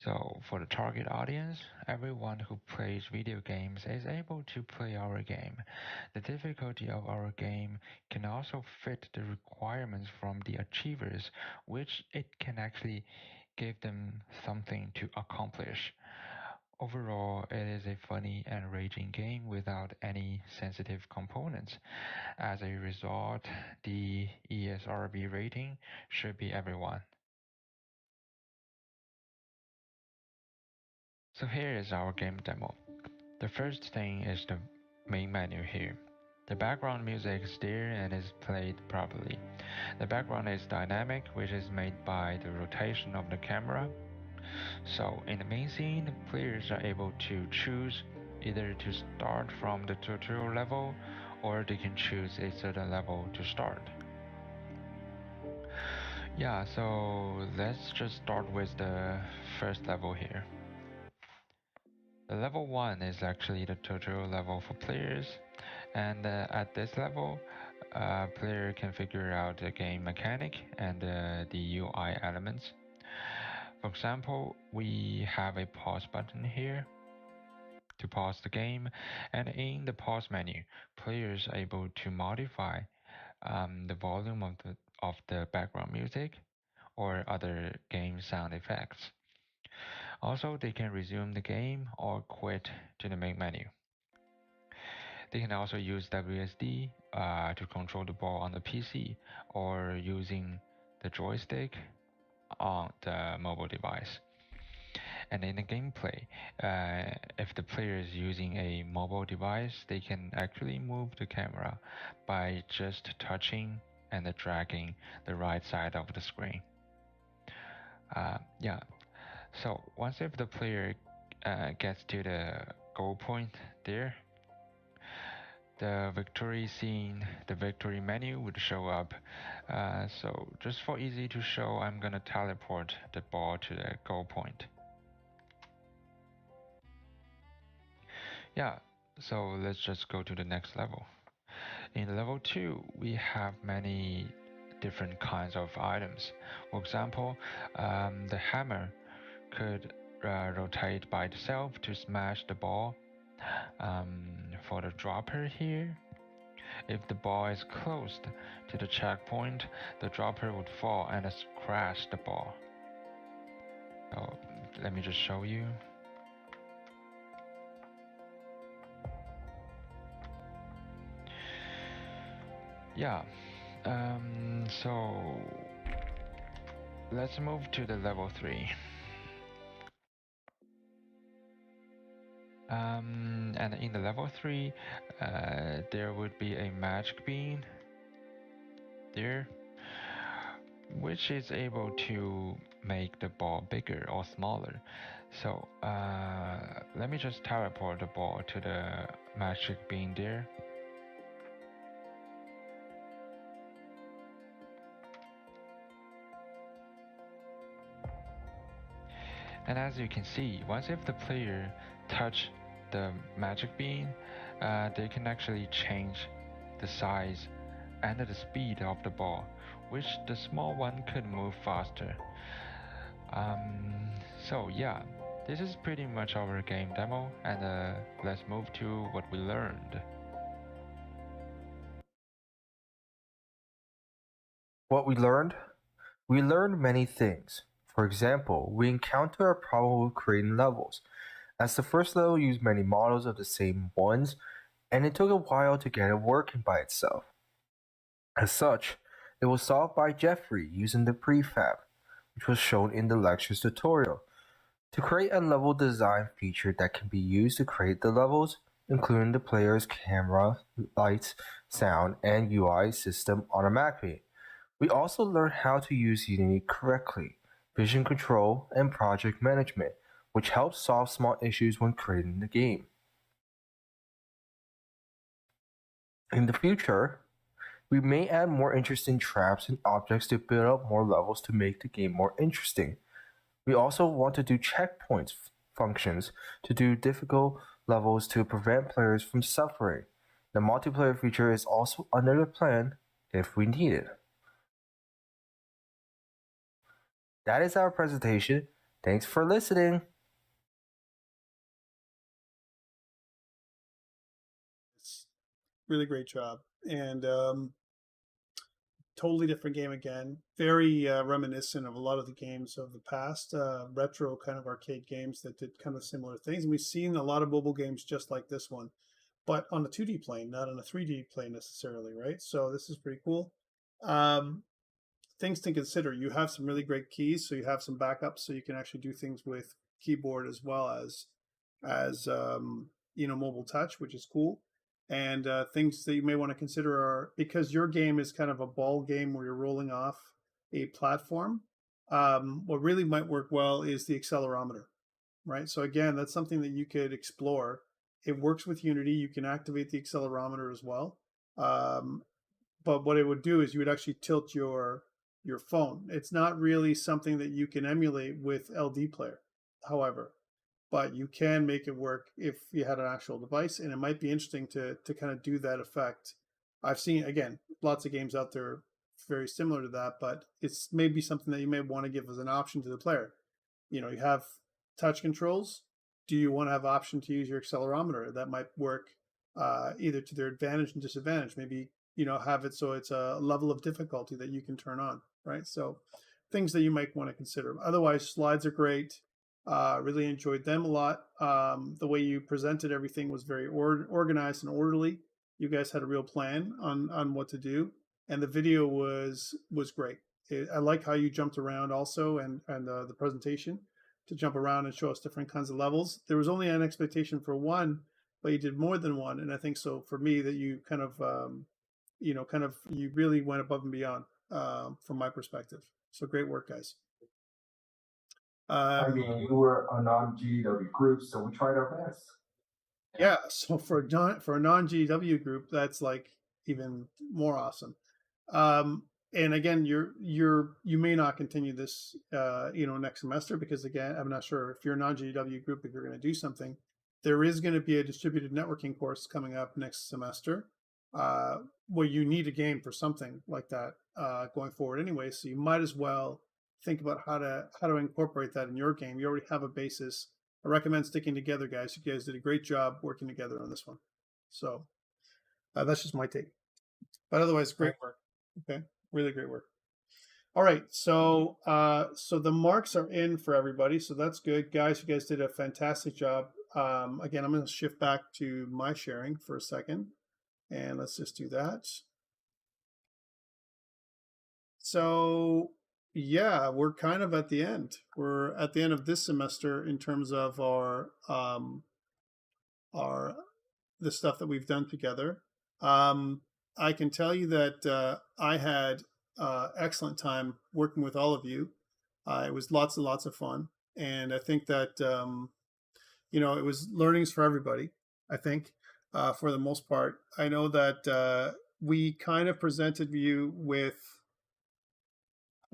So, for the target audience, everyone who plays video games is able to play our game. The difficulty of our game can also fit the requirements from the achievers, which it can actually give them something to accomplish. Overall, it is a funny and raging game without any sensitive components. As a result, the ESRB rating should be everyone. So here is our game demo. The first thing is the main menu here. The background music is there and is played properly. The background is dynamic, which is made by the rotation of the camera. So in the main scene, players are able to choose either to start from the tutorial level or they can choose a certain level to start. Yeah, so let's just start with the first level here. The level 1 is actually the tutorial level for players, and at this level, player can figure out the game mechanic and the UI elements. For example, we have a pause button here to pause the game, and in the pause menu, players are able to modify the volume of the background music or other game sound effects. Also, they can resume the game or quit to the main menu. They can also use WSD to control the ball on the PC or using the joystick on the mobile device. And in the gameplay, if the player is using a mobile device, they can actually move the camera by just touching and dragging the right side of the screen. Yeah. So once if the player gets to the goal point there, the victory scene, the victory menu would show up. So just for easy to show, I'm gonna teleport the ball to the goal point. Yeah, so let's just go to the next level. In level 2, we have many different kinds of items. For example, the hammer could rotate by itself to smash the ball. For the dropper here, if the ball is close to the checkpoint, the dropper would fall and crash the ball. So let me just show you. Yeah, so let's move to the level 3. And in the level 3, there would be a magic bean there, which is able to make the ball bigger or smaller. So let me just teleport the ball to the magic bean there. And as you can see, once if the player touch the magic bean, they can actually change the size and the speed of the ball, which the small one could move faster. So yeah, this is pretty much our game demo, and let's move to what we learned. What we learned? We learned many things. For example, we encountered a problem with creating levels, as the first level used many models of the same ones, and it took a while to get it working by itself. As such, it was solved by Jeffrey using the prefab, which was shown in the lecture's tutorial, to create a level design feature that can be used to create the levels, including the player's camera, lights, sound, and UI system automatically. We also learned how to use Unity correctly, vision control, and project management, which helps solve small issues when creating the game. In the future, we may add more interesting traps and objects to build up more levels to make the game more interesting. We also want to do checkpoints functions to do difficult levels to prevent players from suffering. The multiplayer feature is also under the plan if we need it. That is our presentation. Thanks for listening. Really great job. And totally different game again. Very reminiscent of a lot of the games of the past, retro kind of arcade games that did kind of similar things. And we've seen a lot of mobile games just like this one, but on a 2D plane, not on a 3D plane necessarily, right? So this is pretty cool. Things to consider. You have some really great keys, so you have some backups, so you can actually do things with keyboard as well as mobile touch, which is cool. And things that you may want to consider are, because your game is kind of a ball game where you're rolling off a platform, what really might work well is the accelerometer, right? So again, that's something that you could explore. It works with Unity. You can activate the accelerometer as well. But what it would do is you would actually tilt your phone. It's not really something that you can emulate with LD Player, however, but you can make it work if you had an actual device, and it might be interesting to kind of do that effect. I've seen, again, lots of games out there very similar to that, but it's maybe something that you may want to give as an option to the player. You have touch controls. Do you want to have option to use your accelerometer? That might work either to their advantage and disadvantage. Maybe have it so it's a level of difficulty that you can turn on, right? So things that you might want to consider. Otherwise, slides are great. Really enjoyed them a lot. The way you presented everything was very organized and orderly. You guys had a real plan on what to do, and the video was great. I like how you jumped around also, and the presentation to jump around and show us different kinds of levels. There was only an expectation for one, but you did more than one, and I think so for me that you kind of you really went above and beyond from my perspective. So great work, guys. I mean, you were a non-GW group, so we tried our best. Yeah, so for a non-GW group, that's like even more awesome. And again, you may not continue this next semester, because again, I'm not sure if you're a non-GW group, if you're going to do something. There is going to be a distributed networking course coming up next semester, where you need a game for something like that going forward anyway. So you might as well think about how to incorporate that in your game. You already have a basis. I recommend sticking together, guys. You guys did a great job working together on this one. So that's just my take. But otherwise, great work. Okay, really great work. All right, so the marks are in for everybody, so that's good, guys. You guys did a fantastic job. Again, I'm going to shift back to my sharing for a second, and let's just do that. So yeah, we're kind of at the end. We're at the end of this semester in terms of the stuff that we've done together. I can tell you that I had excellent time working with all of you. It was lots and lots of fun, and I think that it was learnings for everybody. I think for the most part, I know that we kind of presented you with.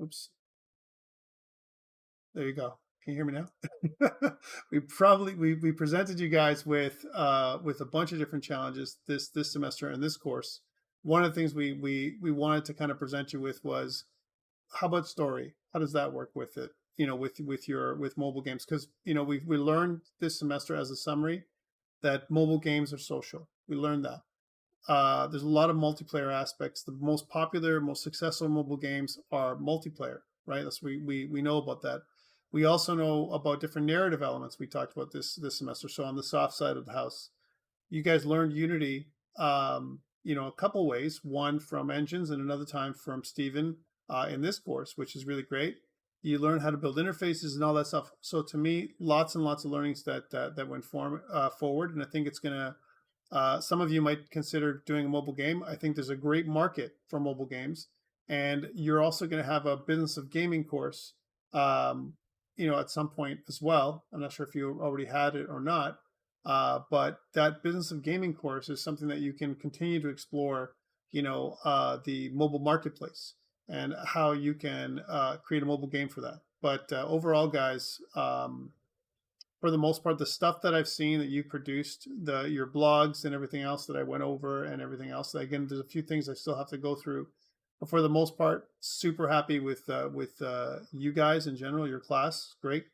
Oops. There you go. Can you hear me now? we presented you guys with a bunch of different challenges this semester in this course. One of the things we wanted to kind of present you with was, how about story? How does that work with it? With mobile games, because we learned this semester as a summary that mobile games are social. We learned that. There's a lot of multiplayer aspects. The most popular, most successful mobile games are multiplayer, right? That's we know about that. We also know about different narrative elements we talked about this semester. So on the soft side of the house, you guys learned Unity, a couple ways. One from engines, and another time from Stephen in this course, which is really great. You learn how to build interfaces and all that stuff. So to me, lots and lots of learnings that went forward, and I think it's gonna. Some of you might consider doing a mobile game. I think there's a great market for mobile games, and you're also going to have a business of gaming course, at some point as well. I'm not sure if you already had it or not, but that business of gaming course is something that you can continue to explore. The mobile marketplace and how you can create a mobile game for that. But overall, guys, for the most part, the stuff that I've seen that you produced, your blogs and everything else that I went over and everything else. Again, there's a few things I still have to go through, but for the most part, super happy with you guys in general. Your class, great,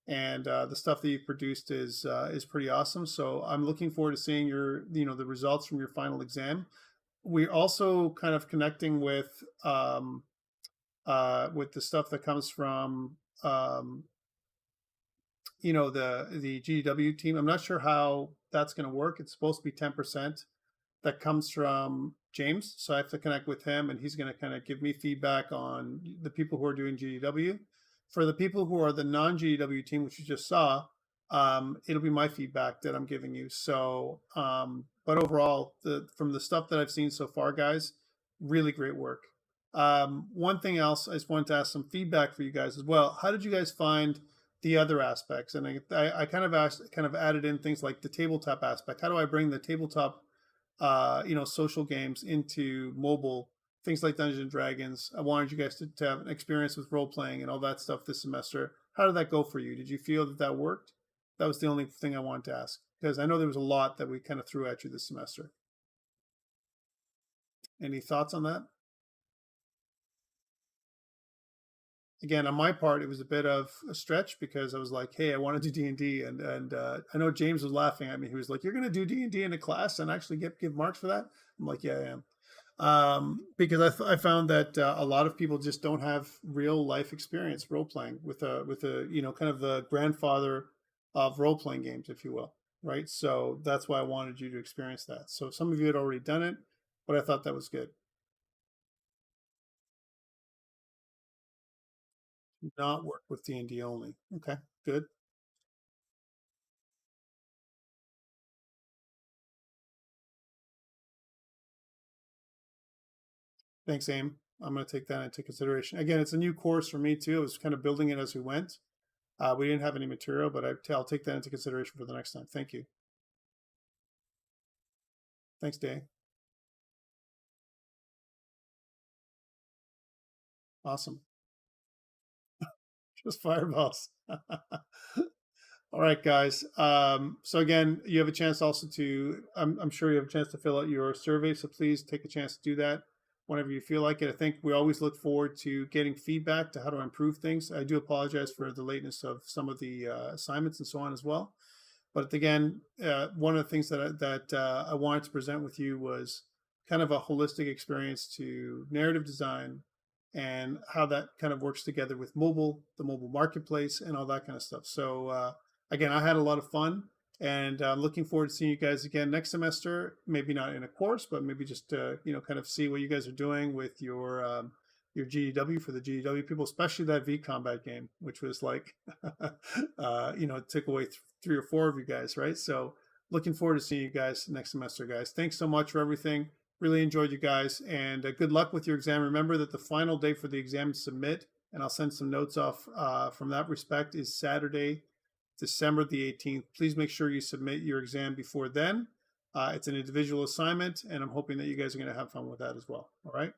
and the stuff that you've produced is pretty awesome. So I'm looking forward to seeing the results from your final exam. We're also kind of connecting with the stuff that comes from the GDW team. I'm not sure how that's going to work. It's supposed to be 10% that comes from James, so I have to connect with him, and he's going to kind of give me feedback on the people who are doing GDW. For the people who are the non-GDW team, which you just saw, it'll be my feedback that I'm giving you. So, but overall, from the stuff that I've seen so far, guys, really great work. One thing else, I just wanted to ask some feedback for you guys as well. How did you guys find the other aspects? And I kind of added in things like the tabletop aspect. How do I bring the tabletop, social games into mobile? Things like Dungeons and Dragons. I wanted you guys to have an experience with role playing and all that stuff this semester. How did that go for you? Did you feel that worked? That was the only thing I wanted to ask, because I know there was a lot that we kind of threw at you this semester. Any thoughts on that? Again, on my part, it was a bit of a stretch because I was like, hey, I want to do D&D. And I know James was laughing at me. He was like, you're going to do D&D in a class and actually give marks for that? I'm like, yeah, I am. Because I found that a lot of people just don't have real life experience role playing with a kind of the grandfather of role playing games, if you will, right? So that's why I wanted you to experience that. So some of you had already done it, but I thought that was good. Not work with D&D only. Okay, good. Thanks, Aim. I'm going to take that into consideration. Again, it's a new course for me too. I was kind of building it as we went. We didn't have any material, but I'll take that into consideration for the next time. Thank you. Thanks, Day. Awesome. Just fireballs. All right, guys. So again, you have a chance also to, I'm sure you have a chance to fill out your survey. So please take a chance to do that whenever you feel like it. I think we always look forward to getting feedback to how to improve things. I do apologize for the lateness of some of the assignments and so on as well. But again, one of the things that I wanted to present with you was kind of a holistic experience to narrative design and how that kind of works together with mobile, the mobile marketplace, and all that kind of stuff. So again, I had a lot of fun, and I'm looking forward to seeing you guys again next semester. Maybe not in a course, but maybe just kind of see what you guys are doing with your GDW for the GDW people, especially that V Combat game, which was like, it took away 3 or 4 of you guys, right? So looking forward to seeing you guys next semester, guys. Thanks so much for everything. Really enjoyed you guys, and good luck with your exam. Remember that the final day for the exam to submit, and I'll send some notes off from that respect, is Saturday, December the 18th. Please make sure you submit your exam before then. It's an individual assignment, and I'm hoping that you guys are going to have fun with that as well. All right?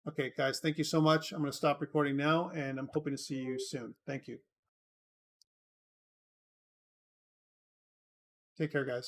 Okay, guys, thank you so much. I'm going to stop recording now, and I'm hoping to see you soon. Thank you. Take care, guys.